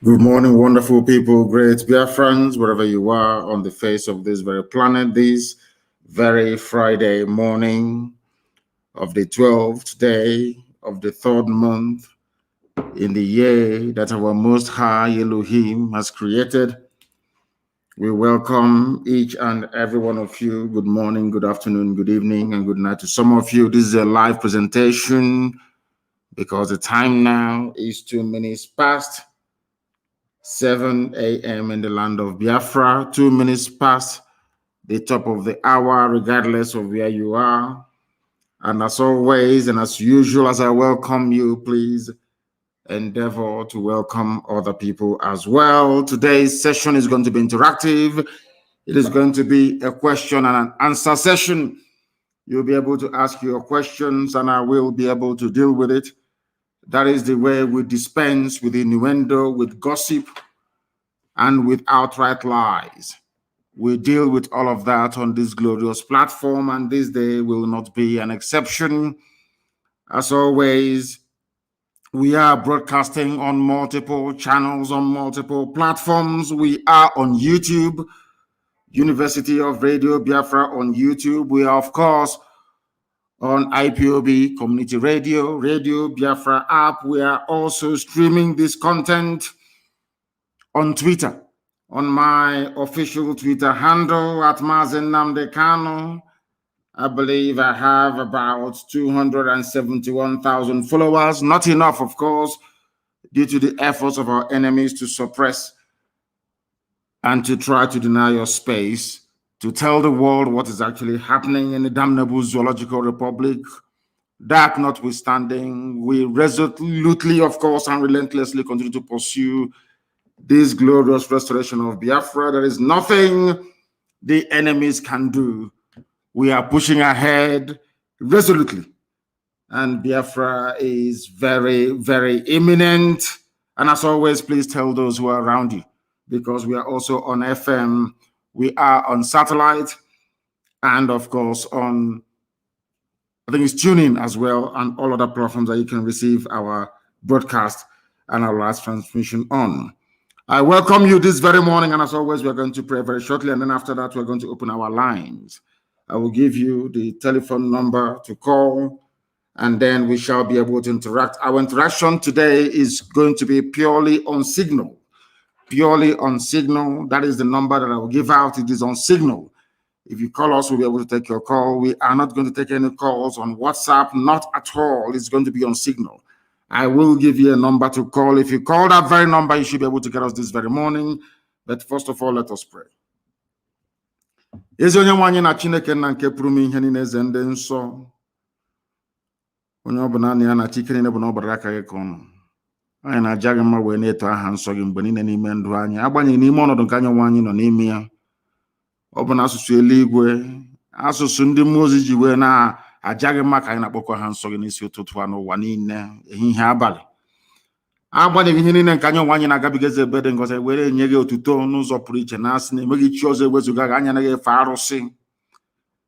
Good morning, wonderful people, great Biafrans, wherever you are on the face of this very planet, this very Friday morning of the 12th day of the third month in the year that our Most High Elohim has created. We welcome each and every one of you. Good morning, good afternoon, good evening, and good night to some of you. This is a live presentation because the time now is 2 minutes past 7 a.m. in the land of Biafra, 2 minutes past the top of the hour, regardless of where you are. And as always, and as usual, as I welcome you, please endeavor to welcome other people as well. Today's session is going to be interactive. It is going to be a question and an answer session. You'll be able to ask your questions, and I will be able to deal with it. That is the way we dispense with innuendo, with gossip, and with outright lies. We deal with all of that on this glorious platform, and this day will not be an exception. As always, we are broadcasting on multiple channels, on multiple platforms. We are on YouTube, University of Radio Biafra on YouTube. We are, of course, on IPOB Community Radio, Radio Biafra app. We are also streaming this content on Twitter, on my official Twitter handle at Mazi Nnamdi Kanu. I believe I have about 271,000 followers. Not enough, of course, due to the efforts of our enemies to suppress and to try to deny your space, to tell the world what is actually happening in the damnable Zoological Republic. That notwithstanding, we resolutely, of course, and relentlessly continue to pursue this glorious restoration of Biafra. There is nothing the enemies can do. We are pushing ahead resolutely. And Biafra is very, very imminent. And as always, please tell those who are around you, because we are also on FM, we are on satellite, and of course on, I think it's TuneIn as well, and all other platforms that you can receive our broadcast and our last transmission on. I welcome you this very morning, and as always, we're going to pray very shortly, and then after that, we're going to open our lines. I will give you the telephone number to call, and then we shall be able to interact. Our interaction today is going to be purely on Signal. Purely on Signal. That is the number that I will give out. It is on Signal. If you call us, we'll be able to take your call. We are not going to take any calls on WhatsApp, not at all. It's going to be on Signal. I will give you a number to call. If you call that very number, you should be able to get us this very morning. But first of all, let us pray. Ezi onye nwanyị na Chineke na nke pụrụ m ihe niile eze ndị nsọ. Onye ọ bụla na ya na Chineke niile bụ na ọ gbara aka gị ka ọnụ. Anyị na-aja gị mma wee na-eto aha nsọ gị mgbe niile n'ime ndụ anyị, agbanyeghị n'ime ọnọdụ nke anyị nwa anyị nọ n'ime ya. Ọ bụ na asụsụ eluigwe, asụsụ ndị mmụọ ozi ji wee na-aja gị mma ka anyị na-akpọkọ ha nsọ gị n'isi ụtụtụ a n'ụwa niile, ehihie abalị. Agbanyeghị ihe niile nke anyị nwa anyị na-agabiga eze ebe dị ngọzi, were enye gị otuto n'ụzọ pụrụ iche, na-asị na enweghị chi ọzọ ewezuga gị, anyị anaghị efe arụsị,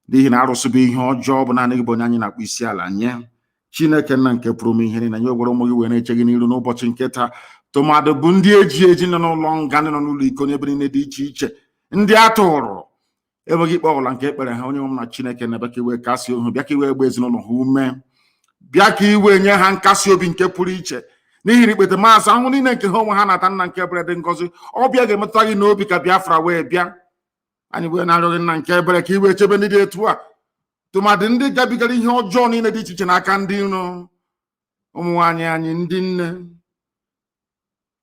n'ihi na arụsị bụ ihe ọjọọ, bụ naanị gị bụ onye anyị na-akpọ isi ala nye. Chineke nna nke pụrụ m ihe niile, nye ogwere ụmụ gị wee na-eche gị n'iru n'ụbọchị nke taa, tụmadụ bụ ndị eji nọ n'ụlọ nga, ndị nọ n'ụlọ iko n'ebe niile dị iche iche, ndị a tụrụ enweghị ikpe ọbụla nke ekpere ha. Onye nwe m na Chineke na-abịa ka iwe kasị ohu, bịa ka iwe gba ezinụlọ ha ume, bịa ka iwe nye ha nkasi obi nke pụrụ iche, n'ihi na ikpete maazị ahụ niile nke ha onwe ha na-ata nna nke ebere dị ngọzi. Ọbịa ga-emetụta gị n'obi ka Biafra wee bịa. Anyị wee na-arịọ gị nna nke ebere ka iwe chebe ndị dị etu a, tụmadị ndị gabigara ihe ọjọọ niile dị iche iche n'aka ndị iro. Ụmụ nwaanyị anyị ndị nne,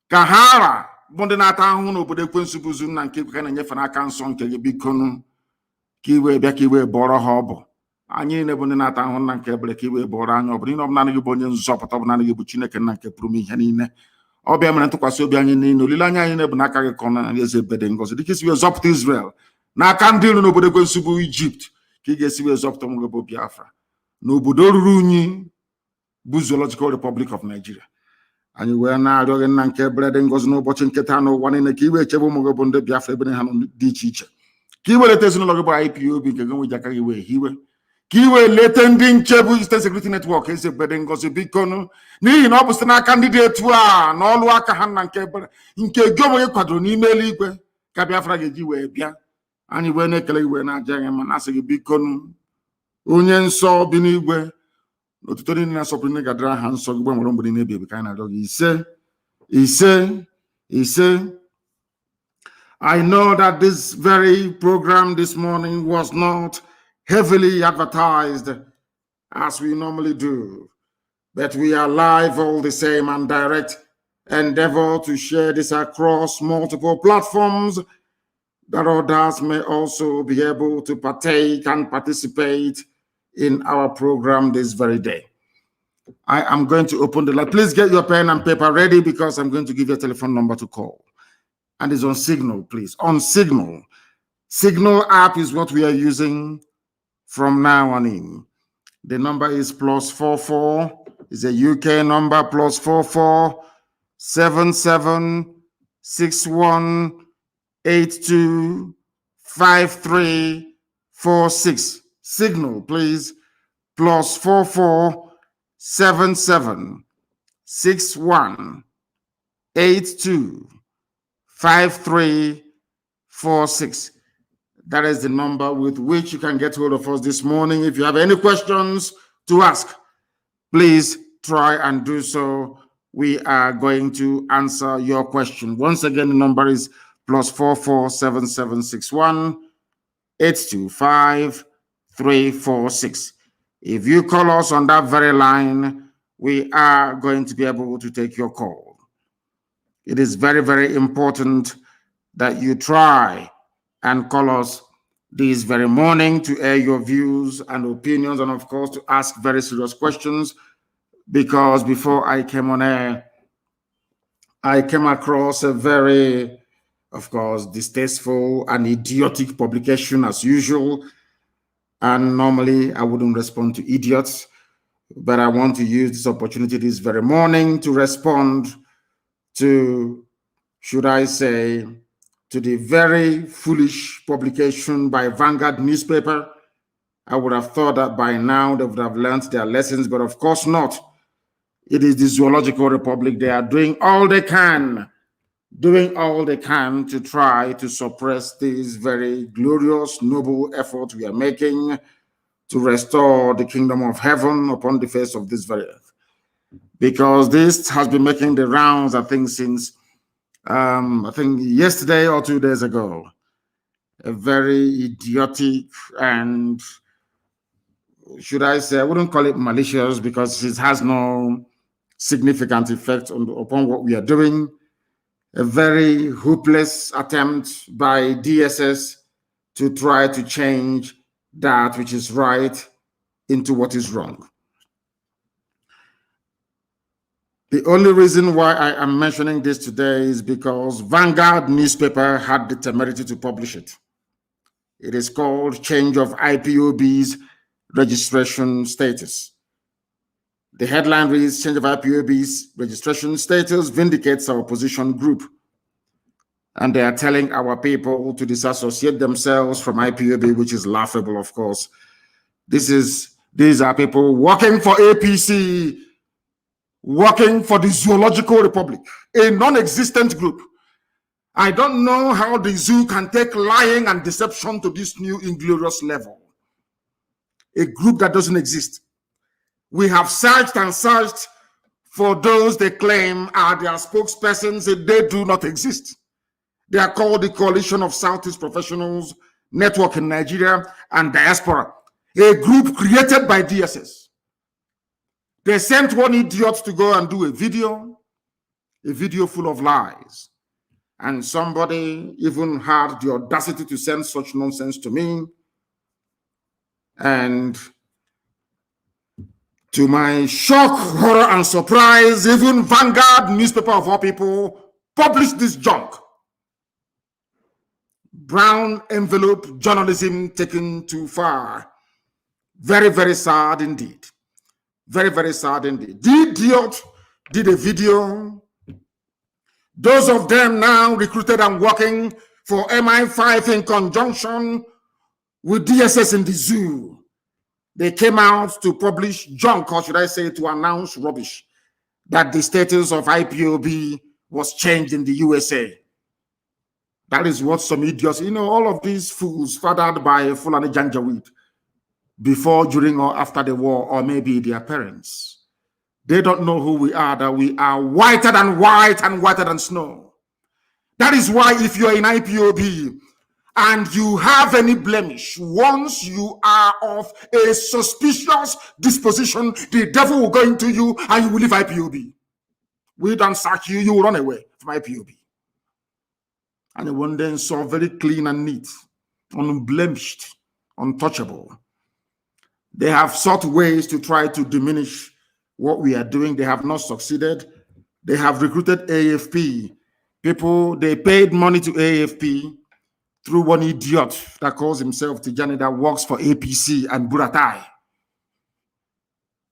ka ha ara bụ ndị na-ata ahụhụ n'obodo ekwensu bụzu nna nke ka na-enyefe n'aka nsọ nke gị, bikonu ka iwe bịa ka iwe bọrọ ha ọbụ. Anyị niile bụ ndị na-ata ahụhụ nna nke ebere, ka iwe bọrọ anyị ọbụ. N'ihi na ọ bụ naanị gị bụ onye nzọpụta, ọ bụ naanị gị bụ Chineke nna nke pụrụ m ihe niile. Ọ bịa mere ntụkwasị obi anyị niile, olileanya anyị niile bụ n'aka gị ka ọ na eze ebe dị ngọzi, dịka isi wee zọpụta Israel n'aka ndị iro n'obodo ekwensu bụ Ijipt, ka ị ga-esi wee zọpụta ụmụ gị bụ Biafra n'obodo ruru unyi bụ Zoological Republic of Nigeria. Anyị wee na-arịọ gị nna nke ebere dị ngọzi n'ụbọchị nke taa n'ụwa niile, ka iwe echebe ụmụ gị bụ ndị Biafra ebe ha nọ dị iche iche, ka i weleta ezinụlọ gị bụ IPOB nke gị nwe ji aka gị wee hiwe, Kiwe letending chebu Eastern Security Network is a bedding gossip Kanu. Ni no busana candidate wa no lu aka ha na nke gomo ye kwadro n'ime eluigwe ka Biafra ga-eji wee bịa. Anyị wee na-ekele iwe na aja ya mana asị gị Bikonu onye nsọ bi n'igwe n'otuto niile na-asọpụrụ ndị gadara ha nsọ gị gbanwere mgbe niile ebi ka anyị na-arịọ gị ise. I know that this very program this morning was not heavily advertised as we normally do, but we are live all the same and direct endeavor to share this across multiple platforms that others may also be able to partake and participate in our program this very day. I am going to open the line. Please get your pen and paper ready because I'm going to give you a telephone number to call. And it's on Signal, please. On Signal. Signal app is what we are using from now on in. The number is +44. It's a UK number, +44 77 61 82 53 46. Signal, please. +44 77 61 82 5346. That is the number with which you can get hold of us this morning. If you have any questions to ask, please try and do so. We are going to answer your question. Once again, the number is +44 77 61 825 346. If you call us on that very line, we are going to be able to take your call. It is very, very important that you try and call us this very morning to air your views and opinions, and of course to ask very serious questions, because before I came on air, I came across a very, of course, distasteful and idiotic publication as usual. And normally I wouldn't respond to idiots, but I want to use this opportunity this very morning to respond to, should I say, to the very foolish publication by Vanguard newspaper. I would have thought that by now they would have learned their lessons, but of course not. It is the Zoological Republic. They are doing all they can to try to suppress this very glorious, noble effort we are making to restore the kingdom of heaven upon the face of this very earth. Because this has been making the rounds, I think, since I think yesterday or 2 days ago. A very idiotic and, should I say, I wouldn't call it malicious because it has no significant effect upon what we are doing. A very hopeless attempt by DSS to try to change that which is right into what is wrong. The only reason why I am mentioning this today is because Vanguard newspaper had the temerity to publish it. It is called Change of IPOB's Registration Status. The headline reads, Change of IPOB's Registration Status vindicates our opposition group. And they are telling our people to disassociate themselves from IPOB, which is laughable, of course. These are people working for APC, working for the Zoological Republic, a non-existent group. I don't know how the zoo can take lying and deception to this new inglorious level. A group that doesn't exist. We have searched and searched for those they claim are their spokespersons, and they do not exist. They are called the Coalition of Southeast Professionals Network in Nigeria and Diaspora, a group created by DSS. They sent one idiot to go and do a video full of lies. And somebody even had the audacity to send such nonsense to me. And to my shock, horror, and surprise, even Vanguard newspaper of all people published this junk. Brown envelope journalism taken too far. Very, very sad indeed. Very, very sad indeed. The idiot did a video. Those of them now recruited and working for MI5 in conjunction with DSS in the zoo. They came out to publish junk, or should I say to announce rubbish, that the status of IPOB was changed in the USA. That is what some idiots, all of these fools fathered by Fulani Janjaweed before, during, or after the war, or maybe their parents. They don't know who we are, that we are whiter than white and whiter than snow. That is why if you're in IPOB and you have any blemish, once you are of a suspicious disposition, the devil will go into you and you will leave IPOB. We don't sack you, you will run away from IPOB. And the one then saw very clean and neat, unblemished, untouchable. They have sought ways to try to diminish what we are doing. They have not succeeded. They have recruited AFP people. They paid money to AFP through one idiot that calls himself Tijani, that works for APC and Buratai,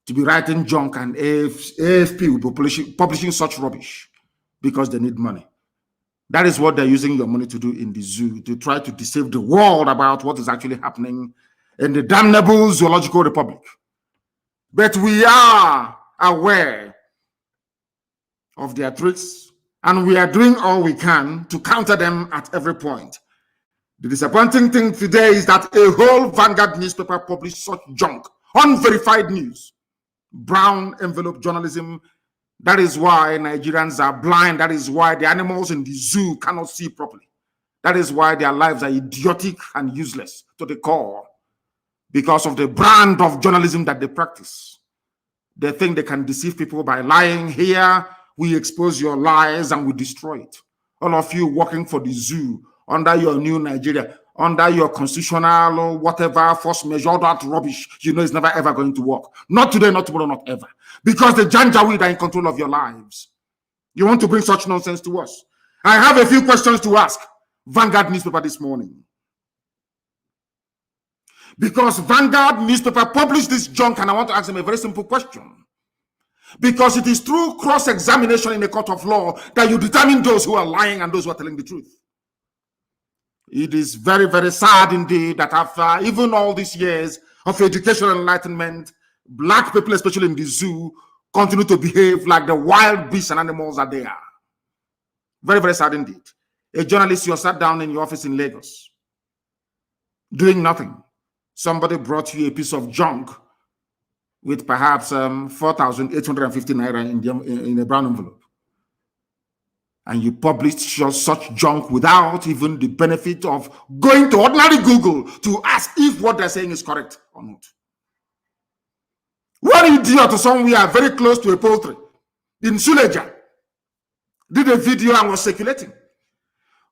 to be writing junk, and AFP will be publishing such rubbish because they need money. That is what they're using your money to do in the zoo, to try to deceive the world about what is actually happening in the damnable zoological republic. But we are aware of their tricks, and we are doing all we can to counter them at every point. The disappointing thing today is that a whole Vanguard newspaper published such junk, unverified news, brown envelope journalism. That is why Nigerians are blind. That is why the animals in the zoo cannot see properly. That is why their lives are idiotic and useless to the core, because of the brand of journalism that they practice. They think they can deceive people by lying. Here, we expose your lies and we destroy it. All of you working for the zoo, under your new Nigeria, under your constitutional or whatever force measure, that rubbish, it's never ever going to work. Not today, not tomorrow, not ever. Because the Janjaweed are in control of your lives. You want to bring such nonsense to us? I have a few questions to ask Vanguard newspaper this morning. Because Vanguard newspaper published this junk, and I want to ask them a very simple question. Because it is through cross-examination in a court of law that you determine those who are lying and those who are telling the truth. It is very, very sad indeed that after even all these years of educational enlightenment, black people, especially in the zoo, continue to behave like the wild beasts and animals that they are. Very, very sad indeed. A journalist, you sat down in your office in Lagos, doing nothing. Somebody brought you a piece of junk with perhaps 4,850 naira in a brown envelope. And you published such junk without even the benefit of going to ordinary Google to ask if what they're saying is correct or not. One idiot somewhere very close to a poultry in Suleja did a video and was circulating.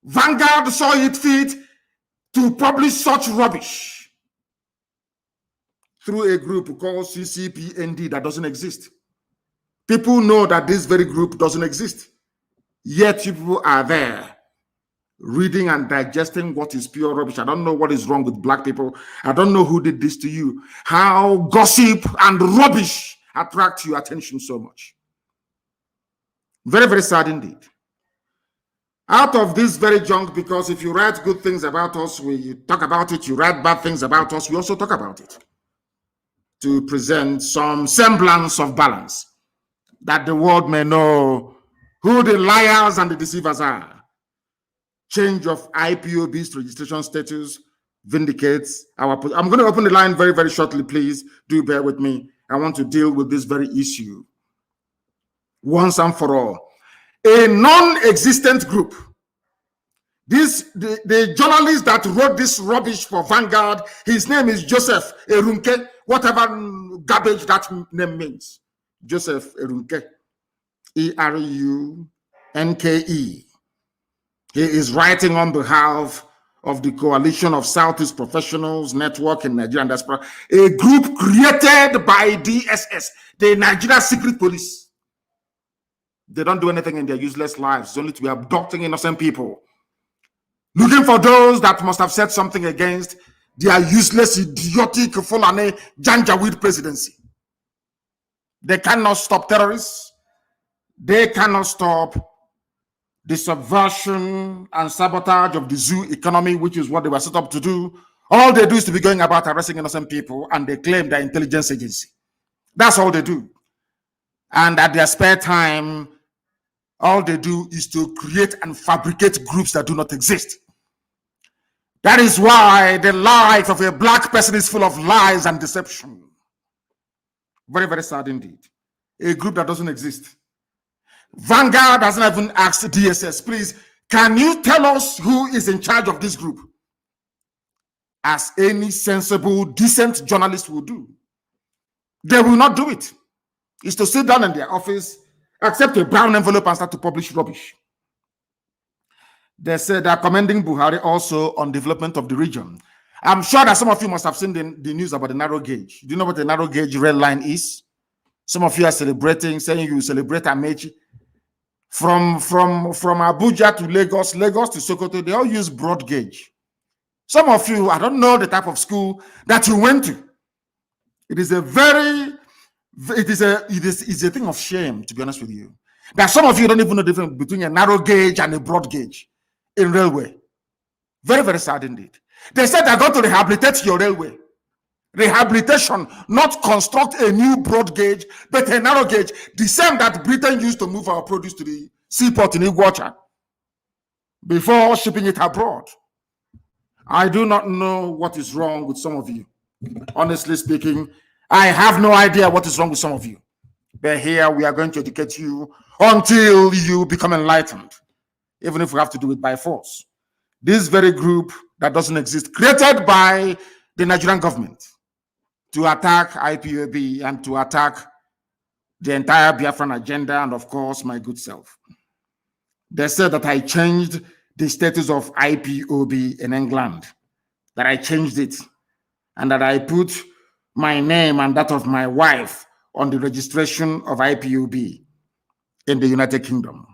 Vanguard saw it fit to publish such rubbish through a group called CCPND that doesn't exist. People know that this very group doesn't exist. Yet people are there reading and digesting what is pure rubbish. I don't know what is wrong with black people. I don't know who did this to you. How gossip and rubbish attract your attention so much. Very, very sad indeed. Out of this very junk, because if you write good things about us, we talk about it. You write bad things about us, we also talk about it, to present some semblance of balance, that the world may know who the liars and the deceivers are. Change of IPOB's registration status vindicates our position. I'm going to open the line very, very shortly. Please do bear with me. I want to deal with this very issue once and for all. A non-existent group. The journalist that wrote this rubbish for Vanguard, his name is Joseph Erunke, whatever garbage that name means. Joseph Erunke. E-R-U-N-K-E. He is writing on behalf of the Coalition of Southeast Professionals Network in Nigeria and Diaspora, a group created by DSS, the Nigeria Secret Police. They don't do anything in their useless lives. It's only to be abducting innocent people, looking for those that must have said something against their useless, idiotic, Fulani Janjaweed presidency. They cannot stop terrorists. They cannot stop the subversion and sabotage of the zoo economy, which is what they were set up to do, All they do is to be going about arresting innocent people, and they claim they're intelligence agency. That's all they do. And at their spare time, all they do is to create and fabricate groups that do not exist. That is why the life of a black person is full of lies and deception. Very, very sad indeed. A group that doesn't exist. Vanguard hasn't even asked DSS, please, can you tell us who is in charge of this group? As any sensible, decent journalist will do. They will not do it. It's to sit down in their office, accept a brown envelope, and start to publish rubbish. They said they're commending Buhari also on development of the region. I'm sure that some of you must have seen the news about the narrow gauge. Do you know what the narrow gauge red line is? Some of you are celebrating, saying you celebrate Amechi. From Abuja to Lagos, Lagos to Sokoto, they all use broad gauge. Some of you, I don't know the type of school that you went to. It is a thing of shame, to be honest with you. That some of you don't even know the difference between a narrow gauge and a broad gauge in railway. Very, very sad indeed. They said they're going to rehabilitate your railway. Rehabilitation, not construct a new broad gauge, but a narrow gauge, the same that Britain used to move our produce to the seaport in Iguacha before shipping it abroad. I do not know what is wrong with some of you. Honestly speaking, I have no idea what is wrong with some of you. But here we are going to educate you until you become enlightened, even if we have to do it by force. This very group that doesn't exist, created by the Nigerian government to attack IPOB and to attack the entire Biafran agenda and, of course, my good self. They said that I changed the status of IPOB in England, that I changed it, and that I put my name and that of my wife on the registration of IPOB in the United Kingdom.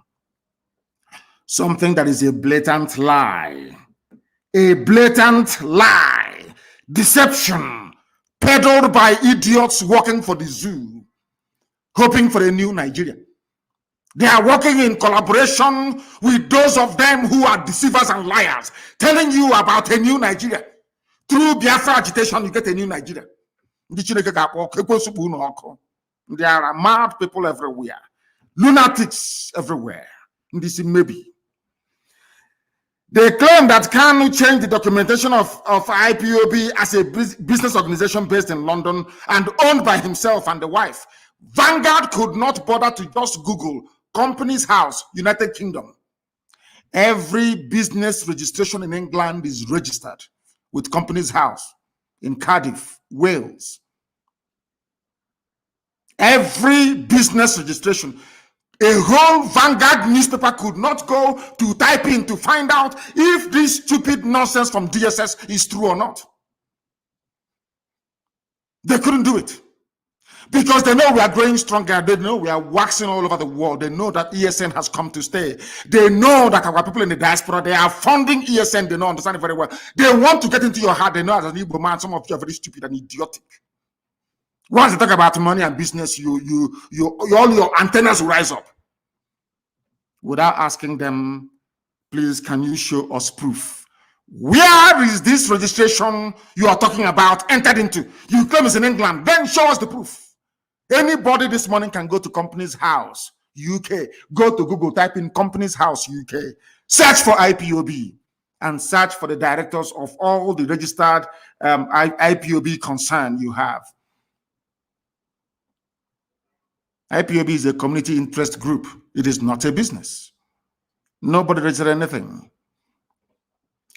Something that is a blatant lie. A blatant lie. Deception. Peddled by idiots working for the zoo, hoping for a new Nigeria. They are working in collaboration with those of them who are deceivers and liars, telling you about a new Nigeria. Through Biafra agitation, you get a new Nigeria. There are mad people everywhere, lunatics everywhere. This maybe. They claim that Kanu changed the documentation of IPOB as a business organization based in London and owned by himself and the wife. Vanguard could not bother to just Google Companies House, United Kingdom. Every business registration in England is registered with Companies House in Cardiff, Wales. Every business registration. A whole Vanguard newspaper could not go to type in to find out if this stupid nonsense from DSS is true or not. They couldn't do it. Because they know we are growing stronger. They know we are waxing all over the world. They know that ESN has come to stay. They know that our people in the diaspora, they are funding ESN. They know, understand it very well. They want to get into your heart. They know as an Igbo man, some of you are very stupid and idiotic. Once they talk about money and business, all your antennas will rise up. Without asking them, please, can you show us proof? Where is this registration you are talking about entered into? You claim it's in England. Then show us the proof. Anybody this morning can go to Companies House, UK. Go to Google, type in Companies House, UK. Search for IPOB and search for the directors of all the registered IPOB concern you have. IPOB is a community interest group. It is not a business. Nobody registered anything.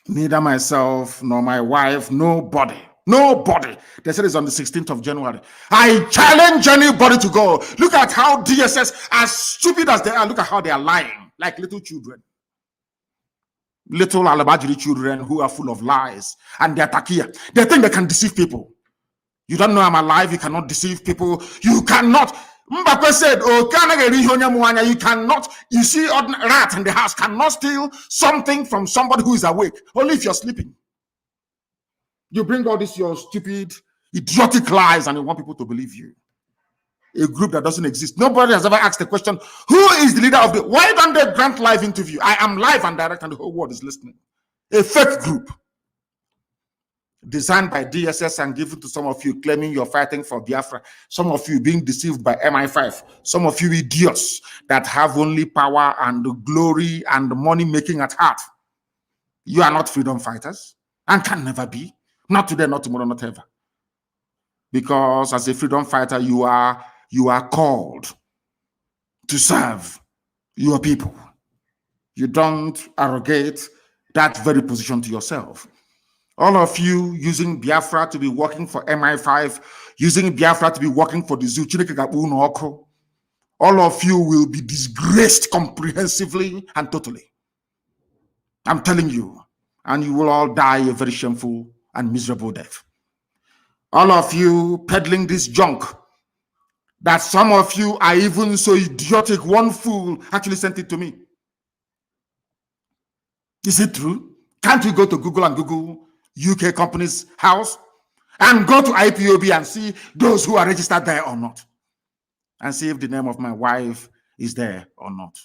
Neither myself nor my wife, nobody. Nobody. They said it's on the 16th of January. I challenge anybody to go. Look at how DSS, as stupid as they are, look at how they are lying like little children. Little Alabajiri children who are full of lies. And they're takia. They think they can deceive people. You don't know I'm alive. You cannot deceive people. You cannot. Mbappe said, oh, you cannot, you see, a rat in the house cannot steal something from somebody who is awake, only if you're sleeping. You bring all this, your stupid, idiotic lies, and you want people to believe you. A group that doesn't exist. Nobody has ever asked the question, who is the leader of the, why don't they grant live interview? I am live and direct and the whole world is listening. A fake group. designed by DSS and given to some of you claiming you're fighting for Biafra, some of you being deceived by MI5, some of you idiots that have only power and glory and money making at heart. You are not freedom fighters and can never be. Not today, not tomorrow, not ever. Because as a freedom fighter, you are called to serve your people. You don't arrogate that very position to yourself. All of you using Biafra to be working for MI5, using Biafra to be working for the zoo, all of you will be disgraced comprehensively and totally. I'm telling you. And you will all die a very shameful and miserable death. All of you peddling this junk, that some of you are even so idiotic, one fool actually sent it to me. Is it true? Can't you go to Google and Google UK company's house and go to IPOB and see those who are registered there or not? And see if the name of my wife is there or not.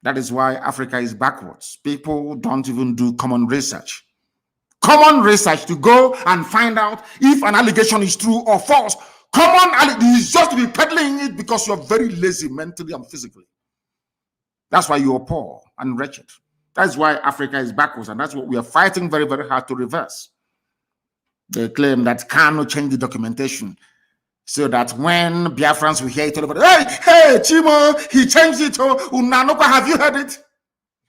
That is why Africa is backwards. People don't even do common research. Common research to go and find out if an allegation is true or false. Is just to be peddling it because you're very lazy mentally and physically. That's why you're poor and wretched. That's why Africa is backwards, and that's what we are fighting very, very hard to reverse. They claim that Kanu changed the documentation so that when Biafrans will hear it all over, hey, Chimo, he changed it. Unanoka, have you heard it?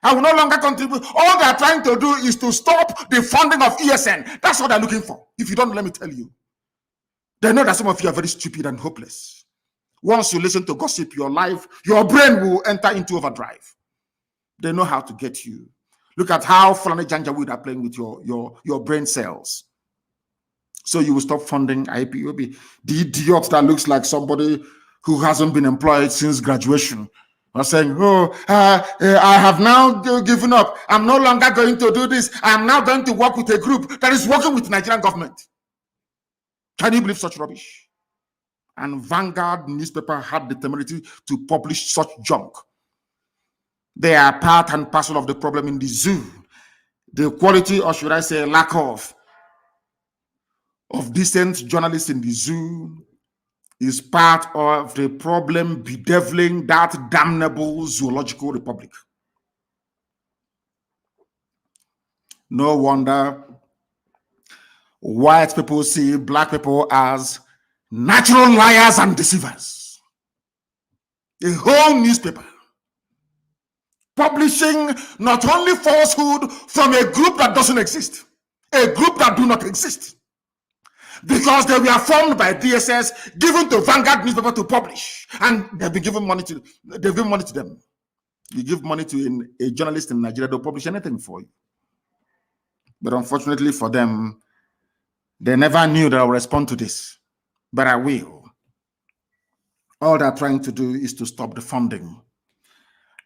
I will no longer contribute. All they're trying to do is to stop the funding of ESN. That's what they're looking for. If you don't, let me tell you. They know that some of you are very stupid and hopeless. Once you listen to gossip, your brain will enter into overdrive. They know how to get you. Look at how Fulani Janjaweed are playing with your brain cells. So you will stop funding IPOB. The idiot that looks like somebody who hasn't been employed since graduation are saying, I have now given up. I'm no longer going to do this. I'm now going to work with a group that is working with the Nigerian government. Can you believe such rubbish? And Vanguard newspaper had the temerity to publish such junk. They are part and parcel of the problem in the zoo. The quality, or should I say lack of decent journalists in the zoo is part of the problem bedeviling that damnable zoological republic. No wonder white people see black people as natural liars and deceivers. A whole newspaper publishing not only falsehood from a group that doesn't exist, a group that do not exist, because they were formed by DSS, given to Vanguard newspaper to publish, and they've been given money to them. You give money to a journalist in Nigeria, they'll publish anything for you. But unfortunately for them, they never knew that I would respond to this. But I will. All they're trying to do is to stop the funding.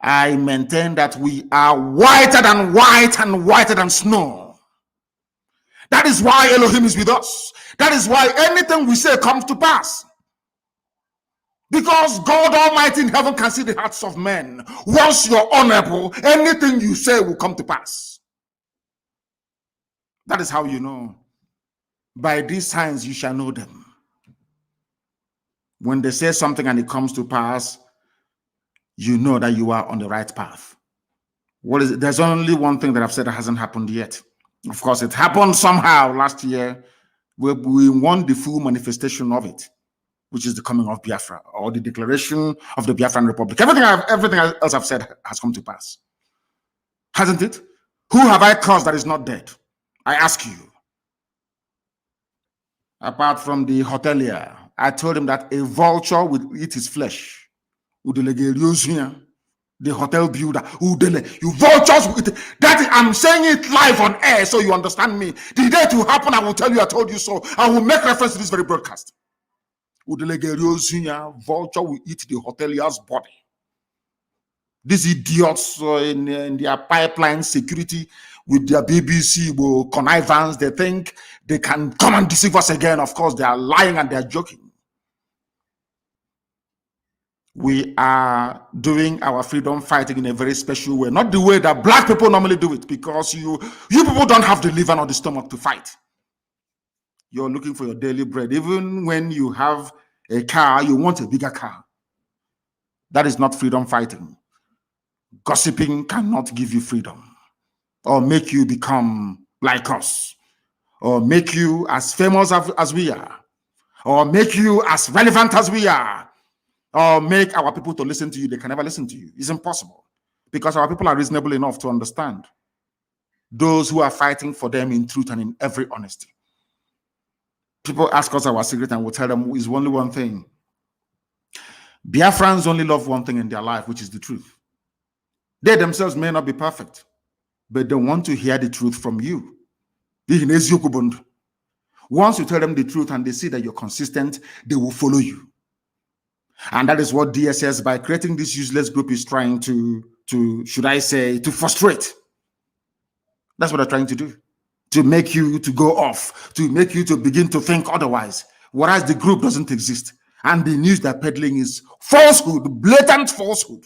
I maintain that we are whiter than white and whiter than snow. That is why Elohim is with us. That is why anything we say comes to pass. Because God Almighty in heaven can see the hearts of men. Once you're honorable, anything you say will come to pass. That is how you know. By these signs you shall know them. When they say something and it comes to pass, you know that you are on the right path. What is it? There's only one thing that I've said that hasn't happened yet. Of course, it happened somehow last year. We won the full manifestation of it, which is the coming of Biafra, or the declaration of the Biafran Republic. Everything else I've said has come to pass. Hasn't it? Who have I caused that is not dead? I ask you. Apart from the hotelier, I told him that a vulture would eat his flesh. The hotel builder, you vultures will eat it. That I'm saying it live on air so you understand me. The day it will happen, I will tell you I told you so. I will make reference to this very broadcast. Vulture will eat the hotelier's body. These idiots in their pipeline security with their BBC connivance, they think they can come and deceive us again. Of course, they are lying and they are joking. We are doing our freedom fighting in a very special way, not the way that black people normally do it, because you people don't have the liver or the stomach to fight. You're looking for your daily bread. Even when you have a car, you want a bigger car. That is not freedom fighting. Gossiping cannot give you freedom or make you become like us or make you as famous as we are or make you as relevant as we are or make our people to listen to you. They can never listen to you. It's impossible because our people are reasonable enough to understand those who are fighting for them in truth and in every honesty. People ask us our secret and we'll tell them it's only one thing. Biafrans only love one thing in their life, which is the truth. They themselves may not be perfect, but they want to hear the truth from you. Once you tell them the truth and they see that you're consistent, they will follow you. And that is what DSS, by creating this useless group, is trying to should I say, to frustrate. That's what they're trying to do. To make you to go off, to make you to begin to think otherwise, whereas the group doesn't exist. And the news they're peddling is falsehood, blatant falsehood.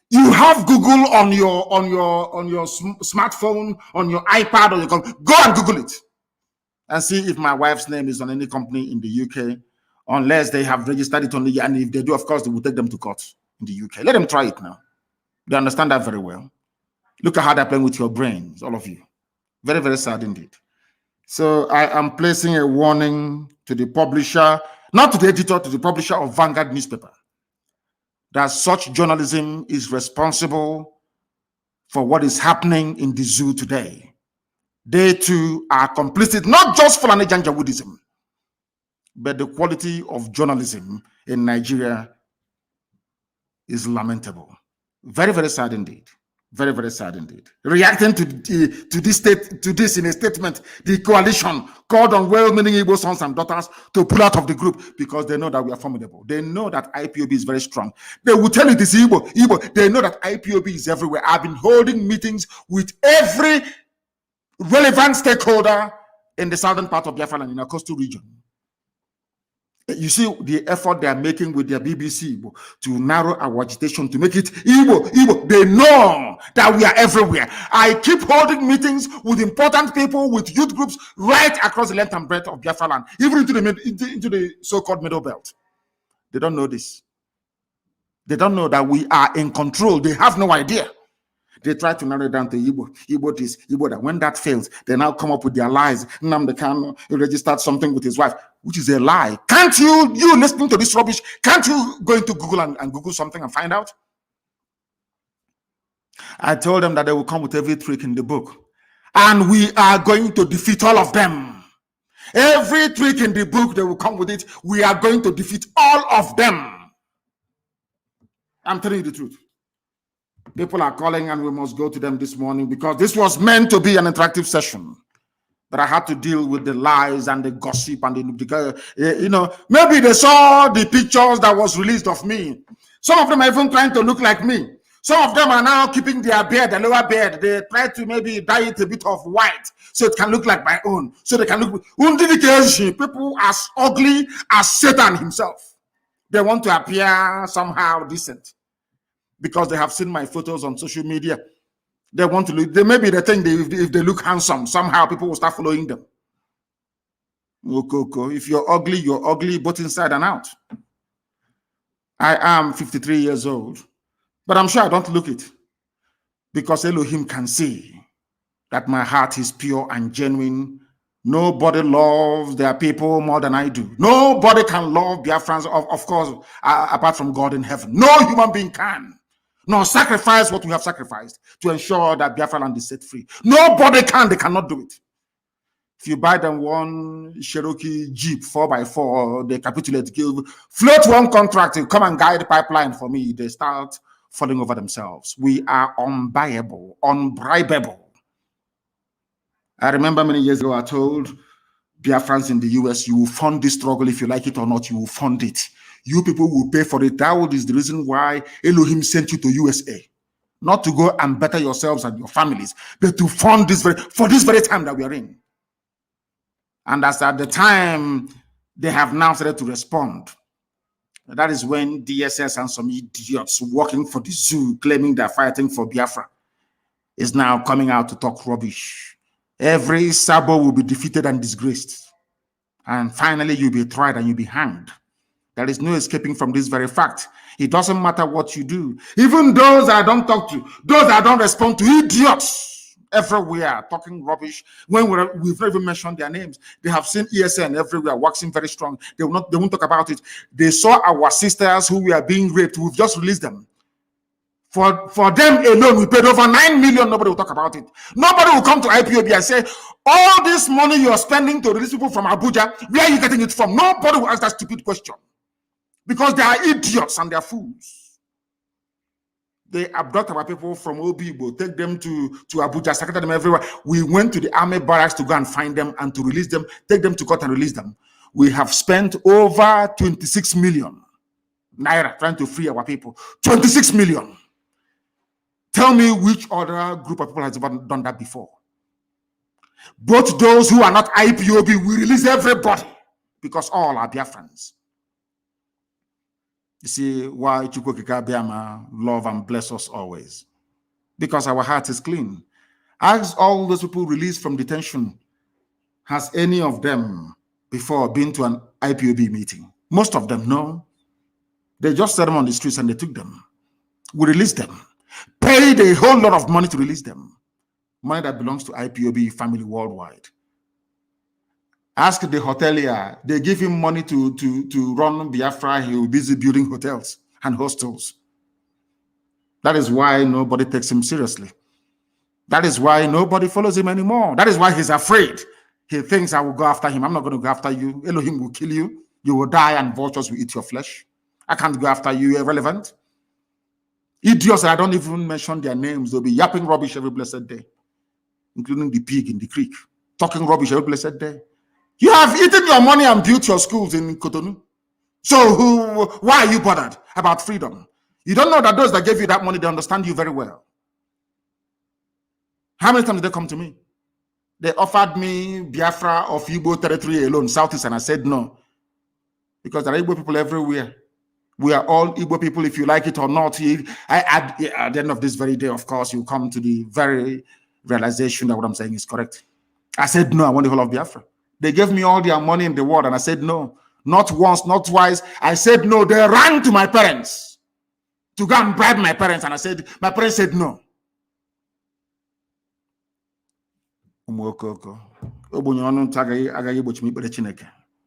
You have Google on your smartphone, on your iPad, or your go and Google it and see if my wife's name is on any company in the UK, unless they have registered it only. And if they do, of course, they will take them to court in the UK. Let them try it now. They understand that very well. Look at how they're playing with your brains, all of you. Very, very sad indeed. So I am placing a warning to the publisher, not to the editor, to the publisher of Vanguard newspaper, that such journalism is responsible for what is happening in the zoo today. They too are complicit, not just Fulani Janjaweedism, but the quality of journalism in Nigeria is lamentable. Very, very sad indeed. Very, very sad indeed. Reacting to this in a statement, the coalition called on well-meaning Igbo sons and daughters to pull out of the group because they know that we are formidable. They know that IPOB is very strong. They will tell you this Igbo. They know that IPOB is everywhere. I've been holding meetings with every relevant stakeholder in the southern part of Biafra and in the coastal region. You see the effort they are making with their BBC to narrow our agitation, to make it Igbo. They know that we are everywhere. I keep holding meetings with important people, with youth groups right across the length and breadth of Biafra land, even into the so-called middle belt. They don't know this. They don't know that we are in control. They have no idea. They try to narrow it down to Igbo this, Igbo that. When that fails, they now come up with their lies. Nnamdi Kanu registered something with his wife, which is a lie. Can't you listening to this rubbish, can't you go into Google and Google something and find out? I told them that they will come with every trick in the book. And we are going to defeat all of them. Every trick in the book, they will come with it. We are going to defeat all of them. I'm telling you the truth. People are calling and we must go to them this morning because this was meant to be an interactive session. But I had to deal with the lies and the gossip and the, maybe they saw the pictures that was released of me. Some of them are even trying to look like me. Some of them are now keeping their beard, the lower beard. They try to maybe dye it a bit of white so it can look like my own. So they can look. People as ugly as Satan himself. They want to appear somehow decent because they have seen my photos on social media. They want to look, maybe they think if they look handsome, somehow people will start following them. If you're ugly both inside and out. I am 53 years old, but I'm sure I don't look it because Elohim can see that my heart is pure and genuine. Nobody loves their people more than I do. Nobody can love Biafrans, of course, apart from God in heaven. No human being can. Nor sacrifice what we have sacrificed to ensure that Biafra land is set free. Nobody can. They cannot do it. If you buy them one Cherokee Jeep 4x4, they capitulate, float one contract, come and guide the pipeline for me, they start falling over themselves. We are unbuyable, unbribable. I remember many years ago, I told Biafrans in the US, you will fund this struggle if you like it or not, you will fund it. You people will pay for it. That is the reason why Elohim sent you to USA. Not to go and better yourselves and your families, but to fund this for this very time that we are in. And as at the time, they have now started to respond. That is when DSS and some idiots working for the zoo claiming they're fighting for Biafra is now coming out to talk rubbish. Every Sabo will be defeated and disgraced. And finally, you'll be tried and you'll be hanged. There is no escaping from this very fact. It doesn't matter what you do. Even those I don't talk to, those I don't respond to, idiots everywhere talking rubbish. When we've not even mentioned their names, they have seen ESN everywhere waxing very strong. They won't talk about it. They saw our sisters who were being raped. We've just released them. For them alone, we paid over 9 million. Nobody will talk about it. Nobody will come to IPOB and say, all this money you're spending to release people from Abuja, where are you getting it from? Nobody will ask that stupid question. Because they are idiots and they are fools. They abduct our people from Obibo, take them to Abuja, secreted them everywhere. We went to the army barracks to go and find them and to release them, take them to court and release them. We have spent over 26 million naira trying to free our people. 26 million. Tell me which other group of people has ever done that before. Both those who are not IPOB, we release everybody because all are Biafrans. You see why Chukwukika Biama love and bless us always? Because our heart is clean. Ask all those people released from detention, has any of them before been to an IPOB meeting? Most of them, no. They just set them on the streets and they took them. We released them. Paid a whole lot of money to release them. Money that belongs to IPOB family worldwide. Ask the hotelier. They give him money to run Biafra. He will be busy building hotels and hostels. That is why nobody takes him seriously. That is why nobody follows him anymore. That is why he's afraid. He thinks I will go after him. I'm not going to go after you. Elohim will kill you. You will die and vultures will eat your flesh. I can't go after you. Irrelevant. Idiots that I don't even mention their names. They'll be yapping rubbish every blessed day, including the pig in the creek, talking rubbish every blessed day. You have eaten your money and built your schools in Cotonou. So why are you bothered about freedom? You don't know that those that gave you that money, they understand you very well. How many times did they come to me? They offered me Biafra of Igbo territory alone, Southeast, and I said no. Because there are Igbo people everywhere. We are all Igbo people, if you like it or not. At the end of this very day, of course, you come to the very realization that what I'm saying is correct. I said no, I want the whole of Biafra. They gave me all their money in the world, and I said no. Not once, not twice. I said no. They ran to my parents to go and bribe my parents, and my parents said no.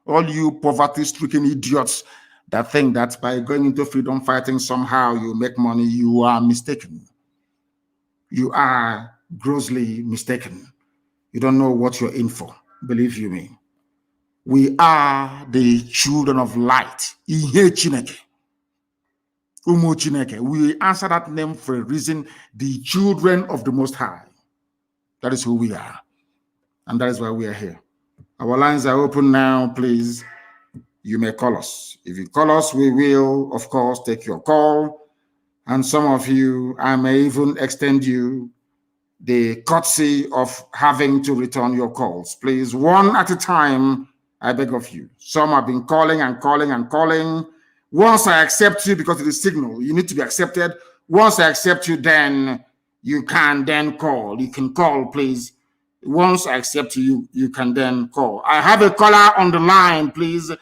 All you poverty-stricken idiots that think that by going into freedom fighting somehow you make money, you are mistaken. You are grossly mistaken. You don't know what you're in for. Believe you me. We are the children of light. Ihe Chineke. Umu Chineke. We answer that name for a reason. The children of the Most High. That is who we are. And that is why we are here. Our lines are open now, please. You may call us. If you call us, we will, of course, take your call. And some of you, I may even extend you the courtesy of having to return your calls. Please, one at a time, I beg of you. Some have been calling and calling and calling. Once I accept you, because it is signal, you need to be accepted. Once I accept you, then you can then call. You can call, please. Once I accept you, you can then call. I have a caller on the line, please.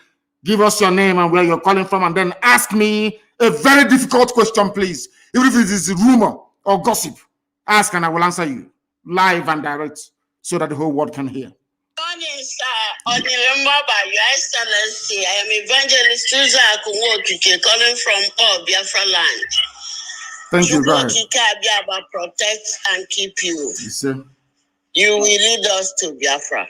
Give us your name and where you're calling from, and then ask me a very difficult question, please. Even if it is rumor or gossip, ask and I will answer you live and direct so that the whole world can hear. On Your Excellency, I am Evangelist Susan Akunwotuke calling from Biafra land. Thank you, go ahead. Protect and keep you. Yes, sir. You will lead us to Biafra.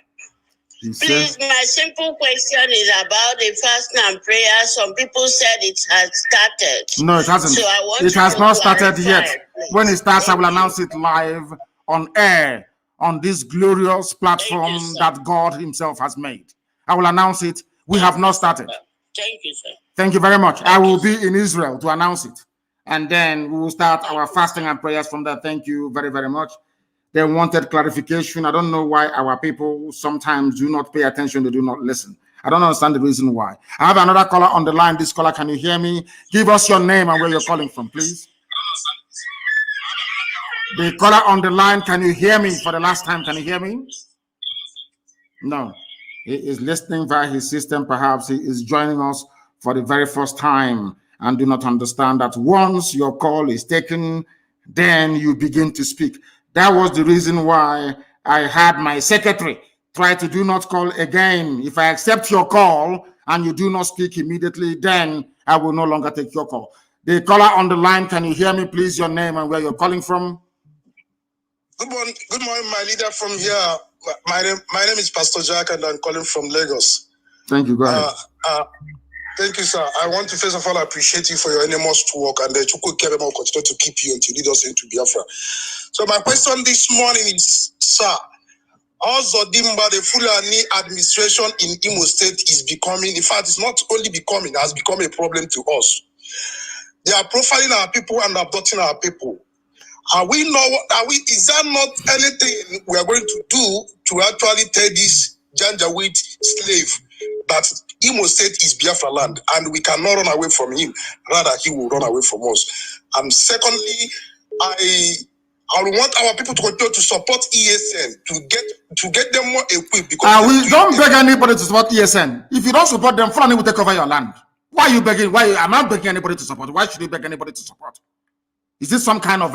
Yes, please, my simple question is about the fasting and prayer. Some people said it has started. No, it hasn't. So it has not started yet. Please. When it starts, I will announce it live on air on this glorious platform that God himself has made. I will announce it. We have not started. Thank you, sir. Thank you very much. I will be in Israel to announce it. And then we will start our fasting and prayers from there. Thank you very, very much. They wanted clarification. I don't know why our people sometimes do not pay attention. They do not listen. I don't understand the reason why. I have another caller on the line. This caller, can you hear me? Give us your name and where you're calling from, please. The caller on the line, can you hear me for the last time? Can you hear me? No. He is listening via his system. Perhaps he is joining us for the very first time and do not understand that once your call is taken, then you begin to speak. That was the reason why I had my secretary try to do not call again. If I accept your call and you do not speak immediately, then I will no longer take your call. The caller on the line, can you hear me, please? Your name and where you're calling from? Good morning, my leader from here. My name is Pastor Jack, and I'm calling from Lagos. Thank you. Go ahead. Thank you, sir. I want to first of all appreciate you for your enormous work, and the Chukwu Kebe will continue to keep you until you lead us into Biafra. So my question this morning is, sir, also Dimba, the Fulani administration in Imo State is becoming, in fact, it's not only becoming, it has become a problem to us. They are profiling our people and abducting our people. Is that not anything we are going to do to actually tell this Janjaweed slave that Imo State is Biafra land and we cannot run away from him, rather he will run away from us? And secondly, I want our people to continue to support ESN to get them more equipped, because we don't beg anybody to support ESN. If you don't support them, Fulani will take over your land. Why are you begging? Why am I begging anybody to support? Why should you beg anybody to support? Is this some kind of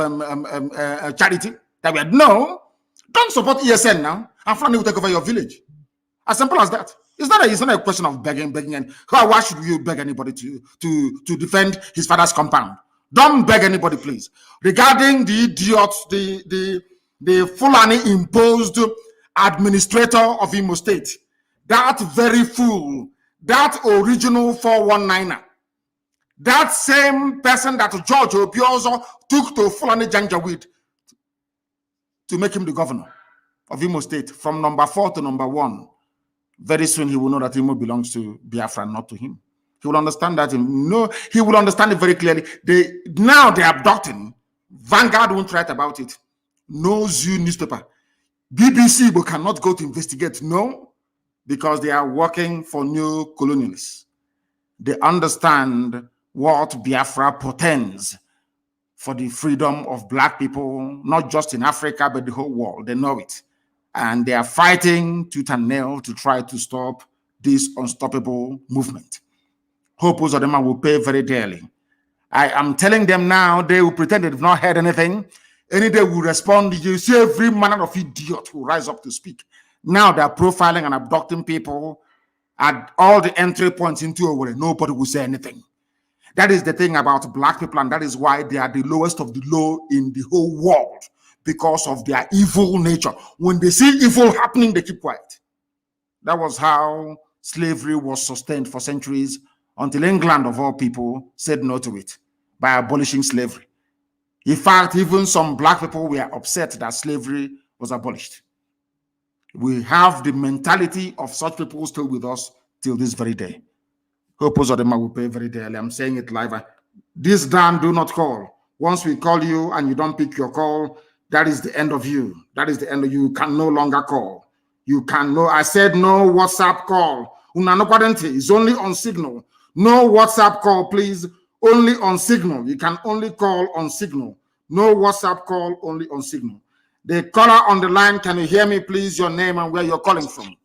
charity that we had? No, don't support ESN now, and Fulani will take over your village. As simple as that. It's not a question of begging, and why should you beg anybody to defend his father's compound? Don't beg anybody, please. Regarding the idiots, the Fulani imposed administrator of Imo State, that very fool, that original 419er, that same person that George Obiozo took to Fulani Janjaweed to make him the governor of Imo State from number 4 to number 1. Very soon he will know that Imo belongs to Biafra, not to him. He will understand that. He will understand it very clearly. Now they're abducting. Vanguard won't write about it. No Zoo newspaper. BBC but cannot go to investigate. No, because they are working for new colonialists. They understand what Biafra portends for the freedom of Black people, not just in Africa, but the whole world. They know it. And they are fighting tooth and nail to try to stop this unstoppable movement. Hope of them will pay very dearly. I am telling them now, they will pretend they've not heard anything. Any day will respond. You see every manner of idiot who rise up to speak. Now they're profiling and abducting people at all the entry points into Owerri. Nobody will say anything. That is the thing about Black people, and that is why they are the lowest of the low in the whole world, because of their evil nature. When they see evil happening, they keep quiet. That was how slavery was sustained for centuries, until England, of all people, said no to it by abolishing slavery. In fact, even some Black people were upset that slavery was abolished. We have the mentality of such people still with us till this very day. Hope them will pay very dearly. I'm saying it live. This Dan, do not call. Once we call you and you don't pick your call, that is the end of you. That is the end of you. You can no longer call. You can no. I said no WhatsApp call. It's only on Signal. No WhatsApp call, please. Only on Signal. You can only call on Signal. No WhatsApp call, only on Signal. The caller on the line, can you hear me, please? Your name and where you're calling from.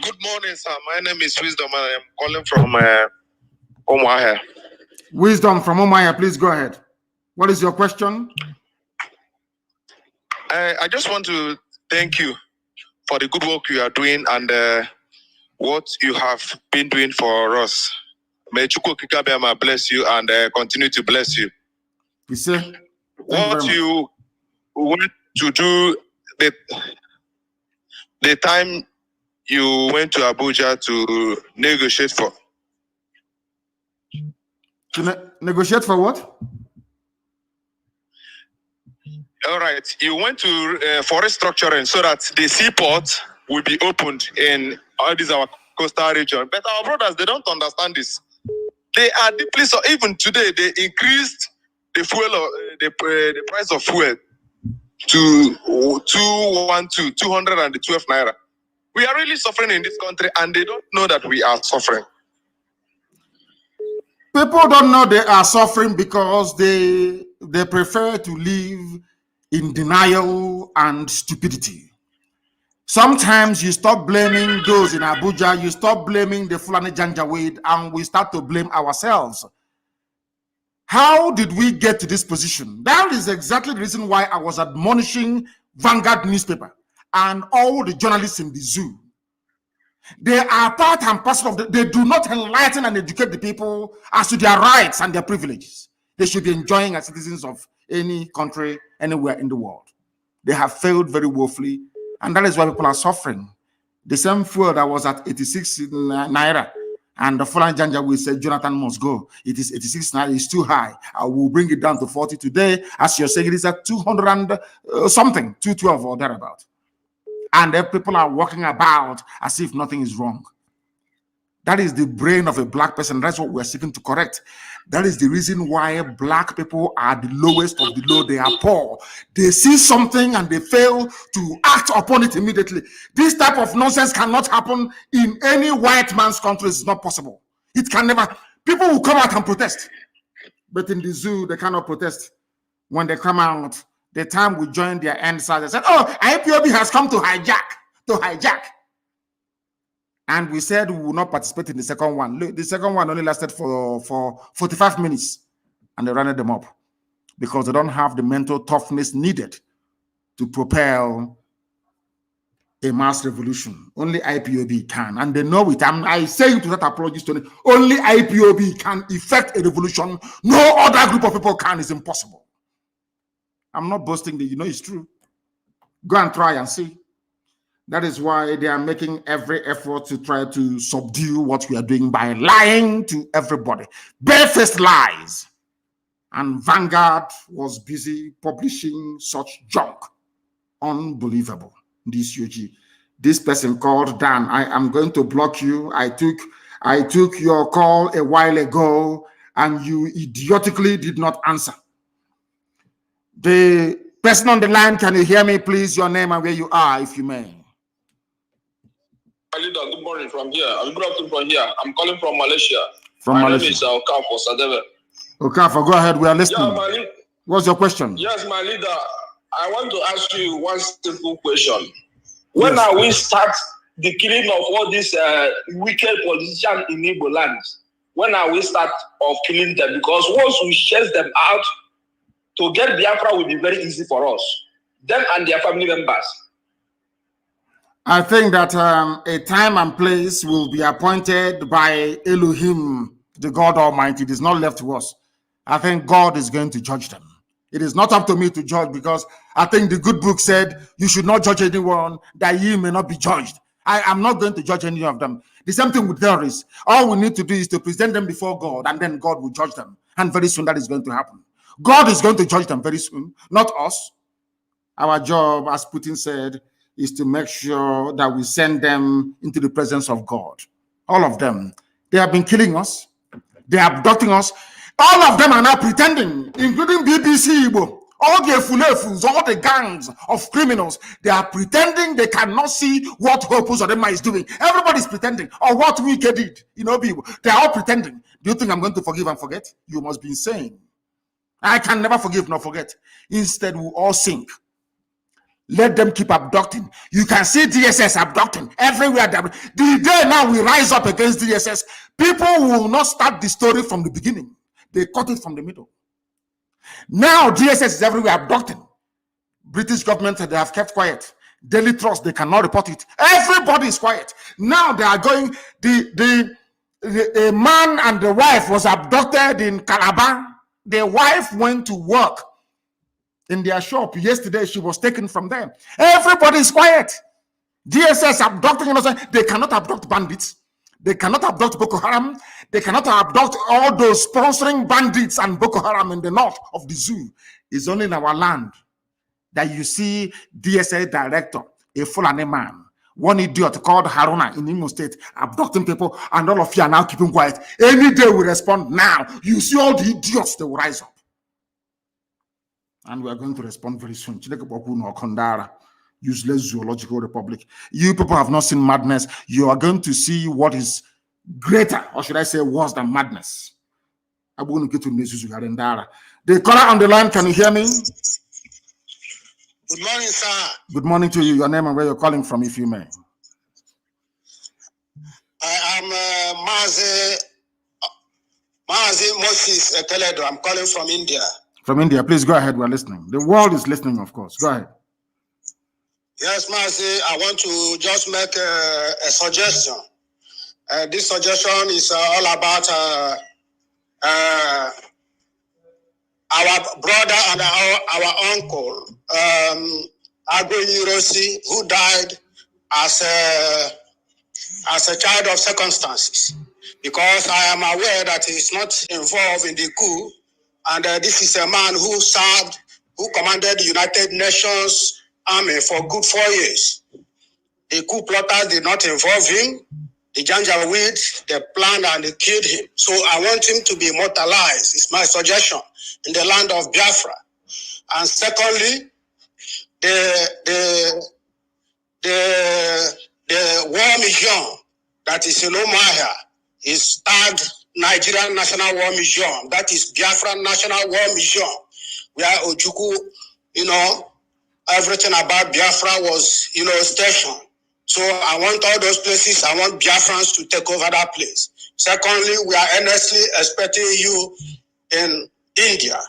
Good morning, sir. My name is Wisdom, and I am calling from Umuahia. Wisdom from Umuahia, please go ahead. What is your question? I just want to thank you for the good work you are doing and what you have been doing for us. May Chukwu Kikabiyama bless you and continue to bless you. You see, what you went to do the time you went to Abuja to negotiate for. To negotiate for what? All right. You went to for restructuring so that the seaport will be opened in all these our coastal region. But our brothers, they don't understand this. They are deeply so. Even today, they increased the fuel, the price of fuel to 212 naira. We are really suffering in this country, and they don't know that we are suffering. People don't know they are suffering because they prefer to live in denial and stupidity. Sometimes you stop blaming those in Abuja, you stop blaming the Fulani Janjaweed, and we start to blame ourselves. How did we get to this position? That is exactly the reason why I was admonishing Vanguard newspaper and all the journalists in the zoo. They are part and parcel of they do not enlighten and educate the people as to their rights and their privileges. They should be enjoying as citizens of any country, anywhere in the world. They have failed very woefully, and that is why people are suffering. The same fuel that was at 86 naira, and the Fulani Janjaweed said Jonathan must go. It is 86 naira, it's too high. I will bring it down to 40 today. As you're saying, it is at 200 and something, 212 or thereabout. And then people are walking about as if nothing is wrong. That is the brain of a black person. That's what we're seeking to correct. That is the reason why black people are the lowest of the low. They are poor. They see something and they fail to act upon it immediately. This type of nonsense cannot happen in any white man's country. It's not possible. It can never. People will come out and protest. But in the zoo, they cannot protest. When they come out, the time we joined their end side, they said, oh, IPOB has come to hijack. And we said we will not participate in the second one. Look, the second one only lasted for 45 minutes. And they ran them up because they don't have the mental toughness needed to propel a mass revolution. Only IPOB can. And they know it. I say it without apologies to them. Only IPOB can effect a revolution. No other group of people can. It's impossible. I'm not boasting that, it's true. Go and try and see. That is why they are making every effort to try to subdue what we are doing by lying to everybody. Barefaced lies. And Vanguard was busy publishing such junk. Unbelievable. This person called Dan. I am going to block you. I took your call a while ago and you idiotically did not answer. The person on the line, can you hear me, please? Your name and where you are, if you may. Good morning from here. Good afternoon from here. I'm calling from Malaysia. My name is Okafor Sadeve. Okafor, go ahead. We are listening. Yeah, what's your question? Yes, my leader. I want to ask you one simple question. When are we start the killing of all these wicked politicians in Igbo lands? When are we start of killing them? Because once we chase them out, to get Biafra will be very easy for us, them and their family members. I think that a time and place will be appointed by Elohim, the God Almighty. It is not left to us. I think God is going to judge them. It is not up to me to judge, because I think the good book said you should not judge anyone that ye may not be judged. I am not going to judge any of them. The same thing with terrorists. All we need to do is to present them before God, and then God will judge them. And very soon that is going to happen. God is going to judge them very soon, not us. Our job, as Putin said, is to make sure that we send them into the presence of God. All of them. They have been killing us. They are abducting us. All of them are now pretending, including BBC Igbo. All the fulefus, all the gangs of criminals, they are pretending they cannot see what Hopus Odema is doing. Everybody's pretending. Or what Wike did. People. They are all pretending. Do you think I'm going to forgive and forget? You must be insane. I can never forgive nor forget. Instead, we all sink. Let them keep abducting. You can see DSS abducting everywhere. The day now we rise up against DSS, people will not start the story from the beginning. They cut it from the middle. Now DSS is everywhere abducting. British government, they have kept quiet. Daily Trust, they cannot report it. Everybody is quiet. Now they are going, a man and the wife was abducted in Calabar. The wife went to work in their shop. Yesterday, she was taken from them. Everybody is quiet. DSS abducting, they cannot abduct bandits. They cannot abduct Boko Haram. They cannot abduct all those sponsoring bandits and Boko Haram in the north of the zoo. It's only in our land that you see DSA director, a Fulani man, one idiot called Haruna in Imo State, abducting people, and all of you are now keeping quiet. Any day we respond now, you see all the idiots, they will rise up. And we are going to respond very soon. Useless zoological republic. You people have not seen madness. You are going to see what is greater, or should I say worse than madness. I'm going to get to the caller on the line, can you hear me? Good morning, sir. Good morning to you. Your name and where you're calling from, if you may. I am Mazi Moses Teledo. I'm calling from India. From India, please go ahead. We're listening. The world is listening, of course. Go ahead. Yes, Mazi, I want to just make a suggestion. This suggestion is all about our brother and our uncle, Agui Rossi, who died as a child of circumstances. Because I am aware that he is not involved in the coup, and this is a man who commanded the United Nations Army for good 4 years. The coup plotters did not involve him. The Janjaweed, they planned and they killed him. So I want him to be immortalized. It's my suggestion in the land of Biafra. And secondly, the War Museum that is in Omahia is tagged Nigerian National War Museum. That is Biafra National War Museum, where Ojukwu, everything about Biafra was, stationed. So I want all those places, I want Biafrans to take over that place. Secondly, we are earnestly expecting you in India.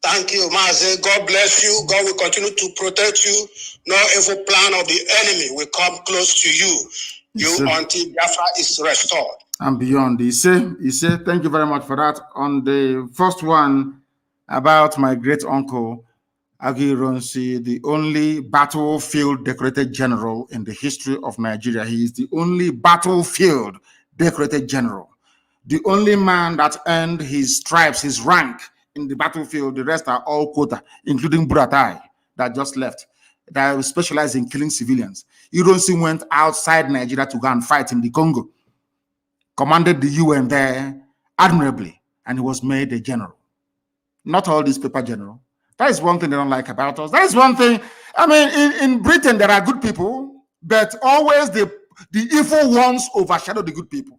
Thank you, Mazi. God bless you. God will continue to protect you. No evil plan of the enemy will come close to you. Until Biafra is restored. And beyond. He said, thank you very much for that. On the first one about my great uncle, Agi Ronsi, the only battlefield decorated general in the history of Nigeria. He is the only battlefield decorated general. The only man that earned his stripes, his rank in the battlefield. The rest are all quota, including Buratai that just left, that specialized in killing civilians. Ironsi went outside Nigeria to go and fight in the Congo, commanded the UN there admirably, and he was made a general. Not all these paper general. That is one thing they don't like about us. That is one thing. I mean, in Britain, there are good people, but always the evil ones overshadow the good people.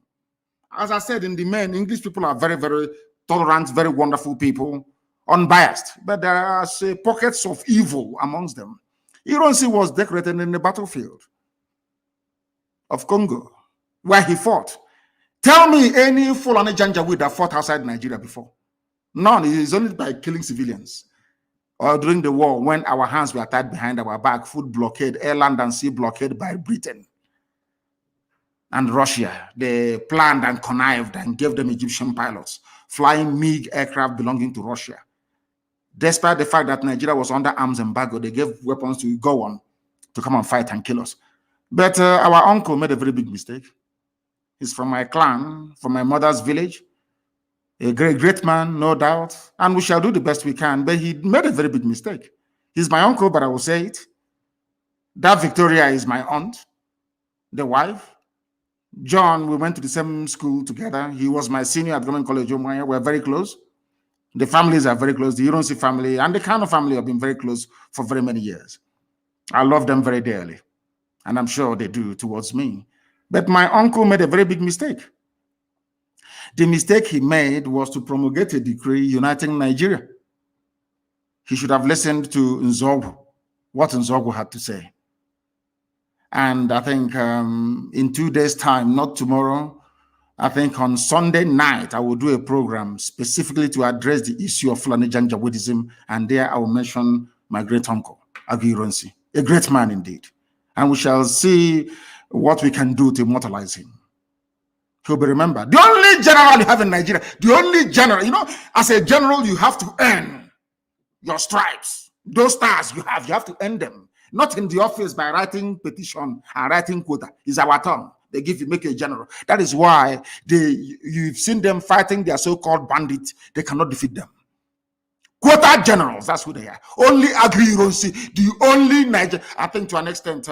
As I said, in the main, English people are very, very tolerant, very wonderful people, unbiased. But there are pockets of evil amongst them. Ironsi was decorated in the battlefield of Congo, where he fought. Tell me any Fulani Janjaweed that fought outside Nigeria before. None. It is only by killing civilians. Or during the war, when our hands were tied behind our back, food blockade, air, land, and sea blockade by Britain and Russia. They planned and connived and gave them Egyptian pilots, flying MiG aircraft belonging to Russia. Despite the fact that Nigeria was under arms embargo, they gave weapons to go on to come and fight and kill us. But our uncle made a very big mistake. He's from my clan, from my mother's village. A great man, no doubt, and we shall do the best we can, but he made a very big mistake. He's my uncle, but I will say it. That Victoria is my aunt, the wife. John, we went to the same school together. He was my senior at Government College. We're very close. The families are very close. The Ironsi family and the Kanu family have been very close for very many years. I love them very dearly, and I'm sure they do towards me. But my uncle made a very big mistake. The mistake he made was to promulgate a decree uniting Nigeria. He should have listened to Nzogwu, what Nzogwu had to say. And I think in 2 days' time, not tomorrow, I think on Sunday night, I will do a program specifically to address the issue of Fulani Janjaweedism, and there I will mention my great uncle, Agi Ronsi, a great man indeed. And we shall see what we can do to immortalize him. He'll be remembered. The only general you have in Nigeria, the only general, as a general, you have to earn your stripes. Those stars you have to earn them. Not in the office by writing petition and writing quota. It's our turn. They make you a general. That is why you've seen them fighting their so-called bandits. They cannot defeat them. Quota generals, that's who they are. Only Agri Ronsi, the only Niger. I think to an extent,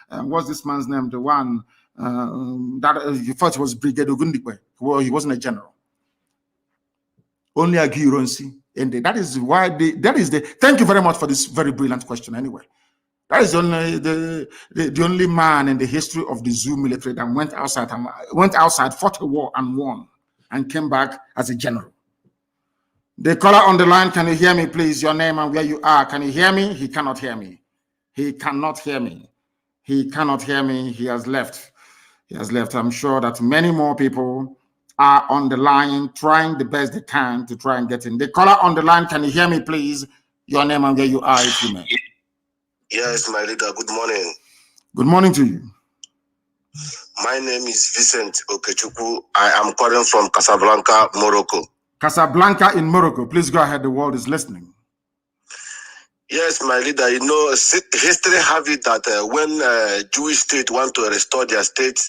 what's this man's name? The one that he thought was Brigadier Ogundikwe. Well, he wasn't a general. Only Agri Ronsi. And that is why thank you very much for this very brilliant question anyway. That is only the only man in the history of the zoo military that went outside, fought a war and won, and came back as a general. The caller on the line, can you hear me, please? Your name and where you are. Can you hear me? He cannot hear me. He cannot hear me. He cannot hear me. He has left. He has left. I'm sure that many more people are on the line trying the best they can to try and get in. The caller on the line, can you hear me, please? Your name and where you are, if you may. Yes, my leader. Good morning. Good morning to you. My name is Vincent Okechukwu. I am calling from Casablanca, Morocco. Casablanca in Morocco. Please go ahead. The world is listening. Yes, my leader. You know, history have it that when Jewish state want to restore their state,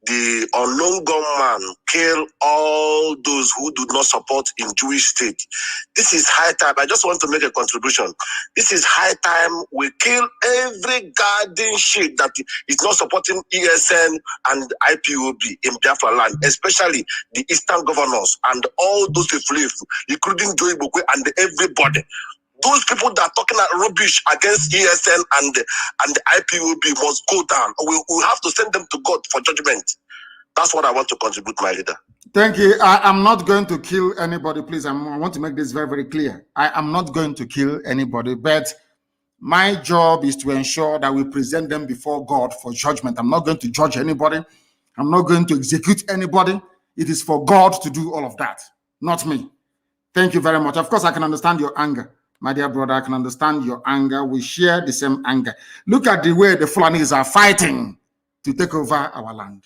the unknown gunman kill all those who do not support in Jewish state. This is high time. I just want to make a contribution. This is high time we kill every garden shit that is not supporting ESN and IPOB in Biafra land, especially the Eastern governors and all those people, including Joey Bokwe and everybody. Those people that are talking rubbish against ESN and the IPOB must go down. We have to send them to God for judgment. That's what I want to contribute, my leader. Thank you. I am not going to kill anybody, please. I want to make this very, very clear. I am not going to kill anybody, but my job is to ensure that we present them before God for judgment. I'm not going to judge anybody. I'm not going to execute anybody. It is for God to do all of that, not me. Thank you very much. Of course, I can understand your anger. My dear brother, I can understand your anger. We share the same anger. Look at the way the Fulanis are fighting to take over our land.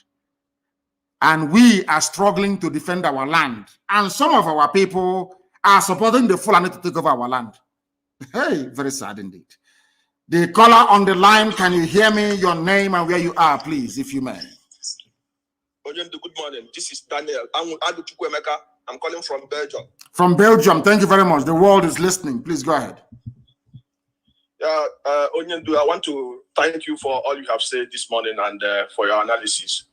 And we are struggling to defend our land. And some of our people are supporting the Fulani to take over our land. Hey, very sad indeed. The caller on the line, can you hear me? Your name and where you are, please, if you may. Good morning. This is Daniel. I'm calling from Belgium. From Belgium. Thank you very much. The world is listening. Please go ahead. Onyendu, I want to thank you for all you have said this morning and for your analysis.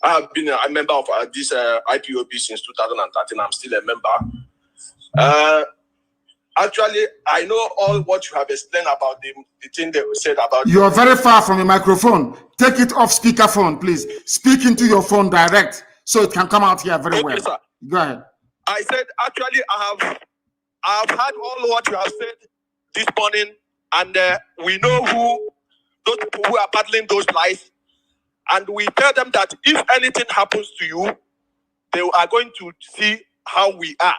I have been a member of this IPOB since 2013. I'm still a member. Actually, I know all what you have explained about the thing they said about... You are very far from your microphone. Take it off speakerphone, please. Speak into your phone direct so it can come out here very well. Sir. Go ahead. I said, actually, I have heard all what you have said this morning, and we know who those people who are battling those lies, and we tell them that if anything happens to you, they are going to see how we are.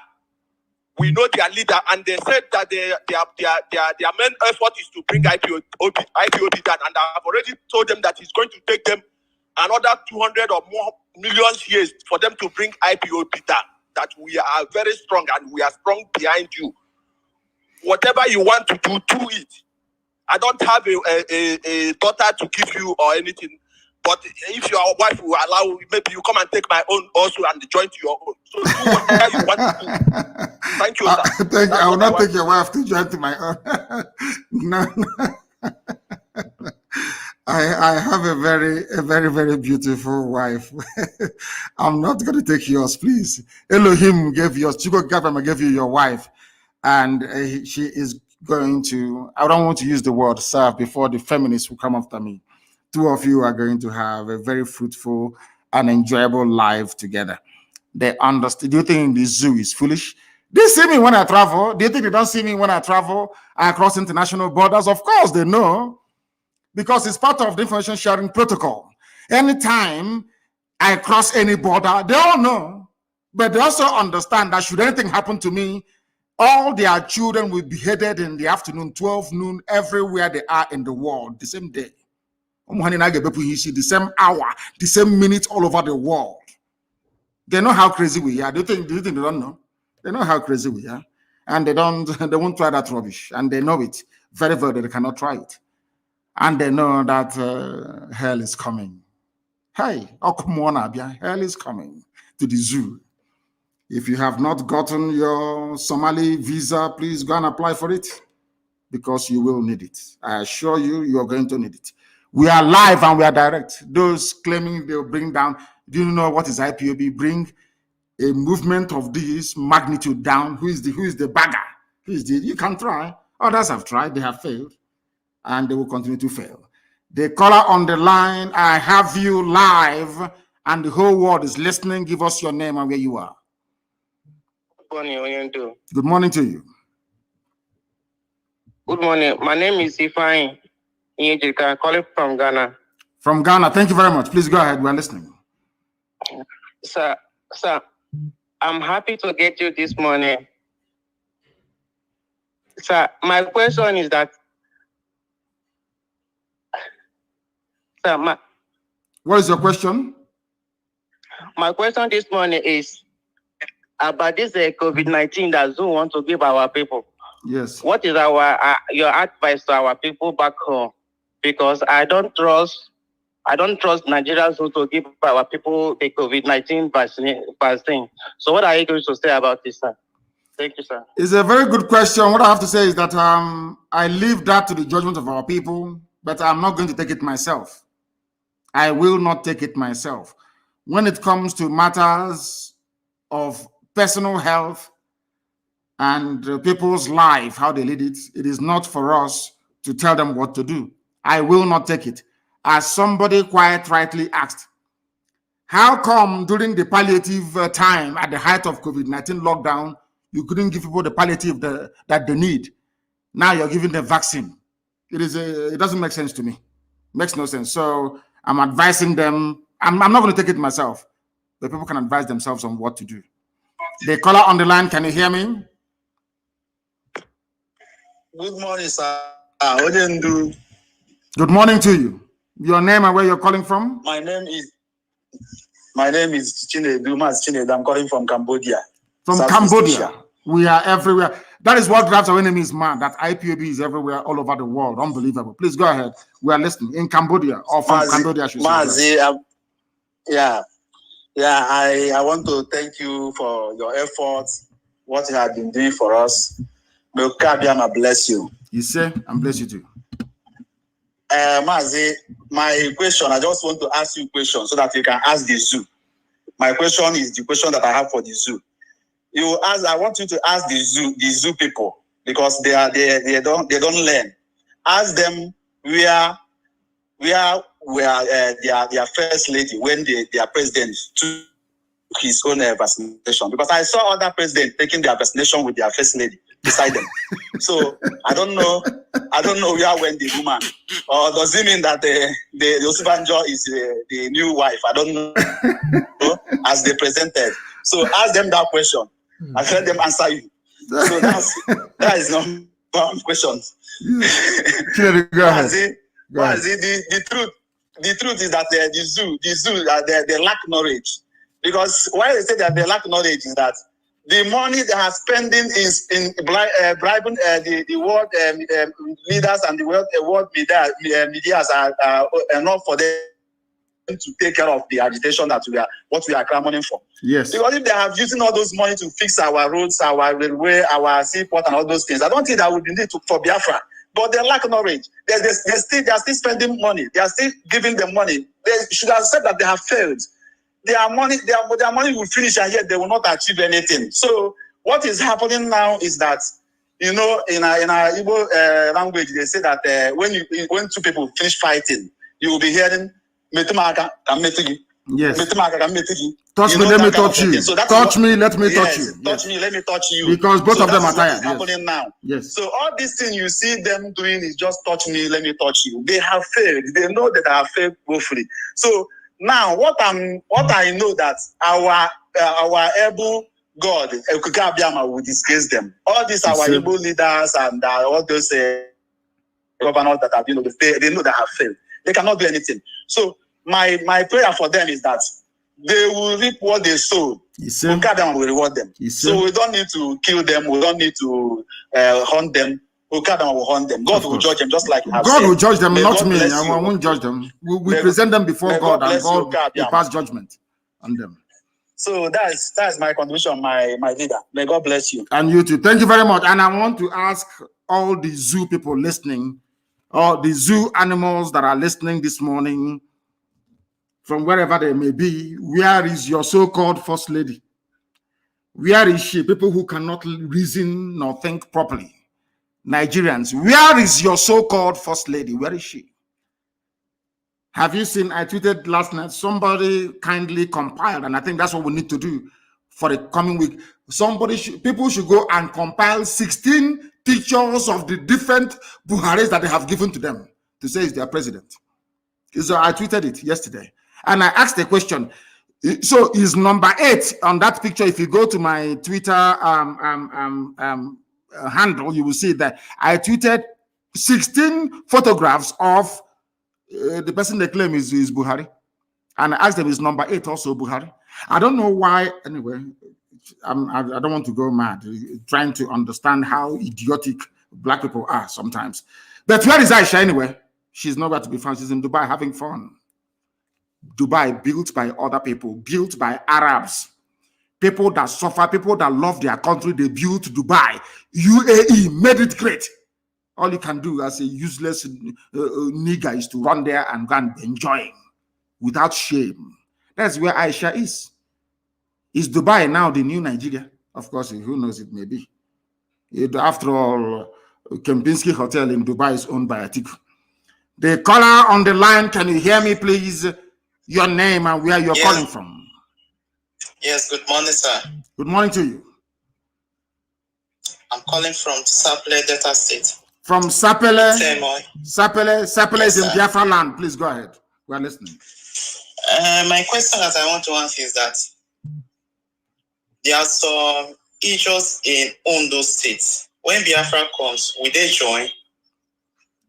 We know their leader, and they said that their main effort is to bring IPOB down, and I have already told them that it's going to take them another 200 or more million years for them to bring IPOB down. That we are very strong, and we are strong behind you. Whatever you want to do it. I don't have a daughter to give you or anything, but if your wife will allow, maybe you come and take my own also and join to your own. So do whatever you want to do. Thank you, sir. Thank you. I will not take your wife to join to my own. No. I have a very, very beautiful wife. I'm not going to take yours, please. Elohim gave yours. Chico Gabama gave you your wife. And she is going to, I don't want to use the word serve before the feminists will come after me. Two of you are going to have a very fruitful and enjoyable life together. They understand. Do you think the zoo is foolish? They see me when I travel. Do you think they don't see me when I travel across international borders? Of course they know. Because it's part of the information sharing protocol. Anytime I cross any border, they all know. But they also understand that should anything happen to me, all their children will be beheaded in the afternoon, 12 noon, everywhere they are in the world, the same day. The same hour, the same minute, all over the world. They know how crazy we are. Do you think they don't know? They know how crazy we are. And they won't try that rubbish. And they know it very well. They cannot try it. And they know that hell is coming. Hey, hell is coming to the zoo. If you have not gotten your Somali visa, please go and apply for it because you will need it. I assure you, you are going to need it. We are live and we are direct. Those claiming they'll bring down, do you know what is IPOB? Bring a movement of this magnitude down. Who is the bagger? You can try. Others have tried, they have failed. and they will continue to fail. The caller on the line, I have you live, and the whole world is listening. Give us your name and where you are. Good morning, Good morning to you. Good morning. My name is Ifeanyi Onyejika, calling from Ghana. From Ghana. Thank you very much. Please go ahead. We are listening. Sir, I'm happy to get you this morning. Sir, my question is that, what is your question? My question this morning is about this COVID-19 that Zoom want to give our people. Yes. What is your advice to our people back home? Because I don't trust Nigerians to give our people the COVID-19 vaccine. So what are you going to say about this, sir? Thank you, sir. It's a very good question. What I have to say is that I leave that to the judgment of our people, but I'm not going to take it myself. I will not take it myself. When it comes to matters of personal health and people's life, how they lead it, it is not for us to tell them what to do. I will not take it. As somebody quite rightly asked, how come during the palliative time at the height of COVID-19 lockdown, you couldn't give people the palliative that they need? Now you're giving them vaccine. It doesn't make sense to me. Makes no sense. So I'm advising them. I'm not going to take it myself, but people can advise themselves on what to do. The caller on the line, can you hear me? Good morning, sir. What do you do? Good morning to you. Your name and where you're calling from? My name is Chinedu. Mazi Chinedu. I'm calling from Cambodia. From South Cambodia. Asia. We are everywhere. That is what drives our enemies, man. That IPOB is everywhere, all over the world. Unbelievable. Please go ahead. We are listening. In Cambodia, or from Cambodia, I should say. Mazi, I want to thank you for your efforts, what you have been doing for us. May Kabiama bless you. You say, and bless you too. Mazi, my question, I just want to ask you a question so that you can ask the zoo. My question is the question that I have for the zoo. I want you to ask the zoo people, because they don't learn. Ask them where their first lady when their president took his own vaccination, because I saw other presidents taking their vaccination with their first lady beside them. So I don't know where went the woman, or does it mean that the Osibanjo is the new wife? I don't know. As they presented. So ask them that question. I've heard them answer you. So that is not one question. Go ahead. The truth is that the zoo they lack knowledge. Because why they say that they lack knowledge is that the money they are spending in bribing the world leaders and the world media are enough for them to take care of the agitation that we are clamoring for. Yes. Because if they have using all those money to fix our roads, our railway, our seaport, and all those things, I don't think that would be needed for Biafra. But they lack knowledge. They are still spending money. They are still giving them money. They should have said that they have failed. Their money will finish, and yet they will not achieve anything. So what is happening now is that, in our Igbo language, they say that when two people finish fighting, you will be hearing, yes. Touch me, let me touch you. So touch me, let me touch you. Touch me, let me touch you. Because both of them are tired. Happening now. Yes. So all these things you see them doing is just touch me, let me touch you. They have failed. They know that they have failed woefully. So now what I know that our able God, Ekukabiama, will disgrace them. All these our Igbo leaders and all those governors that have they know they have failed. They cannot do anything. So my prayer for them is that they will reap what they sow. Ukabiyama will reward them. So we don't need to kill them. We don't need to hunt them. Ukabiyama will hunt them. God will judge them, just like you have God said. will judge them, not me. I won't judge them. We present them before God, and God will pass judgment on them. So that's my contribution, my leader. May God bless you. And you too. Thank you very much. And I want to ask all the zoo people listening, or the zoo animals that are listening this morning, from wherever they may be, where is your so-called first lady? Where is she? People who cannot reason nor think properly. Nigerians, where is your so-called first lady? Where is she? Have you seen, I tweeted last night, somebody kindly compiled, and I think that's what we need to do for the coming week. People should go and compile 16 pictures of the different Buharis that they have given to them to say is their president. So I tweeted it yesterday, and I asked the question. So is number 8 on that picture? If you go to my Twitter handle, you will see that I tweeted 16 photographs of the person they claim is Buhari, and I asked them, is number 8 also Buhari? I don't know why. Anyway, I don't want to go mad trying to understand how idiotic black people are sometimes. But where is Aisha anyway? She's nowhere to be found. She's in Dubai having fun. Dubai, built by other people, built by Arabs, people that suffer, people that love their country. They built Dubai. UAE made it great. All you can do as a useless nigger is to run there and go and enjoy without shame. That's where Aisha is. Is Dubai now the new Nigeria? Of course, who knows, it may be. After all, Kempinski Hotel in Dubai is owned by Atiku. The caller on the line, can you hear me, please? Your name and where you're calling from. Yes, good morning, sir. Good morning to you. I'm calling from Sapele, Delta State. From Sapele? Sapele yes, is in Biafra land. Please go ahead. We are listening. My question that I want to ask is that there are some issues in Ondo State. When Biafra comes, will they join?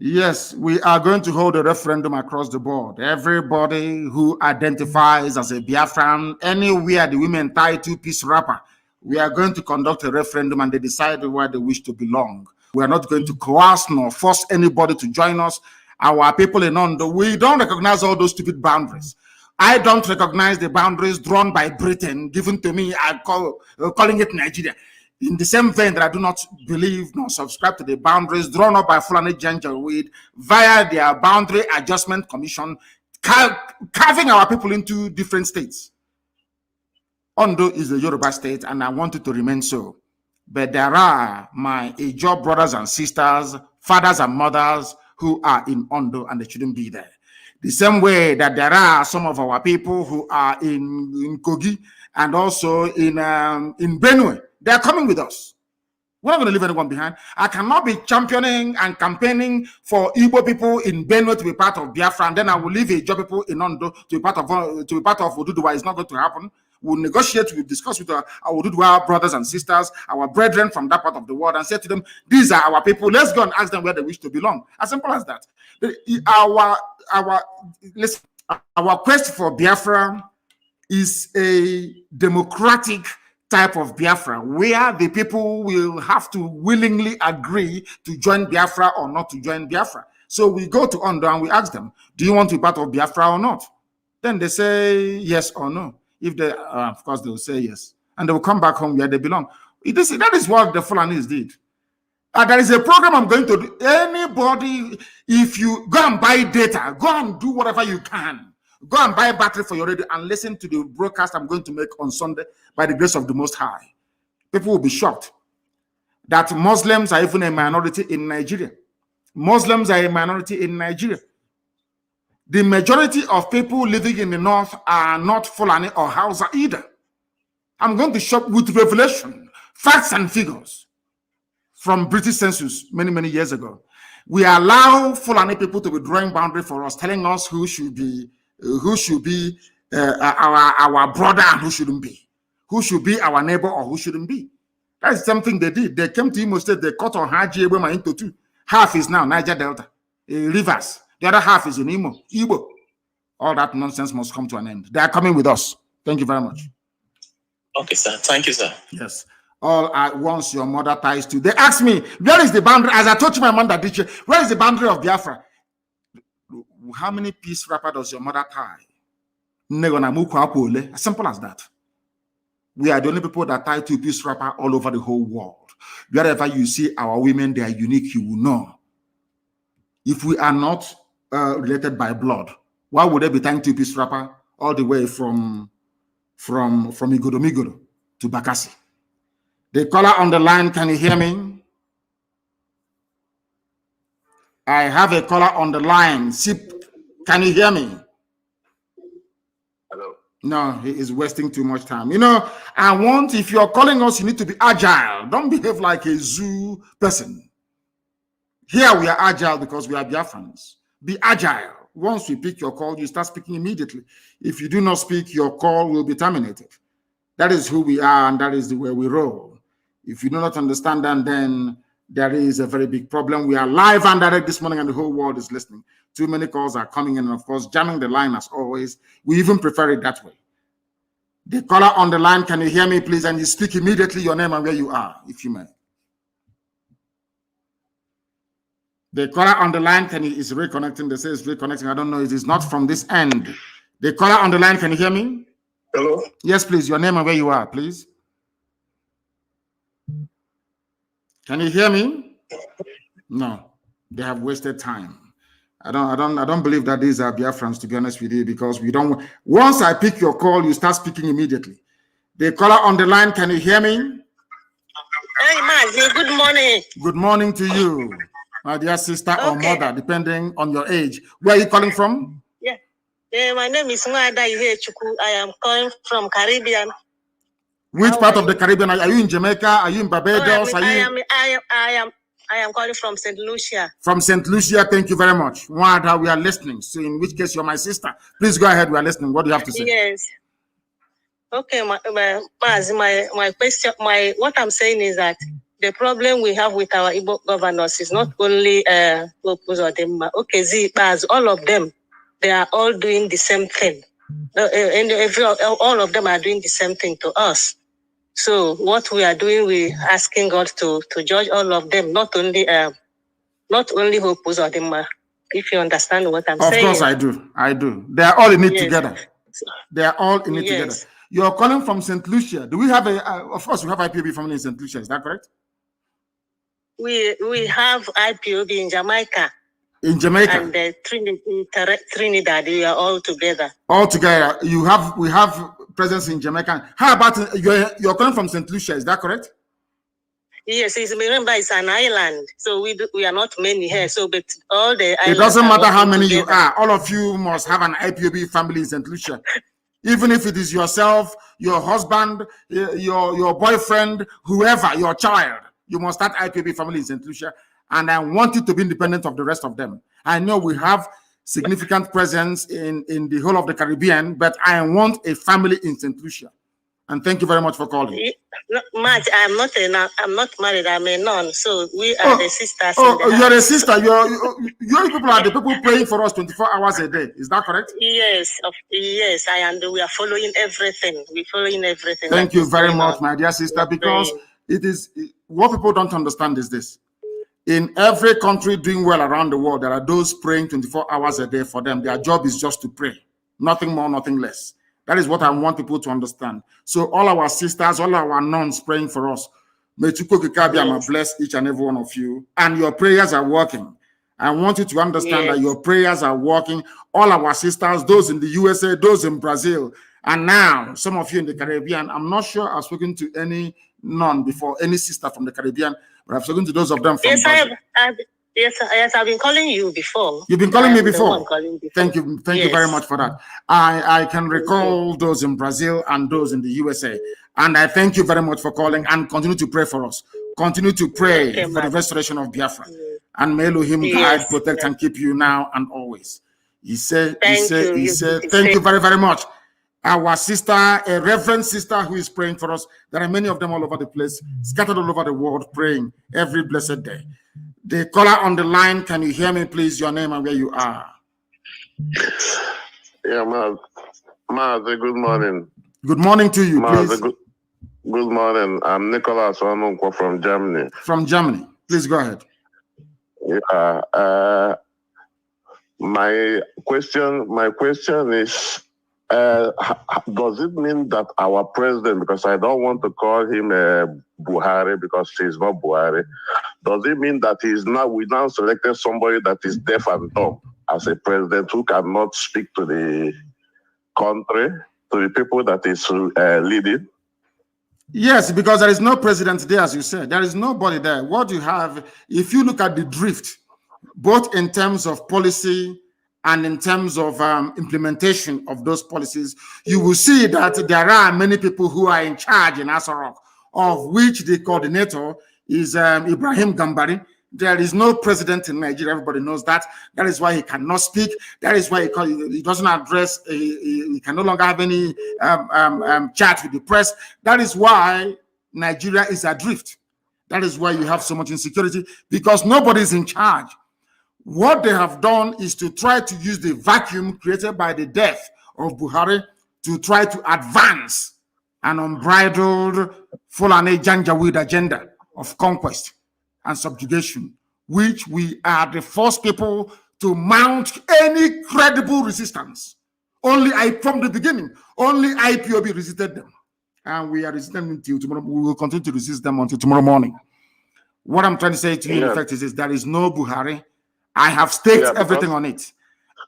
Yes, we are going to hold a referendum across the board. Everybody who identifies as a Biafran, anywhere the women tie 2-piece wrapper, we are going to conduct a referendum and they decide where they wish to belong. We are not going to coerce nor force anybody to join us. Our people in Ondo, we don't recognize all those stupid boundaries. I don't recognize the boundaries drawn by Britain, given to me, calling it Nigeria. In the same vein that I do not believe nor subscribe to the boundaries drawn up by Fulani Janjaweed via their Boundary Adjustment Commission, carving our people into different states. Ondo is a Yoruba state, and I want it to remain so. But there are my Ijaw brothers and sisters, fathers and mothers who are in Ondo, and they shouldn't be there. The same way that there are some of our people who are in Kogi and also in Benue. They are coming with us. We're not going to leave anyone behind. I cannot be championing and campaigning for Igbo people in Benue to be part of Biafra, and then I will leave Ijaw people in Ondo to be part of Oduduwa. It's not going to happen. We'll negotiate, we'll discuss with our Oduduwa brothers and sisters, our brethren from that part of the world, and say to them, these are our people. Let's go and ask them where they wish to belong. As simple as that. Our quest for Biafra is a democratic type of Biafra where the people will have to willingly agree to join Biafra or not to join Biafra. So we go to Ondo and we ask them, do you want to be part of Biafra or not? Then they say yes or no. If they, of course, they will say yes. And they will come back home where they belong. That is what the Fulanis did. There is a program I'm going to do. Anybody, if you go and buy data, go and do whatever you can. Go and buy a battery for your radio and listen to the broadcast I'm going to make on Sunday by the grace of the Most High. People will be shocked that Muslims are even a minority in Nigeria. Muslims are a minority in Nigeria. The majority of people living in the north are not Fulani or Hausa either. I'm going to shock with revelation, facts and figures from British census many, many years ago. We allow Fulani people to be drawing boundary for us, telling us who should be our brother and who shouldn't be, who should be our neighbor or who shouldn't be. That's something they did. They came to Imo State, they cut on Haji Ebema into two. Half is now Niger Delta, Rivers. The other half is in Igbo. All that nonsense must come to an end. They are coming with us. Thank you very much. Okay, sir. Thank you, sir. Yes. All at once your mother ties to. They asked me, where is the boundary? As I told you, my mother did, where is the boundary of Biafra? How many piece wrapper does your mother tie? As simple as that. We are the only people that tie 2-piece wrapper all over the whole world. Wherever you see our women, they are unique, you will know. If we are not related by blood, why would they be tying 2-piece wrapper all the way from Igodo to Bakassi? The caller on the line, can you hear me? I have a caller on the line. Can you hear me? Hello. No, he is wasting too much time. You know, if you're calling us, you need to be agile. Don't behave like a zoo person. Here we are agile because we are Biafrans. Be agile. Once we pick your call, you start speaking immediately. If you do not speak, your call will be terminated. That is who we are, and that is the way we roll. If you do not understand that, then there is a very big problem. We are live and direct this morning, and the whole world is listening. Too many calls are coming in, and of course, jamming the line as always. We even prefer it that way. The caller on the line, can you hear me, please? And you speak immediately your name and where you are, if you may. The caller on the line is reconnecting. They say it's reconnecting. I don't know. It is not from this end. The caller on the line, can you hear me? Hello? Yes, please. Your name and where you are, please. Can you hear me? No. They have wasted time. I don't believe that these are Biafrans, to be honest with you, because we don't. Once I pick your call, you start speaking immediately. The caller on the line, can you hear me? Hey, Mazi, good morning. Good morning to you, my dear sister or mother, depending on your age. Where are you calling from? Yeah, my name is Nwada Ihechuku. I am calling from Caribbean. Which part of the Caribbean? Are you in Jamaica? Are you in Barbados? I am calling from St. Lucia. From St. Lucia, thank you very much. Nwada, we are listening. So in which case you're my sister. Please go ahead, we are listening. What do you have to say? Yes. Okay, my question, what I'm saying is that the problem we have with our Igbo governors is not only all of them, they are all doing the same thing. All of them are doing the same thing to us. So what we are doing, we asking God to judge all of them, not only Hope Uzodinma, if you understand what I'm saying. Of course I do. They are all in it together. They are all in it together. You're calling from St. Lucia. Do we have of course we have IPOB family in St. Lucia, is that correct? We have IPOB in Jamaica. In Jamaica. And Trinidad, we are all together. All together. We have presence in Jamaica. How about you're calling from St. Lucia, is that correct? Yes, remember it's an island, so we are not many here. So, but all the it doesn't matter how many you are. All of you must have an IPOB family in St. Lucia. Even if it is yourself, your husband, your boyfriend, whoever, your child, you must start IPOB family in St. Lucia. And I want it to be independent of the rest of them. I know we have significant presence in the whole of the Caribbean, but I want a family in St. Lucia. And thank you very much for calling. I'm not married. I'm a nun. So we are the sisters. You're a sister. Your people are the people praying for us 24 hours a day. Is that correct? Yes. Yes, I am. We are following everything. We're following everything. Thank you very much, my dear sister, because it is what people don't understand is this. In every country doing well around the world, there are those praying 24 hours a day for them. Their job is just to pray. Nothing more, nothing less. That is what I want people to understand. So all our sisters, all our nuns praying for us. May Chukwukikabiyama bless each and every one of you. And your prayers are working. I want you to understand that your prayers are working. All our sisters, those in the USA, those in Brazil, and now some of you in the Caribbean. I'm not sure I've spoken to any nun before, any sister from the Caribbean, but I've spoken to those of them from Brazil. Yes, I've been calling you before. You've been calling me before? Thank you very much for that. I can recall those in Brazil and those in the USA. And I thank you very much for calling and continue to pray for us. Continue to pray for the restoration of Biafra. And may Elohim guide, protect, and keep you now and always. Thank you very, very much. Our sister, a reverend sister who is praying for us. There are many of them all over the place, scattered all over the world, praying every blessed day. The caller on the line, can you hear me, please? Your name and where you are. Yeah, Mazi, good morning. Good morning to you, please. Good morning. I'm Nicholas Onunko from Germany. From Germany. Please go ahead. Yeah. My question is, does it mean that our president, because I don't want to call him Buhari because he's not Buhari, does it mean that we now selected somebody that is deaf and dumb as a president who cannot speak to the country, to the people that is leading? Yes, because there is no president there, as you said. There is nobody there. What you have, if you look at the drift both in terms of policy and in terms of implementation of those policies, you will see that there are many people who are in charge in Asarok, of which the coordinator is Ibrahim Gambari. There is no president in Nigeria. Everybody knows that. That is why he cannot speak. That is why he doesn't address, he can no longer have any chat with the press. That is why Nigeria is adrift. That is why you have so much insecurity, because nobody is in charge. What they have done is to try to use the vacuum created by the death of Buhari to try to advance an unbridled Fulani Janjaweed agenda of conquest and subjugation, which we are the first people to mount any credible resistance. From the beginning, only IPOB resisted them. And we are resisting them until tomorrow. We will continue to resist them until tomorrow morning. What I'm trying to say to you, in effect, is there is no Buhari. I have staked everything on it.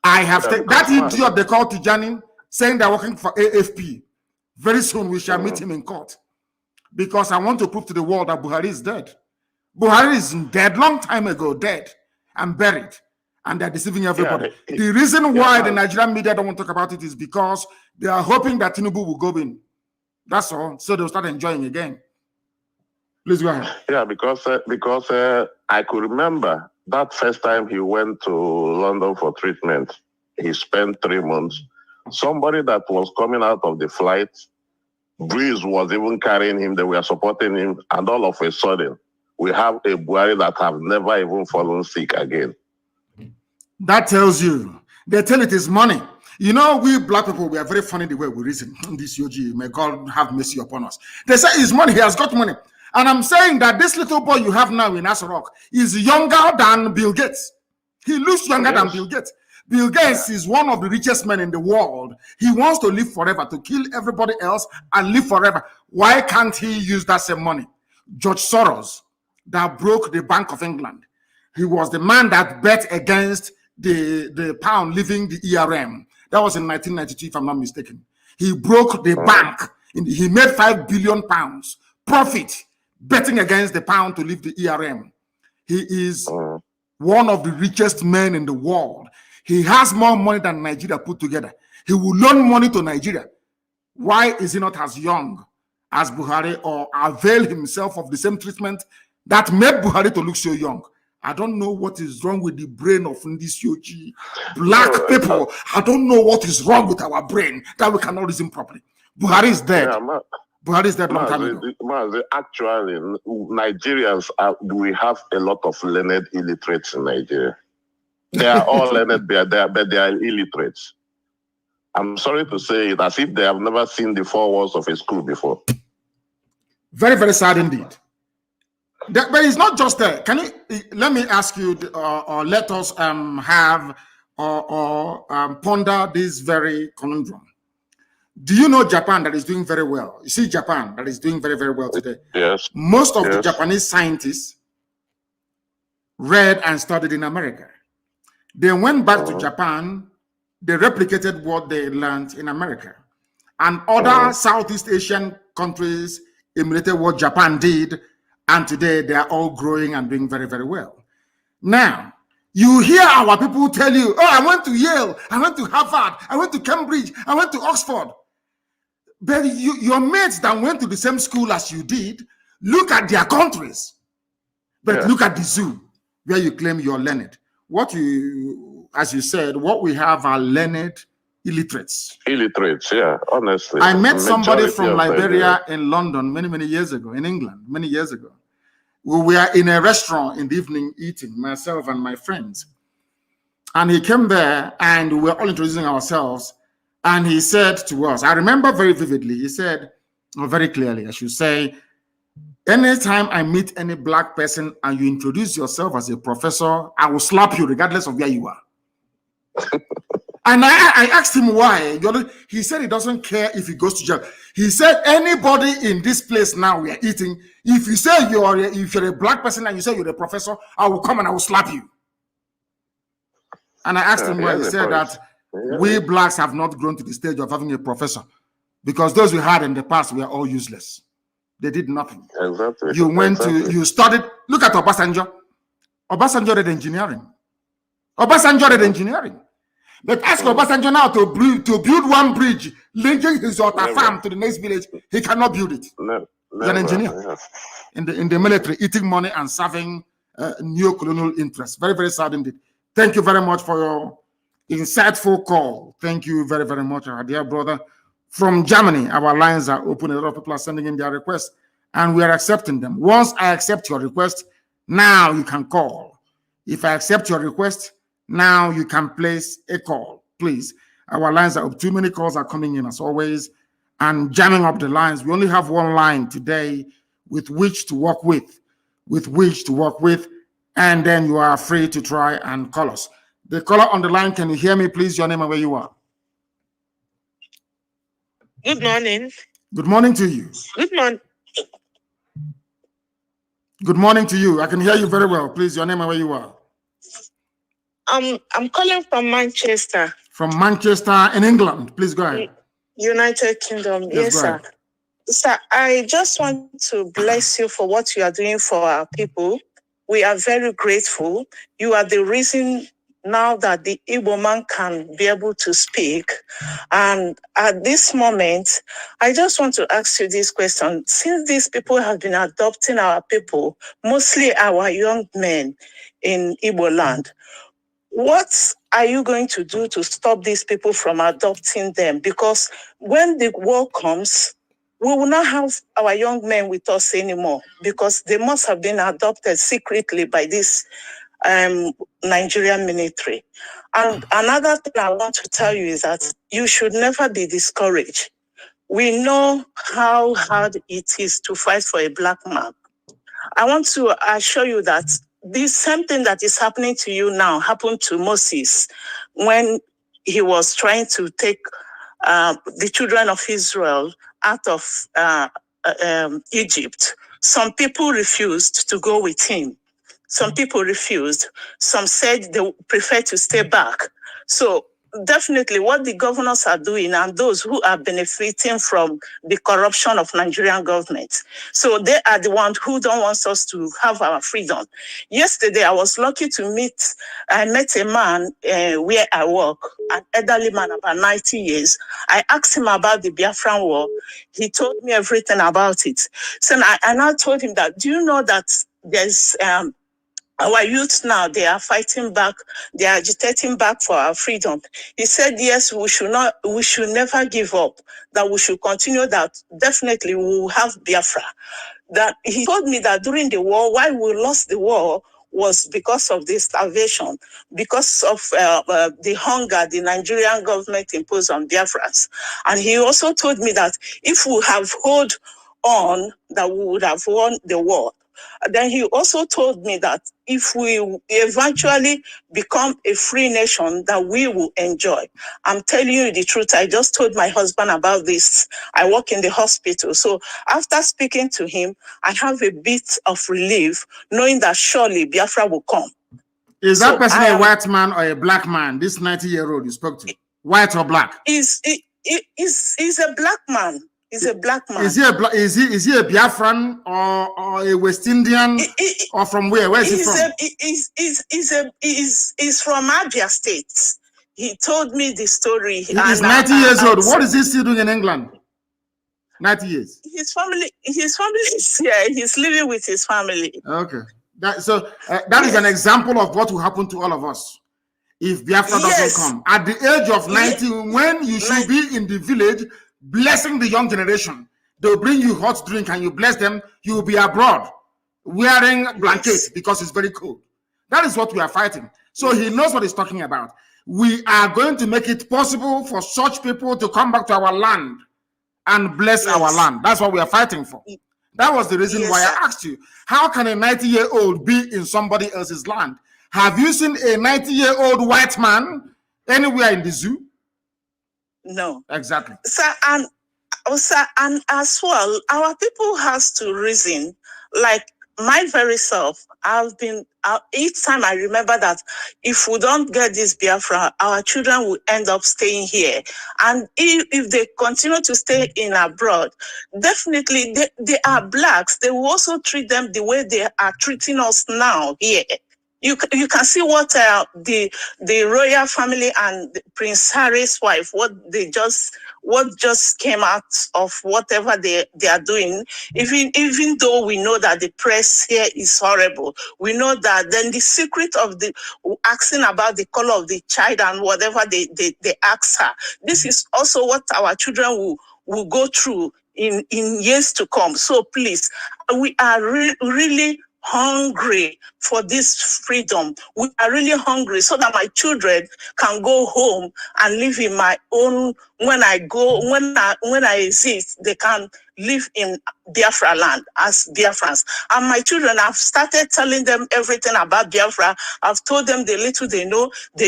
I have staked that idiot they call Tijani, saying they're working for AFP. Very soon we shall meet him in court, because I want to prove to the world that Buhari is dead. Buhari is dead long time ago, dead and buried, and they're deceiving everybody. The reason why the Nigerian media don't want to talk about it is because they are hoping that Tinubu will go in. That's all. So they'll start enjoying again. Please go ahead. Yeah, because I could remember that first time he went to London for treatment. He spent 3 months. Somebody that was coming out of the flight, Breeze was even carrying him. They were supporting him, and all of a sudden, we have a Buhari that have never even fallen sick again. That tells you. They tell it is money. You know, we black people, we are very funny the way we reason. This UG, may God have mercy upon us. They say it's money. He has got money. And I'm saying that this little boy you have now in Asarok is younger than Bill Gates. He looks younger than Bill Gates. Bill Gates is one of the richest men in the world. He wants to live forever, to kill everybody else and live forever. Why can't he use that same money? George Soros, that broke the Bank of England. He was the man that bet against the pound leaving the ERM. That was in 1992, if I'm not mistaken. He broke the bank. He made £5 billion profit betting against the pound to leave the ERM. He is one of the richest men in the world. He has more money than Nigeria put together. He will loan money to Nigeria. Why is he not as young as Buhari, or avail himself of the same treatment that made Buhari to look so young? I don't know what is wrong with the brain of this Yoji. Black people, I don't know what is wrong with our brain that we cannot reason properly. Buhari is dead. Buhari is dead long time ago. Mazi, actually, Nigerians, we have a lot of learned illiterates in Nigeria. They are all learned, but they are illiterates. I'm sorry to say it, as if they have never seen the 4 walls of a school before. Very, very sad indeed. But it's not just there. Let me ask you, or let us have ponder this very conundrum. Do you know Japan that is doing very well? You see Japan that is doing very, very well today. Yes. Most of the Japanese scientists read and studied in America. They went back to Japan. They replicated what they learned in America. And other Southeast Asian countries emulated what Japan did. And today they are all growing and doing very, very well. Now, you hear our people tell you, oh, I went to Yale, I went to Harvard, I went to Cambridge, I went to Oxford. But your mates that went to the same school as you did, look at their countries. But look at the zoo, where you claim you're learned. As you said, what we have are learned illiterates. Illiterates, yeah, honestly. I met somebody from Liberia in London many years ago, in England, many years ago. We were in a restaurant in the evening eating, myself and my friends. And he came there and we were all introducing ourselves. And he said to us, I remember very vividly, he said, or very clearly, I should say, anytime I meet any black person and you introduce yourself as a professor, I will slap you regardless of where you are. And I asked him why. He said he doesn't care if he goes to jail. He said anybody in this place now we are eating, if you say if you're a black person and you say you're a professor, I will come and I will slap you. And I asked him why. He said that we blacks have not grown to the stage of having a professor because those we had in the past were all useless. They did nothing. Exactly. You went to, you studied. Look at Obasanjo. Obasanjo read engineering. Obasanjo did engineering. But ask Obasanjo now to build one bridge linking his Ota farm to the next village. He cannot build it. He's an engineer in the military, eating money and serving neo-colonial interests. Very, very sad indeed. Thank you very much for your insightful call. Thank you very, very much, our dear brother. From Germany, our lines are open. A lot of people are sending in their requests, and we are accepting them. Once I accept your request, now you can call. If I accept your request, now you can place a call, please. Our lines are up. Too many calls are coming in as always and jamming up the lines. We only have one line today with which to work with, and then you are free to try and call us. The caller on the line, can you hear me, please? Your name and where you are. Good morning. Good morning to you. Good morning. Good morning to you. I can hear you very well. Please, your name and where you are. I'm calling from Manchester. From Manchester in England. Please go ahead. United Kingdom. Yes, sir. Sir, I just want to bless you for what you are doing for our people. We are very grateful. You are the reason now that the Igbo man can be able to speak. And at this moment, I just want to ask you this question. Since these people have been adopting our people, mostly our young men in Igbo land, what are you going to do to stop these people from adopting them? Because when the war comes, we will not have our young men with us anymore because they must have been adopted secretly by this Nigerian military. And another thing I want to tell you is that you should never be discouraged. We know how hard it is to fight for a black man. I want to assure you that this same thing that is happening to you now happened to Moses when he was trying to take the children of Israel out of Egypt. Some people refused to go with him. Some people refused. Some said they prefer to stay back. So definitely what the governors are doing and those who are benefiting from the corruption of Nigerian government. So they are the ones who don't want us to have our freedom. Yesterday, I was lucky to I met a man where I work, an elderly man about 90 years. I asked him about the Biafran war. He told me everything about it. So I now told him that, do you know that there's our youth now, they are fighting back, they are agitating back for our freedom. He said, yes, we should never give up, that we should continue, that definitely we will have Biafra. That he told me that during the war, why we lost the war was because of the starvation, because of the hunger the Nigerian government imposed on Biafrans. And he also told me that if we have held on, that we would have won the war. Then he also told me that if we eventually become a free nation, that we will enjoy. I'm telling you the truth. I just told my husband about this. I work in the hospital. So after speaking to him, I have a bit of relief, knowing that surely Biafra will come. Is that person a white man or a black man, this 90-year-old you spoke to? White or black? He's a black man. He's a black man. Is he a Biafran or a West Indian or from where? Where is he from? He's from Abia State. He told me the story. He's 90 years old. What is he still doing in England? 90 years. His family is here. He's living with his family. Okay. That is an example of what will happen to all of us if Biafra doesn't come. At the age of 90, when you should be in the village blessing the young generation, they'll bring you hot drink and you bless them, you'll be abroad wearing blankets because it's very cold. That is what we are fighting. So he knows what he's talking about. We are going to make it possible for such people to come back to our land and bless our land. That's what we are fighting for. That was the reason why I asked you, how can a 90-year-old be in somebody else's land? Have you seen a 90-year-old white man anywhere in the zoo? No. Exactly. Sir, and as well, our people has to reason, like my very self, each time I remember that if we don't get this Biafra, our children will end up staying here. And if they continue to stay in abroad, definitely they are blacks. They will also treat them the way they are treating us now here. You can see what the royal family and Prince Harry's wife, what just came out of whatever they are doing. Even though we know that the press here is horrible, we know that then the secret of the asking about the color of the child and whatever they ask her. This is also what our children will go through in years to come. So please, we are really hungry for this freedom. We are really hungry so that my children can go home and live in my own. When I exist, they can live in Biafra land as Biafrans. And my children, I've started telling them everything about Biafra. I've told them the little they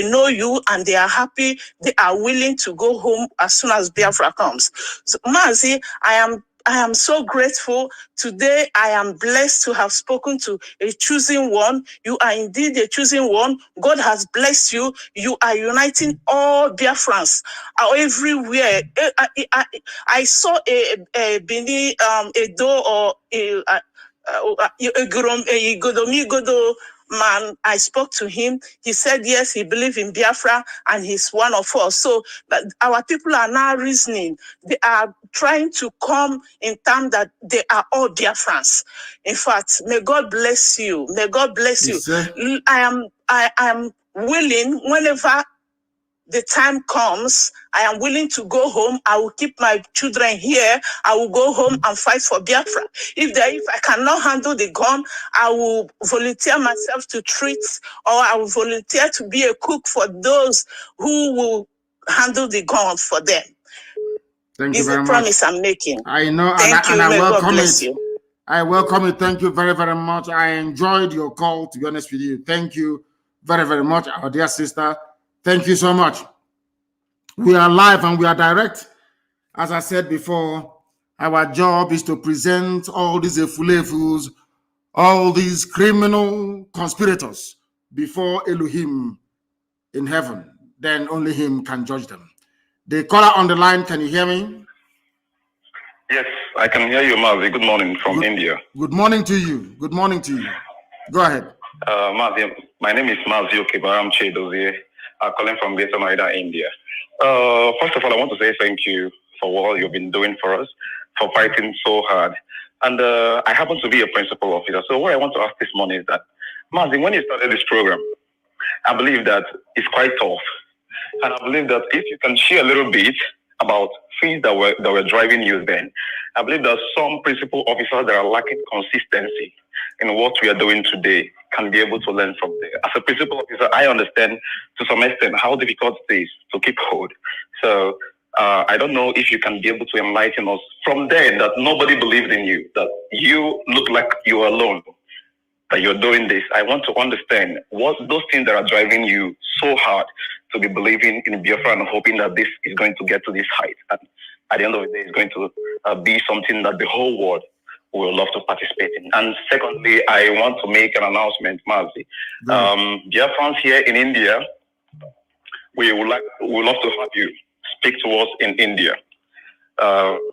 know you, and they are happy. They are willing to go home as soon as Biafra comes. So, Mazi, I am so grateful. Today, I am blessed to have spoken to a chosen one. You are indeed a chosen one. God has blessed you. You are uniting all Biafrans everywhere. I saw a Bini, a Do or a Godo man. I spoke to him. He said, yes, he believes in Biafra and he's one of us. So but our people are now reasoning. They are trying to come in terms that they are all Biafrans. In fact, may God bless you. May God bless you. I am willing, whenever the time comes, I am willing to go home. I will keep my children here. I will go home and fight for Biafra. If I cannot handle the gun, I will volunteer myself to treat, or I will volunteer to be a cook for those who will handle the gun for them. Thank you very much. It's a promise I'm making. I know, and I welcome it. I welcome it. Thank you very, very much. I enjoyed your call, to be honest with you. Thank you very, very much, our dear sister. Thank you so much. We are live and we are direct. As I said before, our job is to present all these efulefus, all these criminal conspirators before Elohim in heaven. Then only him can judge them. The caller on the line, can you hear me? Yes, I can hear you, Mazi. Good morning from India. Good morning to you. Good morning to you. Go ahead. Mazi, my name is Mazi Okebaram Chedozie. I'm calling from Greater Noida, India. First of all, I want to say thank you for what you've been doing for us, for fighting so hard. And I happen to be a principal officer. So what I want to ask this morning is that, Mazi, when you started this program, I believe that it's quite tough. And I believe that if you can share a little bit about things that were driving you then, I believe that some principal officers that are lacking consistency in what we are doing today can be able to learn from there. As a principal officer, I understand to some extent how difficult it is to keep hold. So I don't know if you can be able to enlighten us from there that nobody believed in you, that you look like you are alone, that you're doing this. I want to understand what those things that are driving you so hard to be believing in Biafra and hoping that this is going to get to this height. And at the end of the day, it's going to be something that the whole world will love to participate in. And secondly, I want to make an announcement, Mazi. Biafrans here in India, we would love to have you speak to us in India.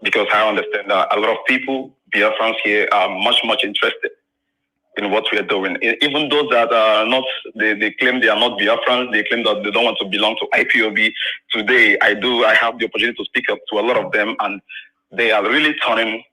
Because I understand that a lot of people, Biafrans here, are much interested in what we are doing. Even those that are not, they claim they are not Biafrans, they claim that they don't want to belong to IPOB. Today, I have the opportunity to speak up to a lot of them, and they are really turning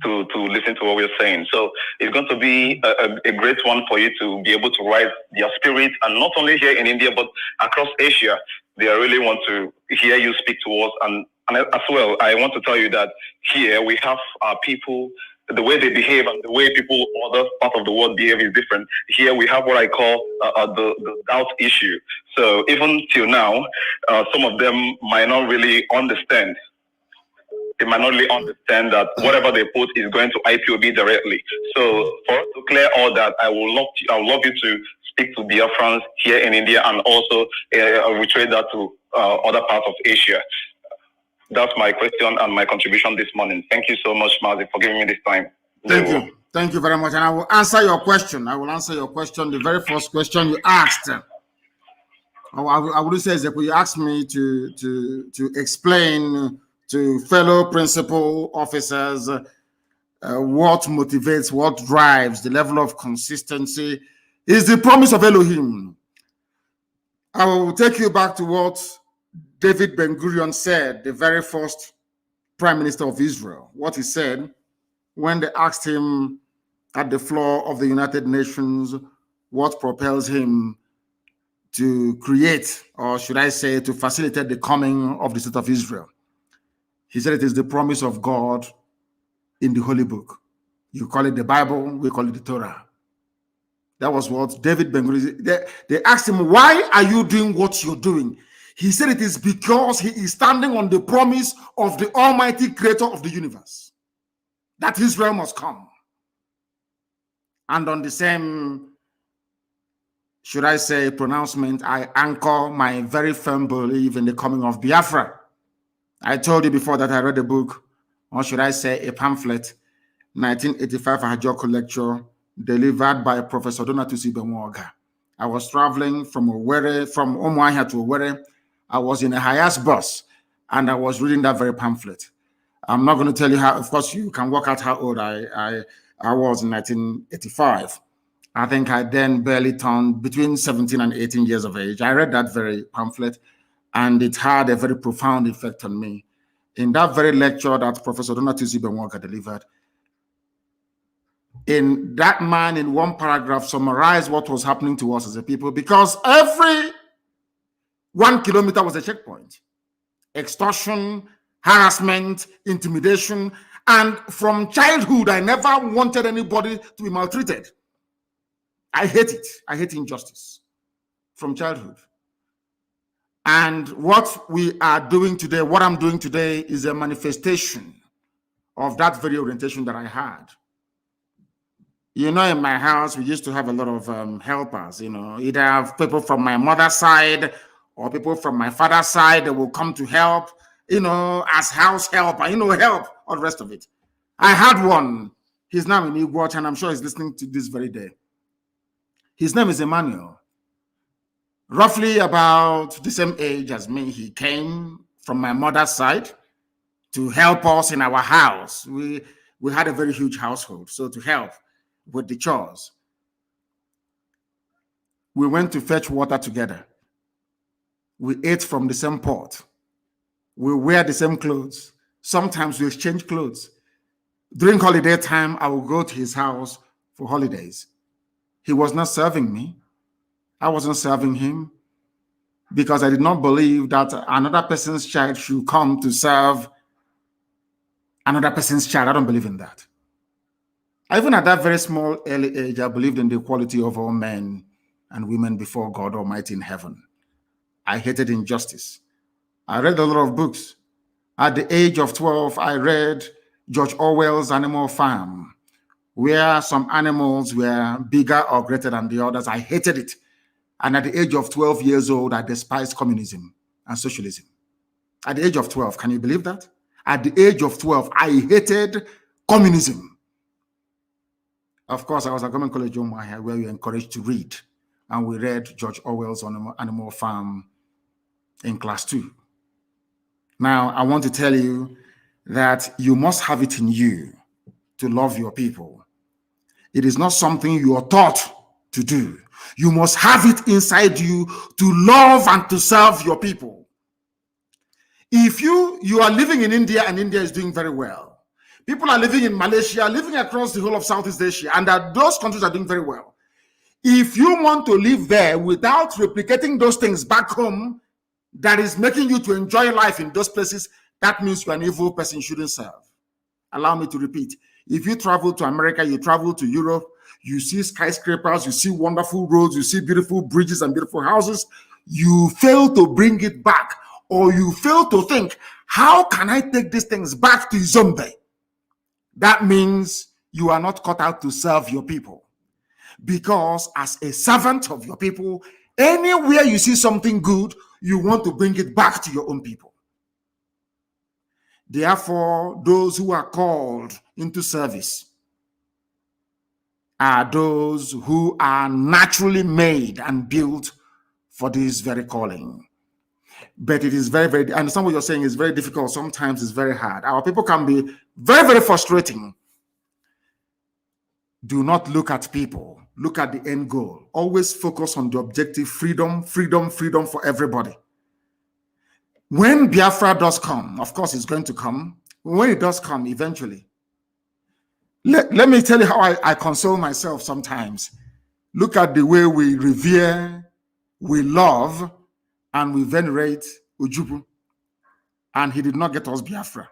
to listen to what we're saying. So it's going to be a great one for you to be able to rise their spirit, and not only here in India, but across Asia. They really want to hear you speak to us. And as well, I want to tell you that here we have people, the way they behave and the way people other parts of the world behave is different. Here we have what I call the doubt issue. So even till now, some of them might not really understand. They might not really understand that whatever they put is going to IPOB directly. So for us to clear all that, I would love you to speak to Biafrans here in India, and also reiterate that to other parts of Asia. That's my question and my contribution this morning. Thank you so much, Mazi, for giving me this time. Thank you. Thank you very much. And I will answer your question. The very first question you asked. I would say that you asked me to explain to fellow principal officers what motivates, what drives the level of consistency It's the promise of Elohim. I will take you back to what David Ben-Gurion said, the very first Prime Minister of Israel. What he said when they asked him at the floor of the United Nations what propels him to create, or should I say, to facilitate the coming of the state of Israel. He said it is the promise of God in the Holy Book. You call it the Bible, we call it the Torah. That was what David Ben-Gurion, they asked him, why are you doing what you're doing? He said it is because he is standing on the promise of the Almighty Creator of the universe, that Israel must come. And on the same, should I say, pronouncement, I anchor my very firm belief in the coming of Biafra. I told you before that I read a book, or should I say a pamphlet, 1985 Ajoko lecture, delivered by Professor Donatusi Benwoga. I was traveling from Umuahia to Owerri. I was in a Hiace bus, and I was reading that very pamphlet. I'm not going to tell you how, of course, you can work out how old I was in 1985. I think I then barely turned between 17 and 18 years of age. I read that very pamphlet, and it had a very profound effect on me. In that very lecture that Professor Donatusi Benwoga delivered, in that man, in one paragraph, summarized what was happening to us as a people, because every 1 kilometer was a checkpoint. Extortion, harassment, intimidation, and from childhood, I never wanted anybody to be maltreated. I hate it. I hate injustice from childhood. And what we are doing today, what I'm doing today, is a manifestation of that very orientation that I had. You know, in my house, we used to have a lot of helpers, you know, either people from my mother's side or people from my father's side that will come to help, you know, as house helper, you know, help, all the rest of it. I had one. His name is Igwach, and I'm sure he's listening to this very day. His name is Emmanuel. Roughly about the same age as me, he came from my mother's side to help us in our house. We had a very huge household, so to help with the chores. We went to fetch water together. We ate from the same pot. We wear the same clothes. Sometimes we exchange clothes. During holiday time, I would go to his house for holidays. He was not serving me. I wasn't serving him, because I did not believe that another person's child should come to serve another person's child. I don't believe in that. Even at that very small, early age, I believed in the equality of all men and women before God Almighty in heaven. I hated injustice. I read a lot of books. At the age of 12, I read George Orwell's Animal Farm, where some animals were bigger or greater than the others. I hated it. And at the age of 12 years old, I despised communism and socialism. At the age of 12, can you believe that? At the age of 12, I hated communism. Of course, I was at Government College Umuahia, where we were encouraged to read. And we read George Orwell's Animal Farm in class 2. Now, I want to tell you that you must have it in you to love your people. It is not something you are taught to do. You must have it inside you to love and to serve your people. If you are living in India and India is doing very well, people are living in Malaysia, living across the whole of Southeast Asia, and that those countries are doing very well. If you want to live there without replicating those things back home, that is making you to enjoy life in those places, that means you're an evil person you shouldn't serve. Allow me to repeat. If you travel to America, you travel to Europe, you see skyscrapers, you see wonderful roads, you see beautiful bridges and beautiful houses, you fail to bring it back, or you fail to think, how can I take these things back to Zombe? That means you are not cut out to serve your people. Because as a servant of your people, anywhere you see something good, you want to bring it back to your own people. Therefore, those who are called into service are those who are naturally made and built for this very calling. But it is very, very, I understand what you're saying is very difficult. Sometimes it's very hard. Our people can be very, very frustrating. Do not look at people look at the end goal. Always focus on the objective: freedom, freedom, freedom for everybody. When Biafra does come, of course it's going to come. When it does come eventually, let me tell you how I console myself sometimes. Look at the way we revere, we love, and we venerate Ujubu. And he did not get us Biafra.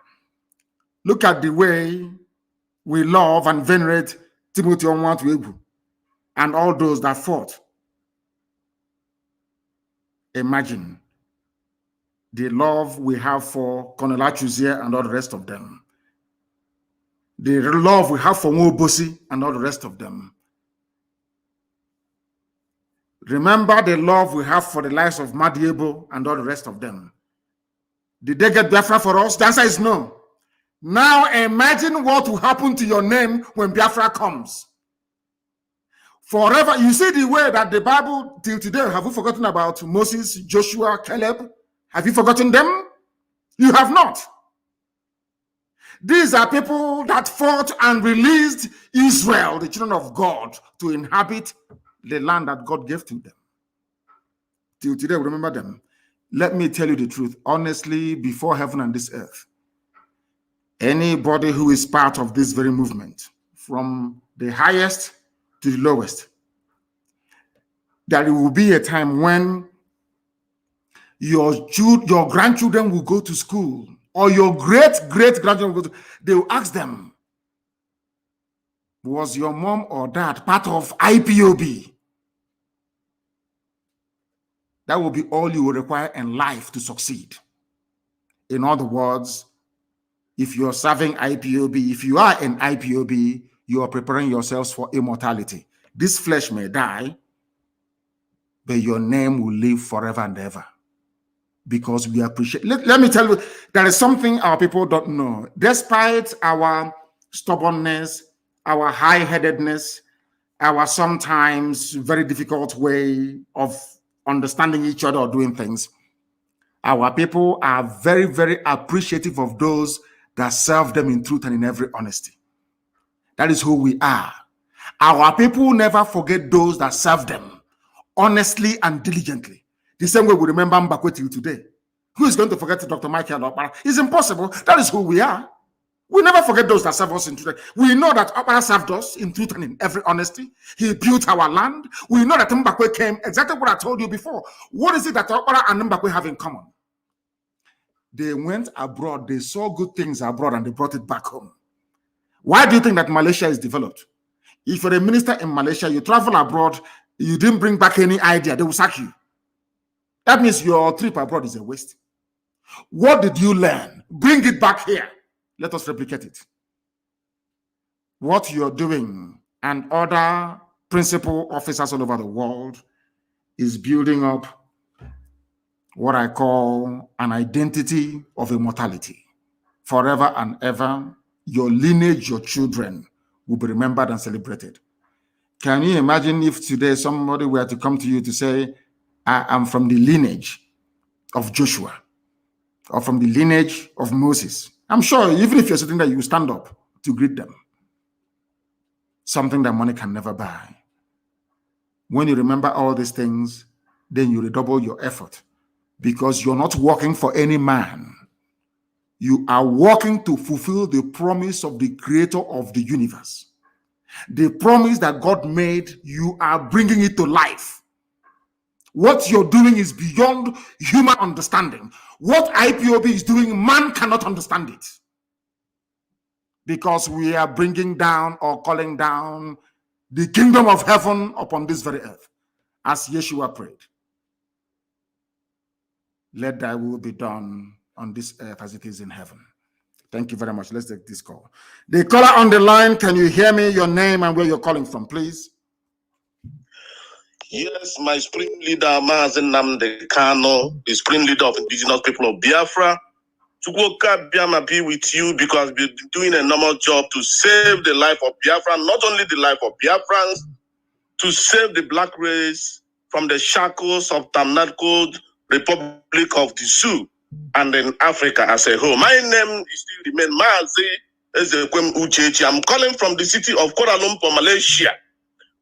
Look at the way we love and venerate Timothy Onwatuegbu and all those that fought. Imagine the love we have for Colonel Achuzie and all the rest of them. The love we have for Nwobosi and all the rest of them. Remember the love we have for the lives of Madiebo and all the rest of them. Did they get Biafra for us? The answer is no. Now imagine what will happen to your name when Biafra comes. Forever, you see the way that the Bible till today, have you forgotten about Moses, Joshua, Caleb? Have you forgotten them? You have not. These are people that fought and released Israel, the children of God, to inhabit the land that God gave to them. Till today, we remember them. Let me tell you the truth, honestly, before heaven and this earth, anybody who is part of this very movement, from the highest to the lowest, that it will be a time when your grandchildren will go to school, or your great-great-grandchildren will go to, they will ask them, was your mom or dad part of IPOB? That will be all you will require in life to succeed. In other words, if you're serving IPOB, if you are in IPOB, you are preparing yourselves for immortality. This flesh may die, but your name will live forever and ever. Because we appreciate. Let me tell you, there is something our people don't know. Despite our stubbornness, our high-headedness, our sometimes very difficult way of understanding each other or doing things, our people are very, very appreciative of those that serve them in truth and in every honesty. That is who we are. Our people never forget those that serve them honestly and diligently. The same way we remember Mbakwe till today. Who is going to forget Dr. Michael Okpara? It's impossible. That is who we are. We never forget those that serve us in truth. We know that Okpara served us in truth and in every honesty. He built our land. We know that Mbakwe came, exactly what I told you before. What is it that Okpara and Mbakwe have in common? They went abroad, they saw good things abroad, and they brought it back home. Why do you think that Malaysia is developed? If you're a minister in Malaysia, you travel abroad, you didn't bring back any idea, they will sack you. That means your trip abroad is a waste. What did you learn? Bring it back here. Let us replicate it. What you're doing and other principal officers all over the world is building up what I call an identity of immortality. Forever and ever, your lineage, your children will be remembered and celebrated. Can you imagine if today somebody were to come to you to say, I am from the lineage of Joshua, or from the lineage of Moses? I'm sure even if you're sitting there, you stand up to greet them. Something that money can never buy. When you remember all these things, then you redouble your effort, because you're not working for any man. You are working to fulfill the promise of the creator of the universe. The promise that God made, you are bringing it to life. What you're doing is beyond human understanding. What IPOB is doing, man cannot understand it. Because we are bringing down or calling down the kingdom of heaven upon this very earth. As Yeshua prayed, let thy will be done on this earth as it is in heaven. Thank you very much. Let's take this call. The caller on the line, can you hear me? Your name and where you're calling from, please. Yes, my supreme leader, Mazi Nnamdi Kanu, the supreme leader of indigenous people of Biafra. Chukwuka Biama be with you, because we've been doing a normal job to save the life of Biafra, not only the life of Biafrans, to save the black race from the shackles of Tamnadko Republic of the Sioux, and in Africa as a whole. My name is still remain Mazi Ezekwem Uchechi. I'm calling from the city of Kuala Lumpur, Malaysia.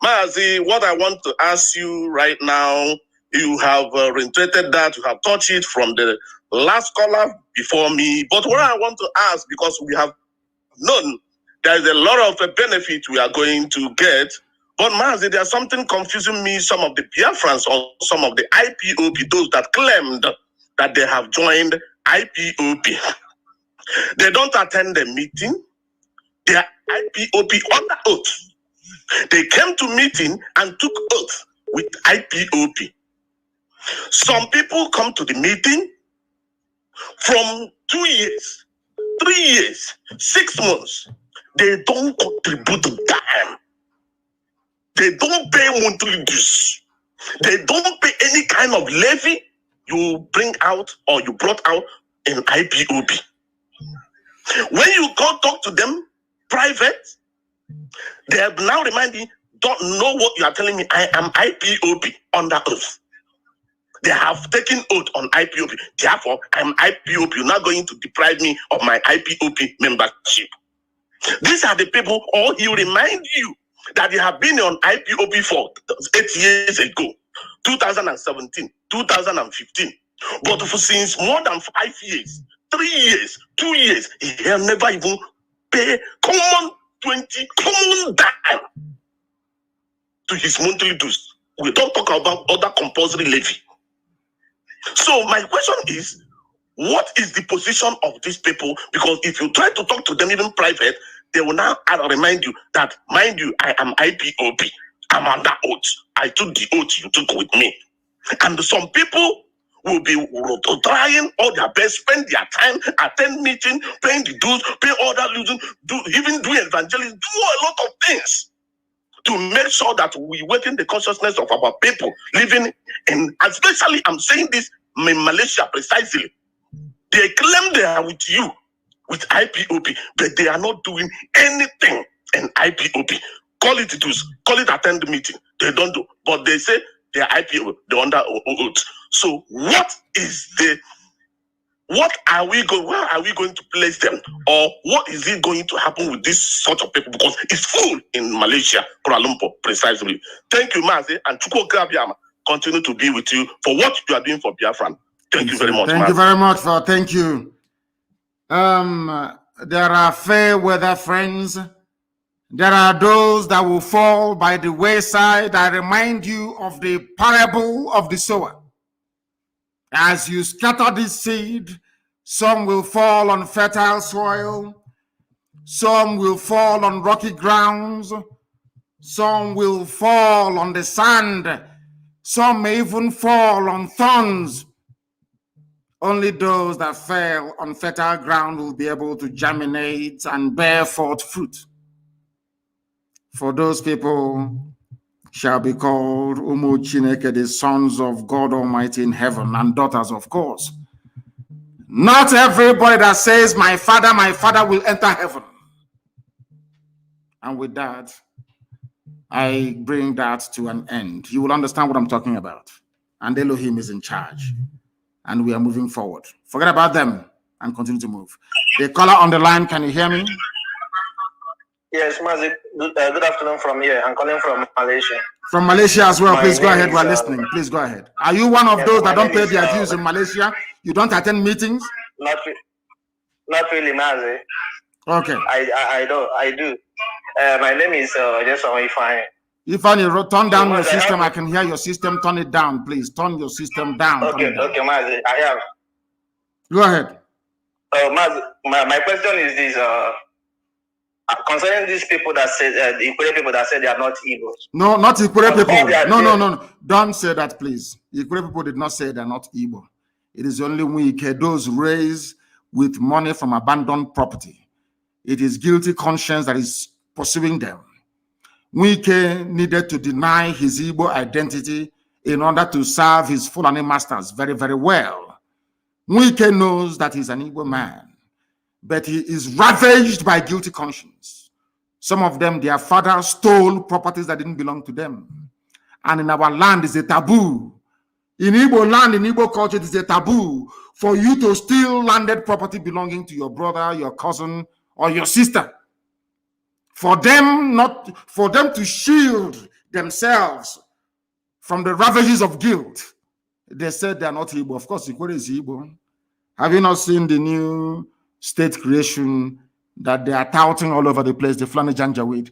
Mazi, what I want to ask you right now, you have reiterated that, you have touched it from the last caller before me. But what I want to ask, because we have known there is a lot of benefit we are going to get. But Mazi, there's something confusing me. Some of the Biafrans or some of the IPOP, those that claimed that they have joined IPOP, they don't attend the meeting. They are IPOP under oath. They came to meeting and took oath with IPOP. Some people come to the meeting from 2 years, 3 years, 6 months. They don't contribute a dime. They don't pay monthly dues. They don't pay any kind of levy you bring out or you brought out in IPOP. When you go talk to them private, they have now remind me, don't know what you are telling me. I am IPOP under oath. They have taken oath on IPOP. Therefore, I'm IPOP. You're not going to deprive me of my IPOP membership. These are the people, or he will remind you that you have been on IPOP for 8 years ago, 2017, 2015. But for since more than 5 years, 3 years, 2 years, he have never even paid common dime to his monthly dues. We don't talk about other compulsory levy. So my question is, what is the position of these people? Because if you try to talk to them even private, they will now remind you that, mind you, I am IPOP. I'm under oath. I took the oath you took with me. And some people will be trying all their best, spend their time, attend meeting, paying the dues, pay all that, even do evangelism, do a lot of things to make sure that we awaken the consciousness of our people living in, especially I'm saying this in Malaysia precisely. They claim they are with you, with IPOP, but they are not doing anything in IPOP. Call it dues, call it attend the meeting. They don't do, but they say they are IPOP, they're under oath. So where are we going to place them? Or what is it going to happen with this sort of people? Because it's full in Malaysia, Kuala Lumpur, precisely. Thank you, Mazi, and Chukwu Kabiama continue to be with you for what you are doing for Biafran. Thank you very much, Thank Mazi. you very much for thank you. There are fair weather friends. There are those that will fall by the wayside. I remind you of the parable of the sower. As you scatter this seed, some will fall on fertile soil, some will fall on rocky grounds, some will fall on the sand, some may even fall on thorns. Only those that fell on fertile ground will be able to germinate and bear forth fruit. For those people shall be called Umu Chineke, the sons of God Almighty in heaven, and daughters, of course. Not everybody that says, my father will enter heaven. And with that, I bring that to an end. You will understand what I'm talking about. And Elohim is in charge. And we are moving forward. Forget about them and continue to move. The caller on the line, can you hear me? Yes, Mazi, good afternoon from here. I'm calling from Malaysia. From Malaysia as well. Please go ahead. We're listening. Please go ahead. Are you one of those that don't pay their dues in Malaysia? You don't attend meetings? Not really, Mazi. Okay. I do. My name is just Ifeanyi. Ifeanyi, turn down your system. I can hear your system. Turn it down, please. Turn your system down. Okay, Mazi. I have. Go ahead. Mazi, my question is this. Concerning these people that say the Ikure people that say they are not evil. No, not Ikure people. No. Don't say that, please. Ikure people did not say they're not evil. It is only Wike, those raised with money from abandoned property. It is guilty conscience that is pursuing them. Wike needed to deny his Igbo identity in order to serve his Fulani masters very, very well. Wike knows that he's an Igbo man, but he is ravaged by guilty conscience. Some of them, their father stole properties that didn't belong to them. And in our land, it's a taboo. In Igbo land, in Igbo culture, it is a taboo for you to steal landed property belonging to your brother, your cousin, or your sister. For them to shield themselves from the ravages of guilt, they said they are not Igbo. Of course, Ikwere is Igbo. Have you not seen the new state creation that they are touting all over the place, the Fulani Janjaweed?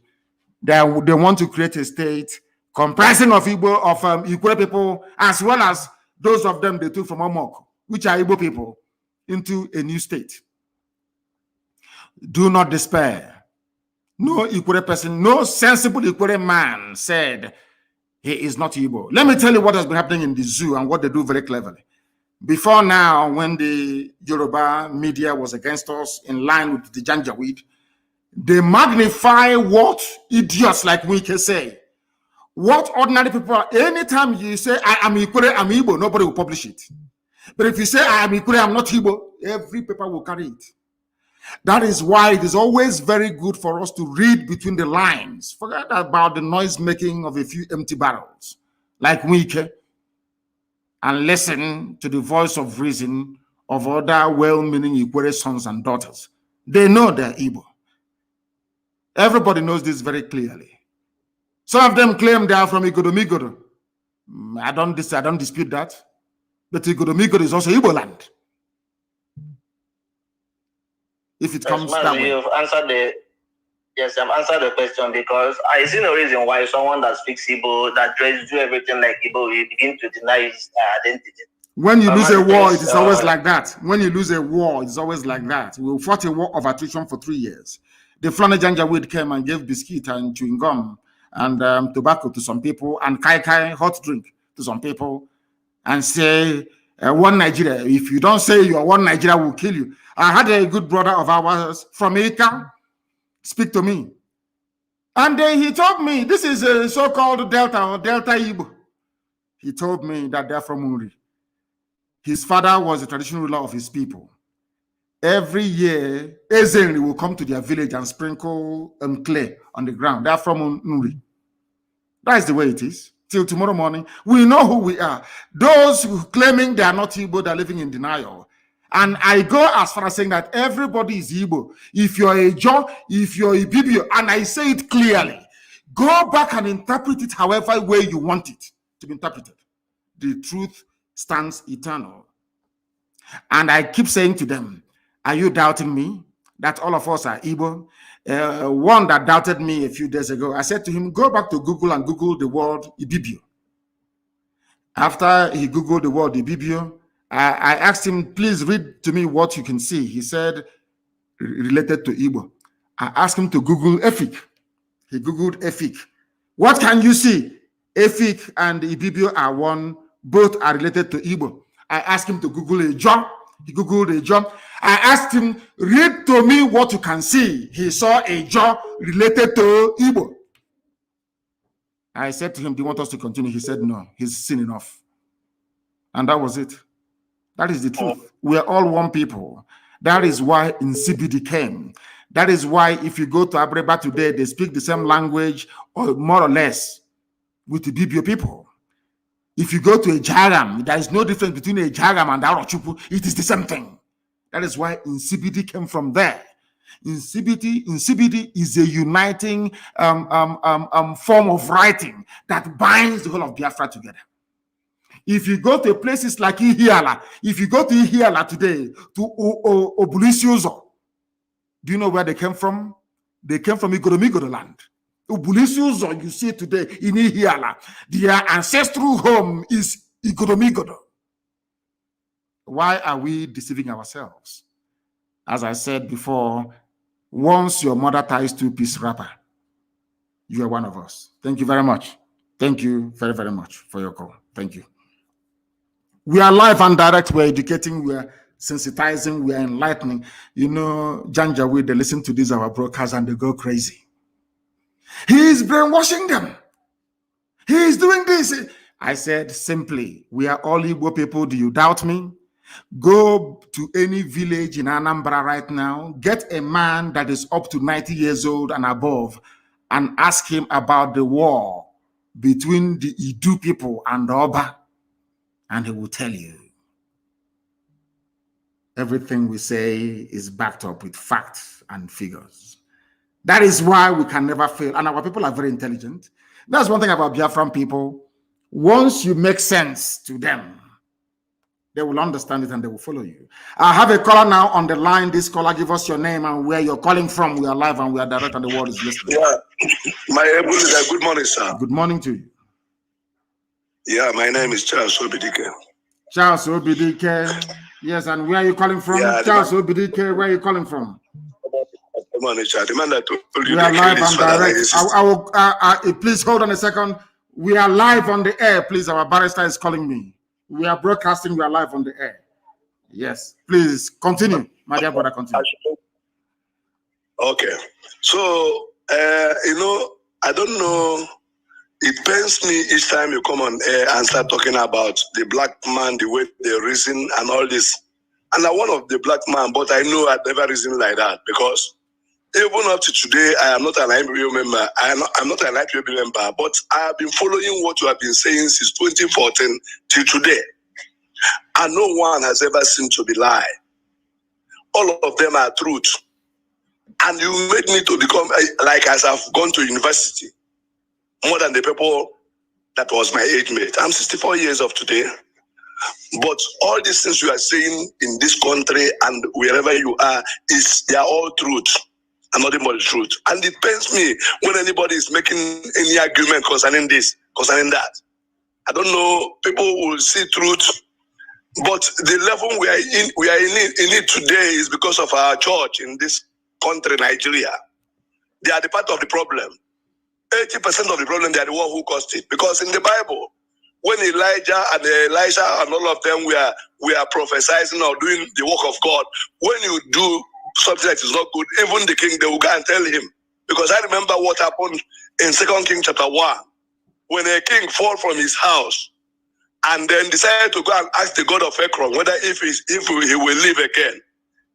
They want to create a state comprising of Igbo, of Ikwere people, as well as those of them they took from Omok, which are Igbo people, into a new state. Do not despair. No Ikwere person, no sensible Ikwere man said he is not Igbo. Let me tell you what has been happening in the zoo and what they do very cleverly. Before now, when the Yoruba media was against us, in line with the Janjaweed, they magnify what idiots like we can say. What ordinary people are. Anytime you say, I am Ikwere, I'm Igbo, nobody will publish it. But if you say, I am Ikwere, I'm not Igbo, every paper will carry it. That is why it is always very good for us to read between the lines. Forget about the noise making of a few empty barrels, like Wike, and listen to the voice of reason of other well-meaning Ikwere sons and daughters. They know they're Igbo. Everybody knows this very clearly. Some of them claim they are from Igodomigodo. I don't dispute that. But Igodomigodo is also Igbo land. If it comes that way. You've answered I've answered the question, because I see no reason why someone that speaks Igbo, that tries to do everything like Igbo, will begin to deny his identity. When you lose a war, it is always like that. When you lose a war, it's always like that. We fought a war of attrition for 3 years. The Fulani Janjaweed came and gave biscuit and chewing gum and tobacco to some people, and kai hot drink to some people, and say, one Nigeria. If you don't say you are one Nigeria, will kill you. I had a good brother of ours from Ika speak to me. And he told me, this is a so-called Delta or Delta Igbo. He told me that they're from Uri. His father was the traditional ruler of his people. Every year, Ezenri will come to their village and sprinkle clay on the ground. They're from Uri. That is the way it is. Till tomorrow morning, we know who we are. Those who claiming they are not Igbo, they're living in denial. And I go as far as saying that everybody is Igbo. If you're a John, if you're a Bibio, and I say it clearly, go back and interpret it however way you want it to be interpreted. The truth stands eternal. And I keep saying to them, are you doubting me that all of us are Igbo? One that doubted me a few days ago, I said to him, go back to Google and Google the word Ibibio. After he Googled the word Ibibio, I asked him, please read to me what you can see. He said, related to Igbo. I asked him to Google Efik. He Googled Efik. What can you see? Efik and Ibibio are one. Both are related to Igbo. I asked him to Google a job. He Googled a job. I asked him, read to me what you can see. He saw a job related to Igbo. I said to him, do you want us to continue? He said, no, he's seen enough. And that was it. That is the truth. We are all one people. That is why Nsibidi came. That is why if you go to Abreba today, they speak the same language, or more or less, with the Bibio people. If you go to a Jagam, there is no difference between a Jagam and Arochupu. It is the same thing. That is why Nsibidi came from there. Nsibidi is a uniting form of writing that binds the whole of Biafra together. If you go to places like Ihiala, if you go to Ihiala today, to Obulisiozo, do you know where they came from? They came from Igodomigodo land. Obulisiozo, you see today in Ihiala, their ancestral home is Igodomigodo. Why are we deceiving ourselves? As I said before, once your mother ties two-piece wrapper, you are one of us. Thank you very much. Thank you very, very much for your call. Thank you. We are live and direct. We're educating. We're sensitizing. We're enlightening. You know, Janjaweed, they listen to these our brokers and they go crazy. He is brainwashing them. He is doing this. I said simply, we are all Igbo people. Do you doubt me? Go to any village in Anambra right now. Get a man that is up to 90 years old and above and ask him about the war between the Idu people and the Oba. And he will tell you everything we say is backed up with facts and figures. That is why we can never fail. And our people are very intelligent. That's one thing about Biafran people. Once you make sense to them, they will understand it and they will follow you. I have a caller now on the line. This caller, give us your name and where you're calling from. We are live and we are direct and the world is listening. Yeah, my able leader, good morning, sir. Good morning to you. Yeah, my name is Charles Obidike. Charles Obidike. Yes, and where are you calling from? Yeah, Charles Obidike, where are you calling from? Good morning, Charles. The man that told you we are live and direct. Please hold on a second. We are live on the air. Please, our barrister is calling me. We are broadcasting. We are live on the air. Yes, please continue, my dear brother. Continue. Okay, so I don't know. It pains me each time you come on air and start talking about the black man, the way they reason and all this. And I'm one of the black man, but I know I'd never reasoned like that because even up to today, I am not an IPOB member. I'm not an IPOB member, but I have been following what you have been saying since 2014 till today. And no one has ever seemed to be lie. All of them are truth. And you made me to become, like as I've gone to university, more than the people that was my age mate. I'm 64 years of today. But all these things you are saying in this country and wherever you are, they are all truth and nothing but the truth. And it pains me when anybody is making any argument concerning this, concerning that. I don't know, people will see truth, but the level we are in it today is because of our church in this country, Nigeria. They are the part of the problem. 80% of the problem, they are the one who caused it. Because in the Bible, when Elijah and Elisha and all of them were prophesying or doing the work of God, when you do something that is not good, even the king, they will go and tell him. Because I remember what happened in 2 Kings chapter 1, when a king fall from his house and then decided to go and ask the God of Ekron whether if he will live again.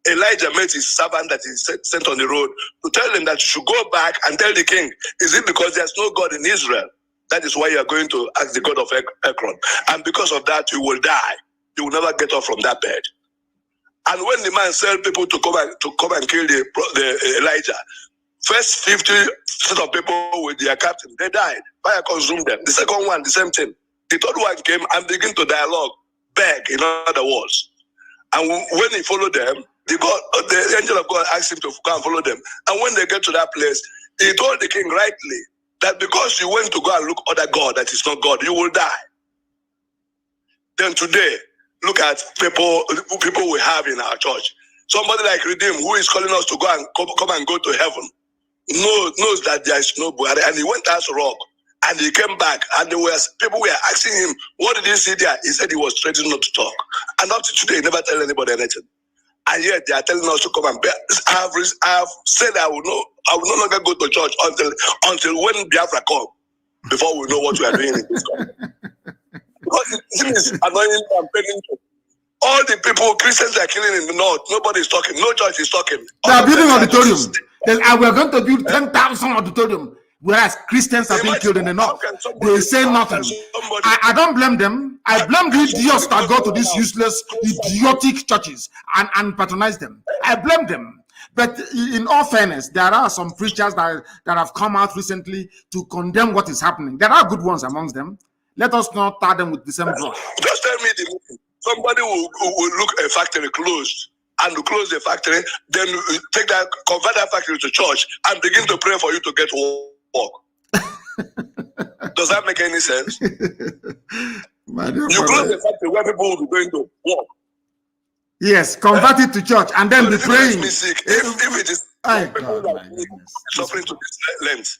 Elijah met his servant that he sent on the road to tell him that you should go back and tell the king, is it because there's no God in Israel? That is why you are going to ask the God of Ekron. And because of that, you will die. You will never get up from that bed. And when the man sent people to come and kill the Elijah, first 50% of people with their captain, they died. Fire consumed them. The second one, the same thing. The third one came and began to dialogue, beg, in other words. And when he followed them, the angel of God asked him to go and follow them. And when they get to that place, he told the king rightly that because you went to go and look other God that is not God, you will die. Then today, look at people we have in our church. Somebody like Redeem, who is calling us to go and come and go to heaven, knows that there is no Buhari, and he went as a rock, and he came back, and people were asking him, what did you see there? He said he was threatening not to talk. And up to today, he never tell anybody anything. And yet they are telling us to come and bear. I have said I will no longer go to church until when Biafra come, before we know what we are doing in this country. Because it is annoying and painful. All the people, Christians are killing in the north. Nobody is talking. No church is talking. They are building auditorium. We are going to build 10,000 auditorium, whereas Christians are being killed in the north. They say nothing. I don't blame them. I blame the idiots that go to these useless, idiotic churches and patronize them. I blame them. But in all fairness, there are some preachers that have come out recently to condemn what is happening. There are good ones amongst them. Let us not tar them with the same brush. Just tell me somebody will look a factory closed and to close the factory, then convert that factory to church and begin to pray for you to get work. Does that make any sense? You close the factory where people will be going to work. Yes, convert it to church and then be praying. If it is suffering to this length,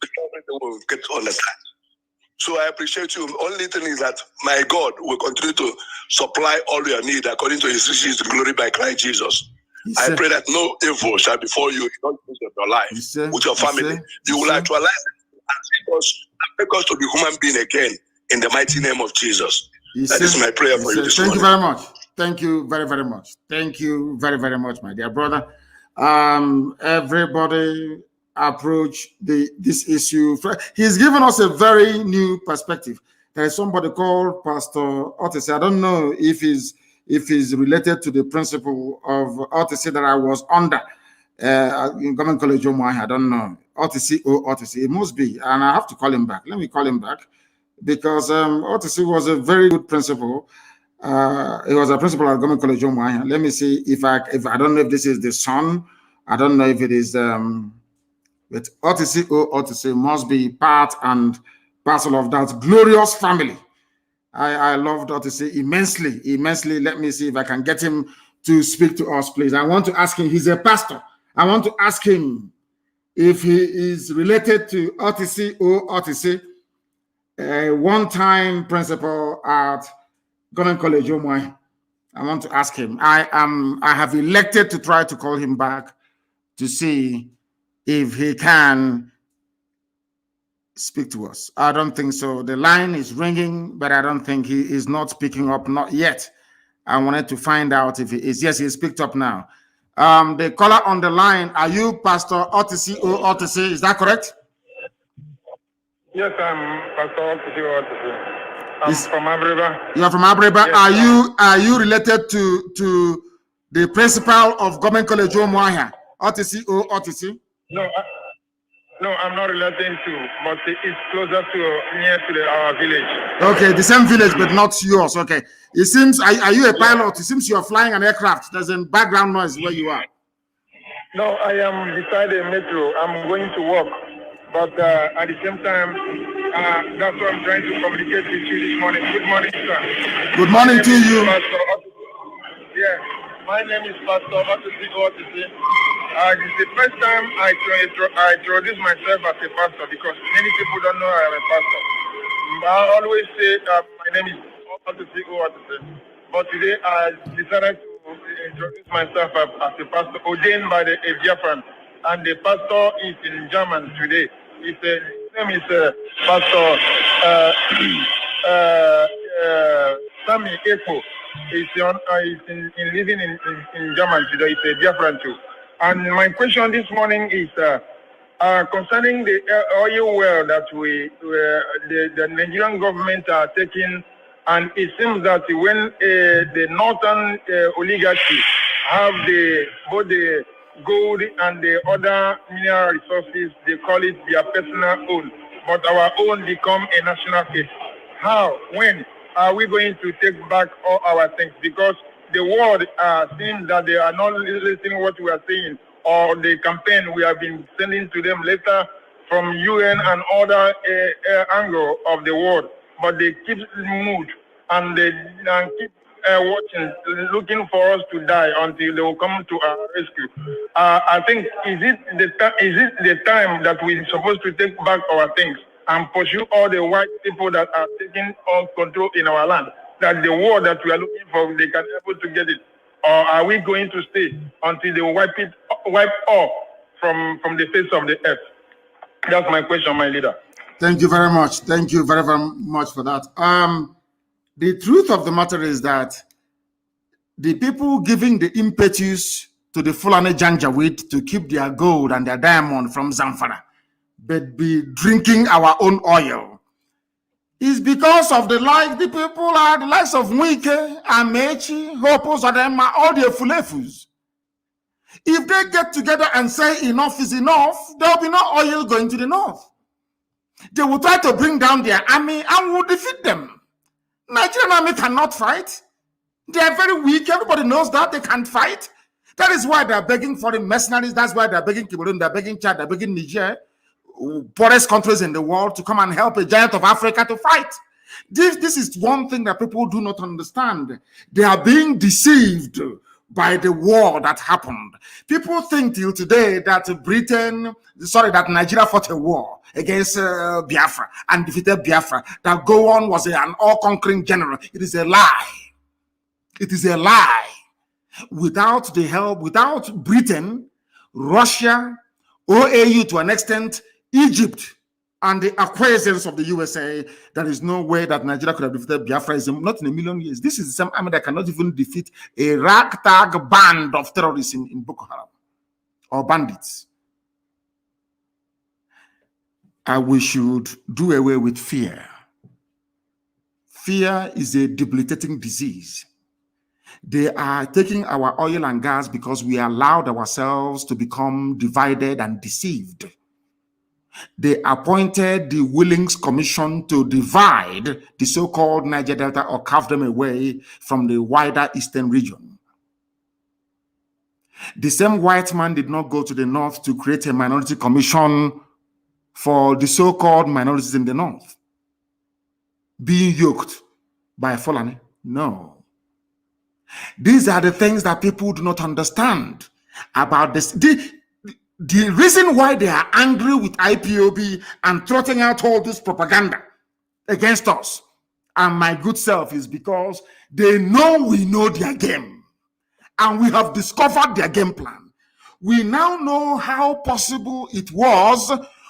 the people will get to understand. So I appreciate you. Only thing is that my God will continue to supply all your need according to his riches in glory by Christ Jesus. I pray that no evil shall befall you in all days of your life with your family. You will actualize it and make us to be human being again in the mighty name of Jesus. That is my prayer for you this morning. Thank you very much. Thank you very, very much. Thank you very, very much, my dear brother. Everybody approach this issue. He's given us a very new perspective. There is somebody called Pastor Otis. I don't know if he's related to the principle of Otis that I was under. in Government College Umuahia, I don't know. OTC or OTC, it must be. And I have to call him back. Let me call him back because OTC was a very good principal. He was a principal at Government College Umuahia. Let me see if I don't know if this is the son. I don't know if it is but OTC or OTC must be part and parcel of that glorious family. I love OTC immensely. Let me see if I can get him to speak to us, please. I want to ask him, he's a pastor. I want to ask him if he is related to OTC or OTC, a one-time principal at Government College Umuahia. I want to ask him. I have elected to try to call him back to see if he can speak to us. I don't think so. The line is ringing, but I don't think he is not picking up, not yet. I wanted to find out if he is. Yes, he's picked up now. The caller on the line, are you Pastor OTC or OTC? Is that correct? Yes, I'm Pastor OTC or OTC. I'm from Abreba. You're from Abreba. Yes, are you related to the principal of Government College Umuahia, OTC or OTC? No, I'm not related to, but it's closer to near to our village. Okay, the same village, but not yours. Okay. It seems, are you a pilot? It seems you're flying an aircraft. There's a background noise where you are. No, I am beside a metro. I'm going to work. But at the same time, that's what I'm trying to communicate with you this morning. Good morning, sir. Good morning to you. Yeah, my name is Pastor OTC. This is the first time I introduce myself as a pastor because many people don't know I am a pastor. I always say my name is OTC. But today I decided to introduce myself as a pastor ordained by the Biafran. And the pastor is in German today. His name is Pastor Sami Eko. He's living in German today. He's a Biafran too. And my question this morning is concerning the oil well that the Nigerian government are taking, and it seems that when the northern oligarchy have both the gold and the other mineral resources, they call it their personal own, but our own become a national case. How? When are we going to take back all our things? Because the world seems that they are not listening to what we are saying, or the campaign we have been sending to them later from UN and other angle of the world, but they keep moved and they keep watching, looking for us to die until they will come to our rescue. I think is it the time that we're supposed to take back our things and pursue all the white people that are taking all control in our land? That the war that we are looking for, they can be able to get it, or are we going to stay until they wipe off from the face of the earth? That's my question, my leader. Thank you very much. Thank you very, very much for that. The truth of the matter is that the people giving the impetus to the Fulani Janjaweed to keep their gold and their diamond from Zamfara, but be drinking our own oil, is because of the people are the likes of Mwike, Amechi, Hopos, Adema, all the Fulefus. If they get together and say enough is enough, there will be no oil going to the north. They will try to bring down their army and will defeat them. Nigerian army cannot fight. They are very weak. Everybody knows that they can't fight. That is why they're begging foreign mercenaries. That's why they're begging Cameroon, they're begging Chad, they're begging Niger, poorest countries in the world, to come and help a giant of Africa to fight. This is one thing that people do not understand. They are being deceived by the war that happened. People think till today that that Nigeria fought a war against Biafra and defeated Biafra, that Gowon was an all-conquering general. It is a lie. It is a lie. Without the help, without Britain, Russia, OAU to an extent, Egypt, and the acquiescence of the USA, there is no way that Nigeria could have defeated Biafra. Not in a million years. This is the same army that cannot even defeat a ragtag band of terrorists in Boko Haram or bandits. We should do away with fear. Fear is a debilitating disease. They are taking our oil and gas because we allowed ourselves to become divided and deceived. They appointed the Willings Commission to divide the so-called Niger Delta or carve them away from the wider eastern region. The same white man did not go to the north to create a minority commission for the so-called minorities in the north being yoked by Fulani. No. These are the things that people do not understand about this. The reason why they are angry with IPOB and trotting out all this propaganda against us and my good self is because they know we know their game and we have discovered their game plan. We now know how possible it was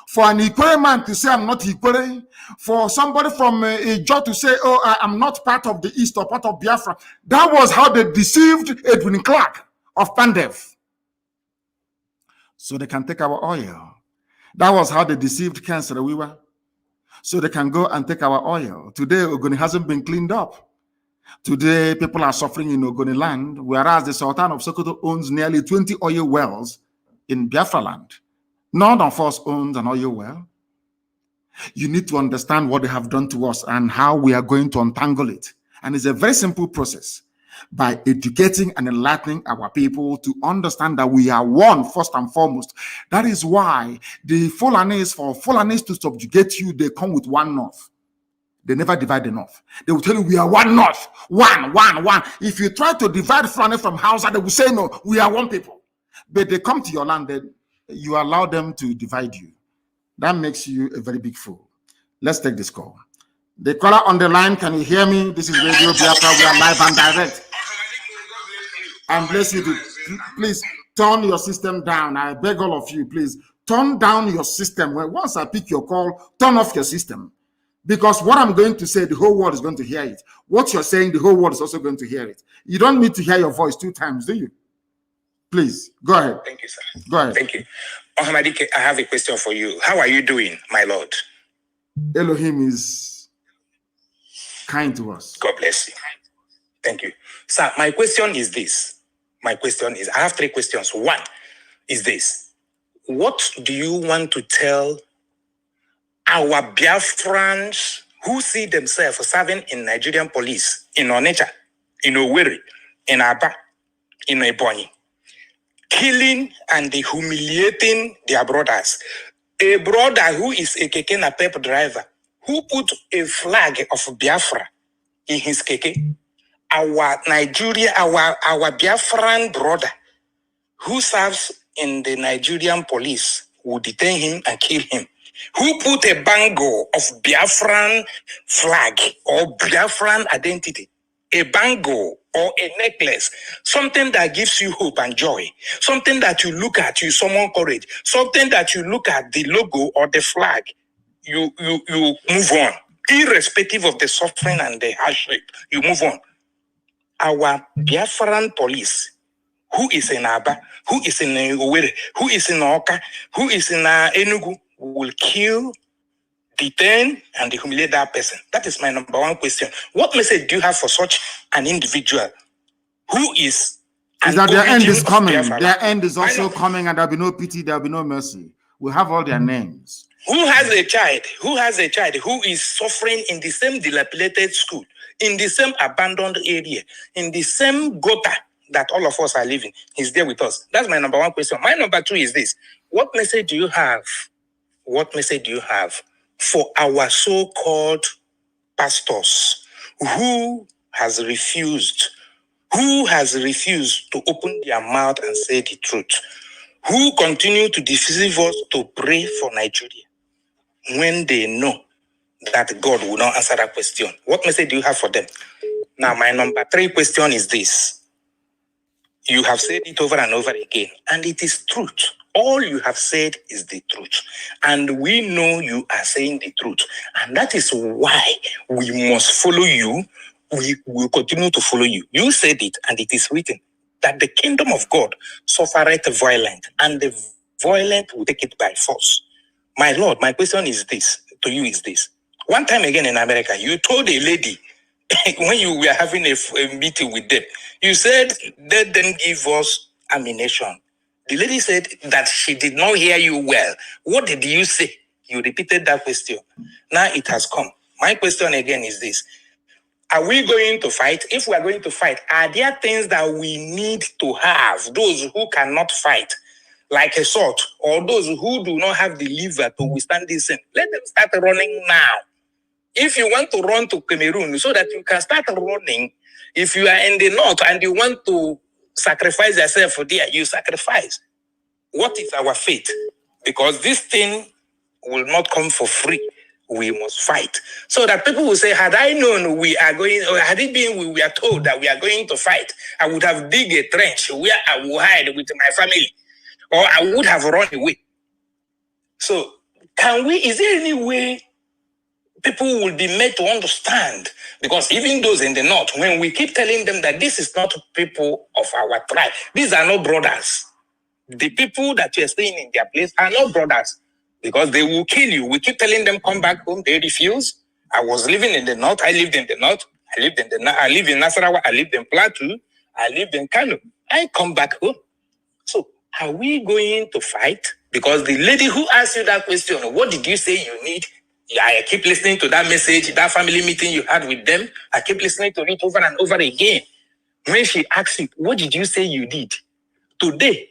for an Ikwere man to say, I'm not Ikwere, for somebody from Ijo to say, oh, I'm not part of the East or part of Biafra. That was how they deceived Edwin Clark of Pandev. So they can take our oil. That was how they deceived Ken Sarawiwa. So they can go and take our oil. Today, Ogoni hasn't been cleaned up. Today, people are suffering in Ogoni land, whereas the Sultan of Sokoto owns nearly 20 oil wells in Biafra land. None of us owns an oil well. You need to understand what they have done to us and how we are going to untangle it. And it's a very simple process by educating and enlightening our people to understand that we are one first and foremost. That is why the Fulanis, for Fulanis to subjugate you, they come with one north. They never divide the north. They will tell you we are one north, one. If you try to divide Fulani from Hausa, they will say no, we are one people. But they come to your land, then you allow them to divide you. That makes you a very big fool. Let's take this call. The caller on the line, can you hear me? This is Radio Biafra. We are live and direct. And bless you. Please turn your system down. I beg all of you, please turn down your system. Once I pick your call, turn off your system. Because what I'm going to say, the whole world is going to hear it. What you're saying, the whole world is also going to hear it. You don't need to hear your voice 2 times, do you? Please, go ahead. Thank you, sir. Go ahead. Thank you. Ohamadike, I have a question for you. How are you doing, my Lord? Elohim is kind to us. God bless you. Thank you. Sir, my question is this. I have 3 questions. One is this. What do you want to tell our Biafrans who see themselves serving in Nigerian police, in Onitsha, in Owerri, in Aba, in Ebonyi, killing and humiliating their brothers? A brother who is a keke na pep driver, who put a flag of Biafra in his keke. Our Biafran brother who serves in the Nigerian police will detain him and kill him. Who put a bangle of Biafran flag or Biafran identity, a bangle or a necklace, something that gives you hope and joy, something that you look at, you summon courage, something that you look at the logo or the flag, you move on, irrespective of the suffering and the hardship, you move on. Our Biafran police, who is in Aba, who is in Owerri, who is in Oka, who is in Enugu, will kill, detain, and humiliate that person. That is my number 1 question. What message do you have for such an individual who is that their end is coming? Their end is also coming, and there'll be no pity, there'll be no mercy. We have all their names. Who has a child who is suffering in the same dilapidated school, in the same abandoned area, in the same gutter that all of us are living? He's there with us. That's my number 1 question. My number 2 is this. What message do you have? What message do you have for our so-called pastors who has refused to open their mouth and say the truth, who continue to deceive us to pray for Nigeria when they know that God will not answer that question? What message do you have for them? Now, my number 3 question is this. You have said it over and over again, and it is truth. All you have said is the truth. And we know you are saying the truth. And that is why we must follow you. We will continue to follow you. You said it, and it is written that the kingdom of God suffereth violent, and the violent will take it by force. My Lord, my question is this to you is this. One time again in America, you told a lady when you were having a meeting with them, you said, let them give us ammunition. The lady said that she did not hear you well. What did you say? You repeated that question. Now it has come. My question again is this. Are we going to fight? If we are going to fight, are there things that we need to have? Those who cannot fight, like a sword, or those who do not have the liver to withstand this thing, let them start running now. If you want to run to Cameroon so that you can start running, if you are in the north and you want to sacrifice yourself for there, you sacrifice. What is our fate? Because this thing will not come for free. We must fight. So that people will say, had I known we are going, or had it been we were told that we are going to fight, I would have dig a trench where I will hide with my family, or I would have run away. So is there any way people will be made to understand? Because even those in the north, when we keep telling them that this is not people of our tribe, these are not brothers. The people that you're staying in their place are not brothers, because they will kill you. We keep telling them, come back home. They refuse. I was living in the north. I lived in the north. I live in Nasarawa. I lived in Plateau. I lived in Kanu. I come back home. So are we going to fight? Because the lady who asked you that question, what did you say you need? Yeah, I keep listening to that message, that family meeting you had with them. I keep listening to it over and over again. When she asked you, what did you say you did? Today,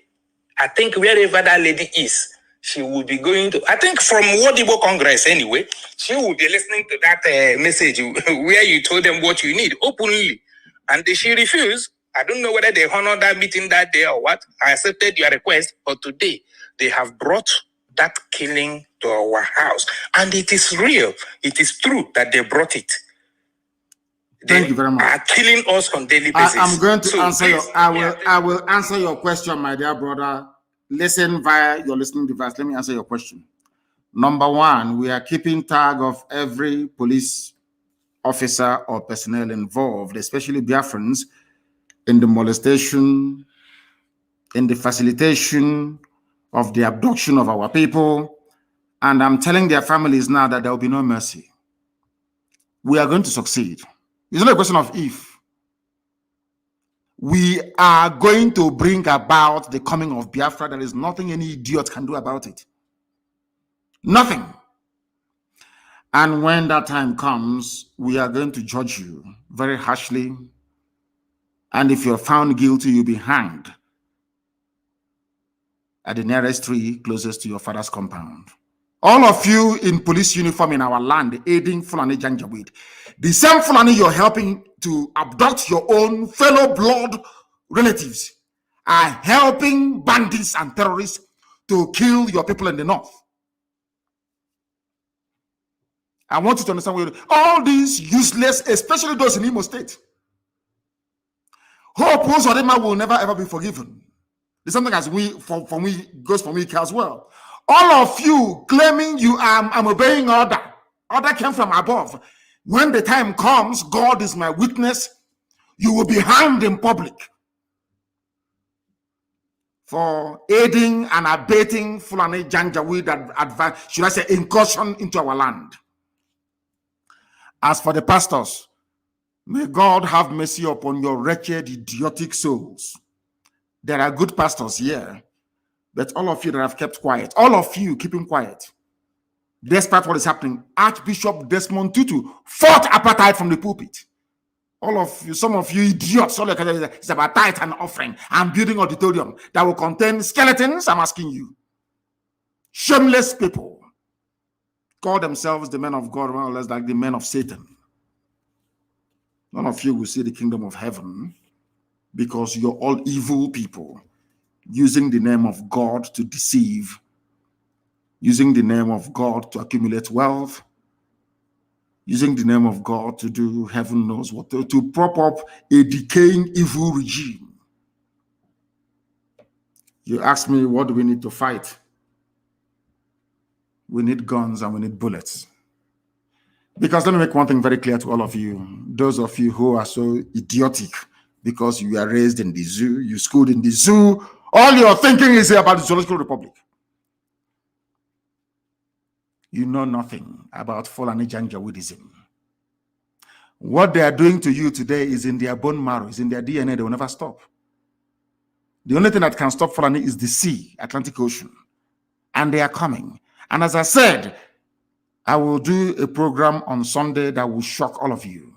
I think wherever that lady is, she will be going to, I think from Wodibo Congress anyway, she will be listening to that message where you told them what you need openly. And she refused. I don't know whether they honored that meeting that day or what. I accepted your request, but today they have brought that killing to our house. And it is real. It is true that they brought it. Thank you very much. Are killing us on daily basis. I'm going to answer your. I will answer your question, my dear brother. Listen via your listening device. Let me answer your question. Number one, we are keeping tag of every police officer or personnel involved, especially Biafrans, in the molestation, in the facilitation of the abduction of our people. And I'm telling their families now that there will be no mercy. We are going to succeed. It's not a question of if. We are going to bring about the coming of Biafra. There is nothing any idiot can do about it. Nothing. And when that time comes, we are going to judge you very harshly. And if you're found guilty, you'll be hanged at the nearest tree closest to your father's compound. All of you in police uniform in our land, aiding Fulani Janjaweed, the same Fulani you're helping to abduct your own fellow blood relatives, are helping bandits and terrorists to kill your people in the north. I want you to understand all these useless, especially those in Imo State. Hope Uzodinma will never ever be forgiven. There's something as for me goes for me as well. All of you claiming you I'm obeying order. Order came from above. When the time comes, God is my witness, you will be hanged in public for aiding and abating Fulani Janjaweed advance, should I say, incursion into our land. As for the pastors, may God have mercy upon your wretched, idiotic souls. There are good pastors here, but all of you that have kept quiet, all of you keeping quiet, despite what is happening, Archbishop Desmond Tutu fought apartheid from the pulpit. All of you, some of you idiots, all it's about tithe and offering and building auditorium that will contain skeletons. I'm asking you, shameless people, call themselves the men of God, more or less like the men of Satan. None of you will see the kingdom of heaven because you're all evil people using the name of God to deceive, using the name of God to accumulate wealth, using the name of God to do heaven knows what, to prop up a decaying evil regime. You ask me, what do we need to fight? We need guns and we need bullets. Because let me make one thing very clear to all of you, those of you who are so idiotic because you were raised in the zoo, you schooled in the zoo, all you're thinking is about the Zoological Republic. You know nothing about Fulani Janjaweedism. What they are doing to you today is in their bone marrow, is in their DNA. They will never stop. The only thing that can stop Fulani is the sea, Atlantic Ocean. And they are coming. And as I said, I will do a program on Sunday that will shock all of you.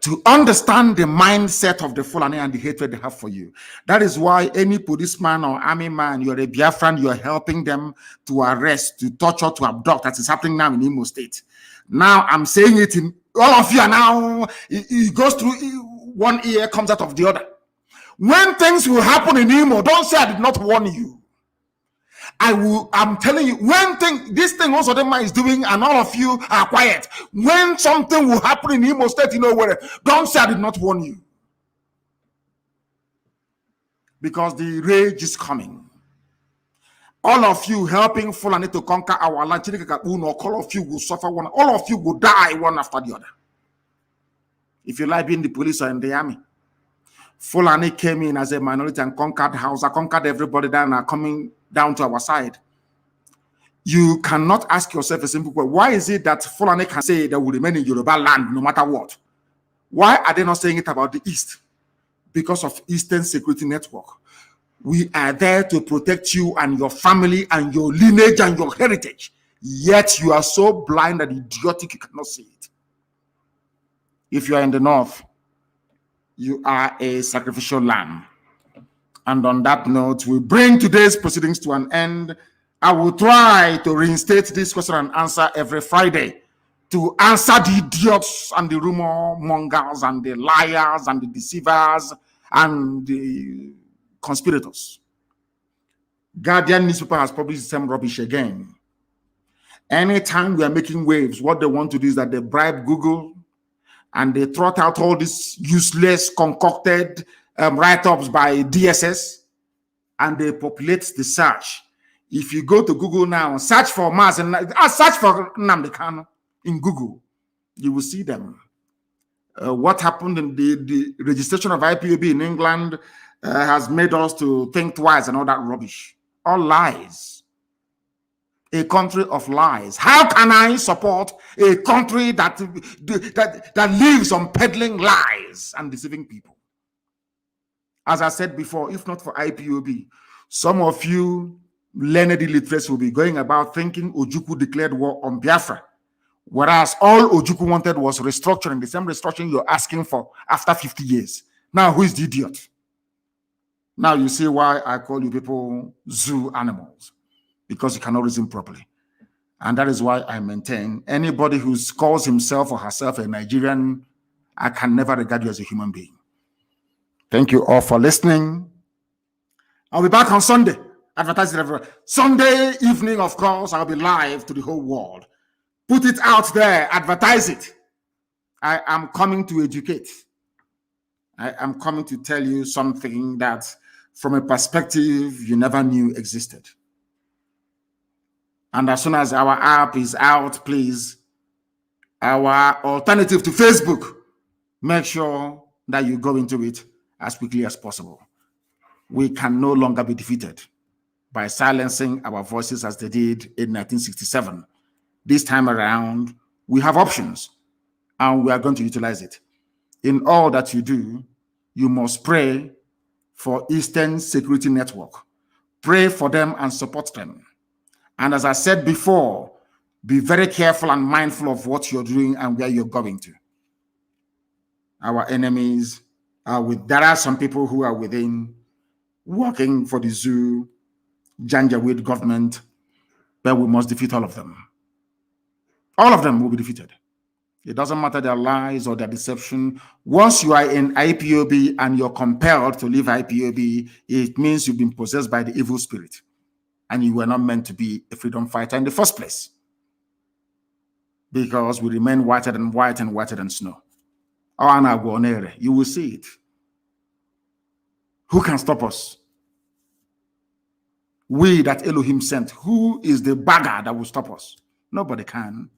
To understand the mindset of the Fulani and the hatred they have for you. That is why any policeman or army man, you're a Biafran, you're helping them to arrest, to torture, to abduct. That is happening now in Imo State. Now I'm saying it in all of you are now, it goes through one ear, comes out of the other. When things will happen in Imo, don't say I did not warn you. I'm telling you, this thing also the man is doing, and all of you are quiet. When something will happen in Imo State, you know where, don't say I did not warn you. Because the rage is coming. All of you helping Fulani to conquer our land, all of you will suffer one, all of you will die one after the other. If you like being the police or in the army. Fulani came in as a minority and conquered Hausa, conquered everybody that are coming down to our side. You cannot ask yourself a simple question. Why is it that Fulani can say they will remain in Yoruba land no matter what? Why are they not saying it about the East? Because of Eastern Security Network. We are there to protect you and your family and your lineage and your heritage. Yet you are so blind and idiotic you cannot see it. If you are in the North, you are a sacrificial lamb. And on that note, we bring today's proceedings to an end. I will try to reinstate this question and answer every Friday to answer the idiots and the rumor mongers and the liars and the deceivers and the conspirators. Guardian newspaper has published the same rubbish again. Anytime we are making waves, what they want to do is that they bribe Google and they trot out all these useless, concocted write-ups by DSS, and they populate the search. If you go to Google now, search for Mazi, search for Nnamdi Kanu in Google, you will see them. What happened in the registration of IPOB in England has made us to think twice and all that rubbish. All lies. A country of lies. How can I support a country that lives on peddling lies and deceiving people? As I said before, if not for IPOB, some of you learned illiterates will be going about thinking Ojukwu declared war on Biafra, whereas all Ojukwu wanted was restructuring, the same restructuring you're asking for after 50 years. Now, who is the idiot? Now you see why I call you people zoo animals, because you cannot reason properly. And that is why I maintain anybody who calls himself or herself a Nigerian, I can never regard you as a human being. Thank you all for listening. I'll be back on Sunday. Advertise it everywhere. Sunday evening, of course, I'll be live to the whole world. Put it out there. Advertise it. I am coming to educate. I am coming to tell you something that, from a perspective you never knew existed. And as soon as our app is out, please, our alternative to Facebook, make sure that you go into it as quickly as possible. We can no longer be defeated by silencing our voices as they did in 1967. This time around, we have options, and we are going to utilize it. In all that you do, you must pray for Eastern Security Network. Pray for them and support them. And as I said before, be very careful and mindful of what you're doing and where you're going to. Our enemies there are some people who are within, working for the zoo, Janjaweed government, but we must defeat all of them. All of them will be defeated. It doesn't matter their lies or their deception. Once you are in IPOB and you're compelled to leave IPOB, it means you've been possessed by the evil spirit. And you were not meant to be a freedom fighter in the first place. Because we remain whiter than white and whiter than snow. You will see it. Who can stop us? We that Elohim sent. Who is the bagger that will stop us? Nobody can.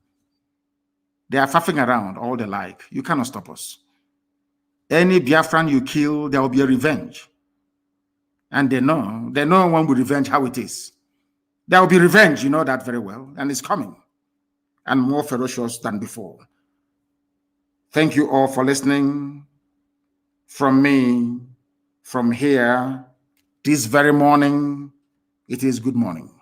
They are faffing around all they like. You cannot stop us. Any Biafran you kill, there will be a revenge. And they know when we revenge how it is. There will be revenge, you know that very well, and it's coming. And more ferocious than before. Thank you all for listening. From me, from here, this very morning, it is good morning.